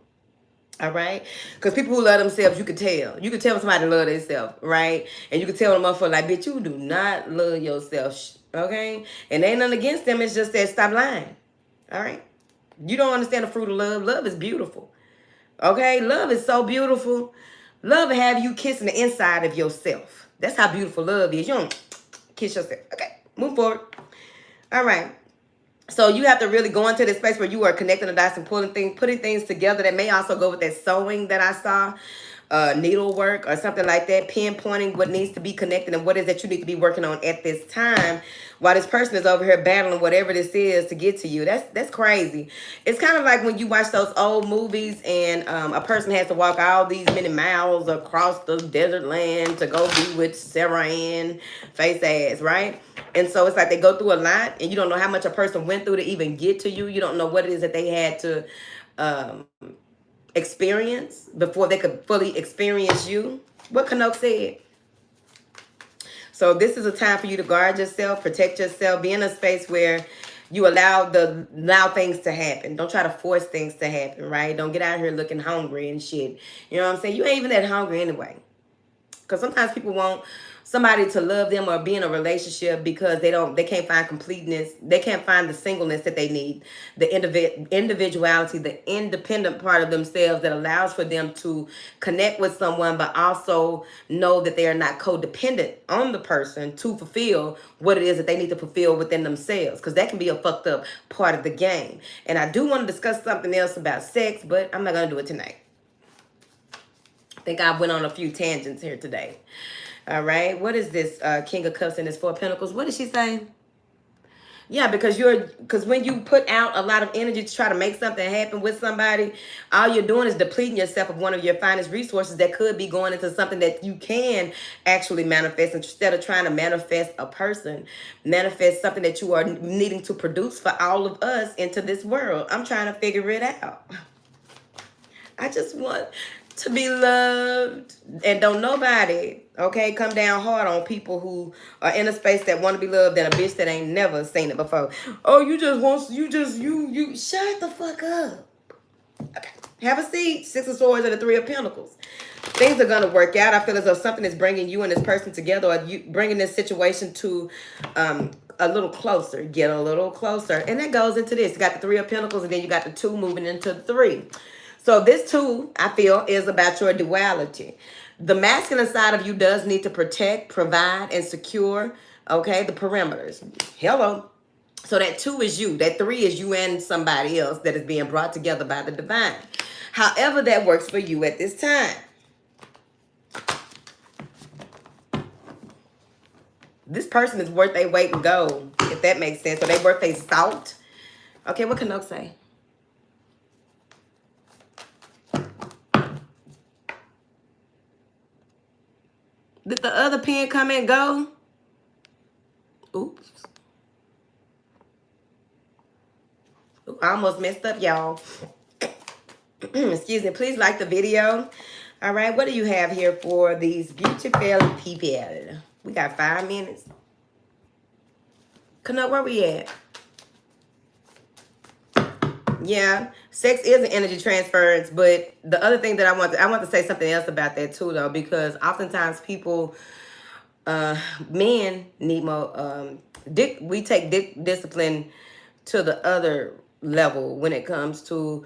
All right? Because people who love themselves, you can tell. You can tell when somebody love themselves, right? And you can tell them motherfucker like, bitch, you do not love yourself, okay? And ain't nothing against them. It's just that stop lying, all right? You don't understand the fruit of love. Love is beautiful, okay? Love is so beautiful. Love will have you kissing the inside of yourself. That's how beautiful love is. You don't kiss yourself. Okay, move forward. All right. So you have to really go into this space where you are connecting the dots and putting things together. That may also go with that sewing that I saw, needlework or something like that, pinpointing what needs to be connected and what is that you need to be working on at this time while this person is over here battling whatever this is to get to you. That's crazy. It's kind of like when you watch those old movies and a person has to walk all these many miles across the desert land to go be with Sarah Ann face ass, right? And so it's like they go through a lot and you don't know how much a person went through to even get to you. You don't know what it is that they had to experience before they could fully experience you. What Canuck said. So this is a time for you to guard yourself, protect yourself, be in a space where you allow things to happen. Don't try to force things to happen, right? Don't get out here looking hungry and shit. You know what I'm saying? You ain't even that hungry anyway. Because sometimes people want somebody to love them or be in a relationship because they can't find completeness. They can't find the singleness that they need, the individuality, the independent part of themselves that allows for them to connect with someone, but also know that they are not codependent on the person to fulfill what it is that they need to fulfill within themselves. Because that can be a fucked up part of the game. And I do want to discuss something else about sex, but I'm not going to do it tonight. I think I went on a few tangents here today. All right. What is this? King of Cups and this Four of Pentacles. What did she say? Yeah, because when you put out a lot of energy to try to make something happen with somebody, all you're doing is depleting yourself of one of your finest resources that could be going into something that you can actually manifest. Instead of trying to manifest a person, manifest something that you are needing to produce for all of us into this world. I'm trying to figure it out. I just want to be loved, and don't nobody, okay, come down hard on people who are in a space that want to be loved than a bitch that ain't never seen it before. Oh, you shut the fuck up. Okay, have a seat. Six of Swords and the Three of Pentacles. Things are gonna work out. I feel as though something is bringing you and this person together, or you bringing this situation to a little closer. Get a little closer, and that goes into this. You got the Three of Pentacles, and then you got the Two moving into the Three. So this too, I feel, is about your duality. The masculine side of you does need to protect, provide, and secure, okay, the perimeters. Hello. So that 2 is you. That 3 is you and somebody else that is being brought together by the divine. However that works for you at this time. This person is worth their weight in gold, if that makes sense. Or they worth their salt. Okay, what can Oak say? Did the other pen come and go? Oops. Ooh, I almost messed up, y'all. Excuse me. Please like the video. All right. What do you have here for these beautiful people? We got 5 minutes. Know where we at? Yeah, sex is an energy transference, but the other thing that I want to say something else about that too, though, because oftentimes people, men need more. We take discipline to the other level when it comes to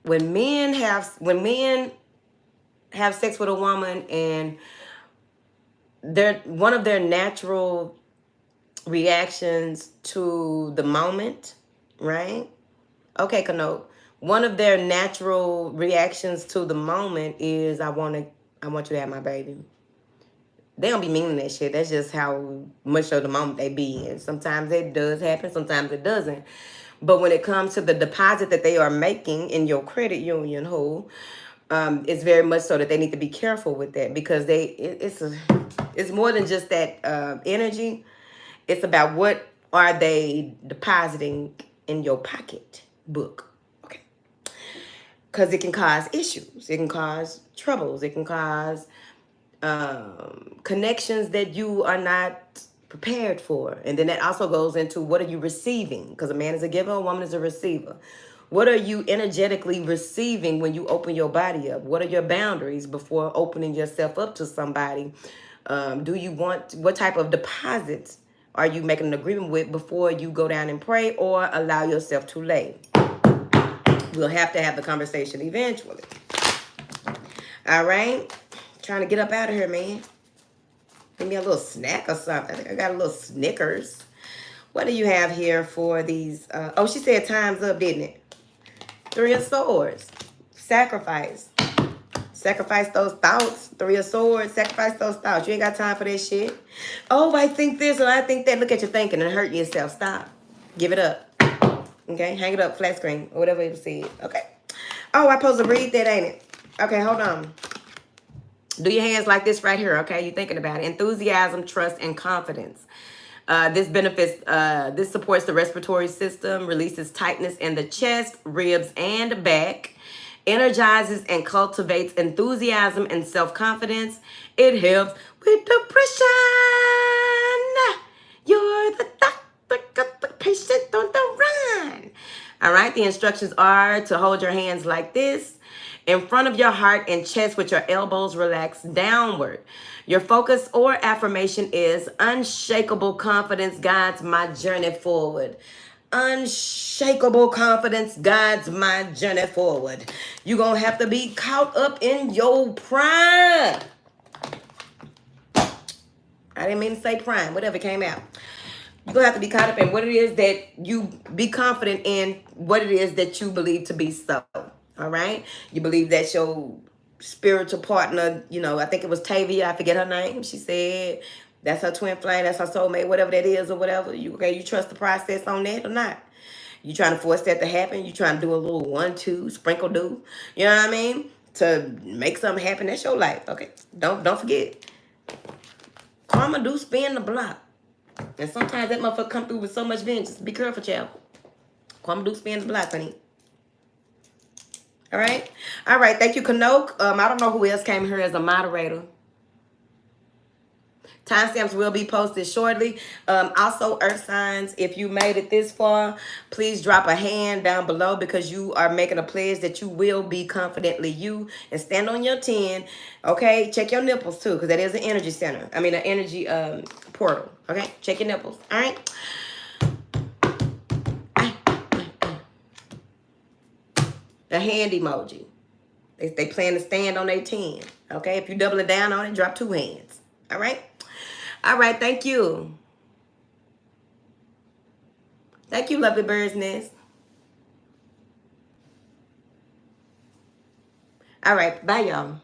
when men have sex with a woman, and one of their natural reactions to the moment, right? Okay, Kano. One of their natural reactions to the moment is I want you to have my baby. They don't be meaning that shit. That's just how much of the moment they be in. Sometimes it does happen, sometimes it doesn't. But when it comes to the deposit that they are making in your credit union, it's very much so that they need to be careful with that, because it's more than just that energy. It's about what are they depositing in your pocket book, okay? Because it can cause issues, it can cause troubles, it can cause connections that you are not prepared for. And then that also goes into what are you receiving, because a man is a giver, a woman is a receiver. What are you energetically receiving when you open your body up? What are your boundaries before opening yourself up to somebody? What type of deposits are you making an agreement with before you go down and pray or allow yourself to lay? We'll have to have the conversation eventually. All right. Trying to get up out of here, man. Give me a little snack or something. I think I got a little Snickers. What do you have here for these? Oh, she said time's up, didn't it? 3 of Swords. Sacrifice. Sacrifice those thoughts. 3 of Swords. Sacrifice those thoughts. You ain't got time for that shit. Oh, I think this and I think that. Look at your thinking and hurt yourself. Stop. Give it up. Okay? Hang it up. Flat screen. Or whatever you said. Okay. Oh, I'm supposed to read that, ain't it? Okay, hold on. Do your hands like this right here, okay? You're thinking about it. Enthusiasm, trust, and confidence. This supports the respiratory system, releases tightness in the chest, ribs, and back, energizes and cultivates enthusiasm and self-confidence. It helps with depression. You're the doctor, got the patient on the run. All right, the instructions are to hold your hands like this in front of your heart and chest with your elbows relaxed downward. Your focus or affirmation is unshakable confidence guides my journey forward. Unshakable confidence guides my journey forward. You're going to have to be caught up in your prime. I didn't mean to say prime, whatever came out. You're going to have to be caught up in what it is that you be confident in, what it is that you believe to be so. All right? You believe that your spiritual partner, you know, I think it was Tavia, I forget her name. She said that's her twin flame, that's her soulmate, whatever that is or whatever. You trust the process on that or not? You trying to force that to happen? You trying to do a little 1, 2, sprinkle do? You know what I mean? To make something happen, that's your life. Okay? Don't forget. Karma do spin the block. And sometimes that motherfucker come through with so much vengeance. Be careful, child. Karma do spin the block, honey. All right? All right. Thank you, Kanoke. I don't know who else came here as a moderator. Timestamps will be posted shortly. Also, Earth signs, if you made it this far, please drop a hand down below because you are making a pledge that you will be confidently you and stand on your 10. Okay? Check your nipples too because that is an energy center. I mean, an energy portal. Okay? Check your nipples. All right? The hand emoji. They plan to stand on their 10. Okay? If you double it down on it, drop 2 hands. All right? All right. Thank you. Thank you, lovely bird's nest. All right. Bye, y'all.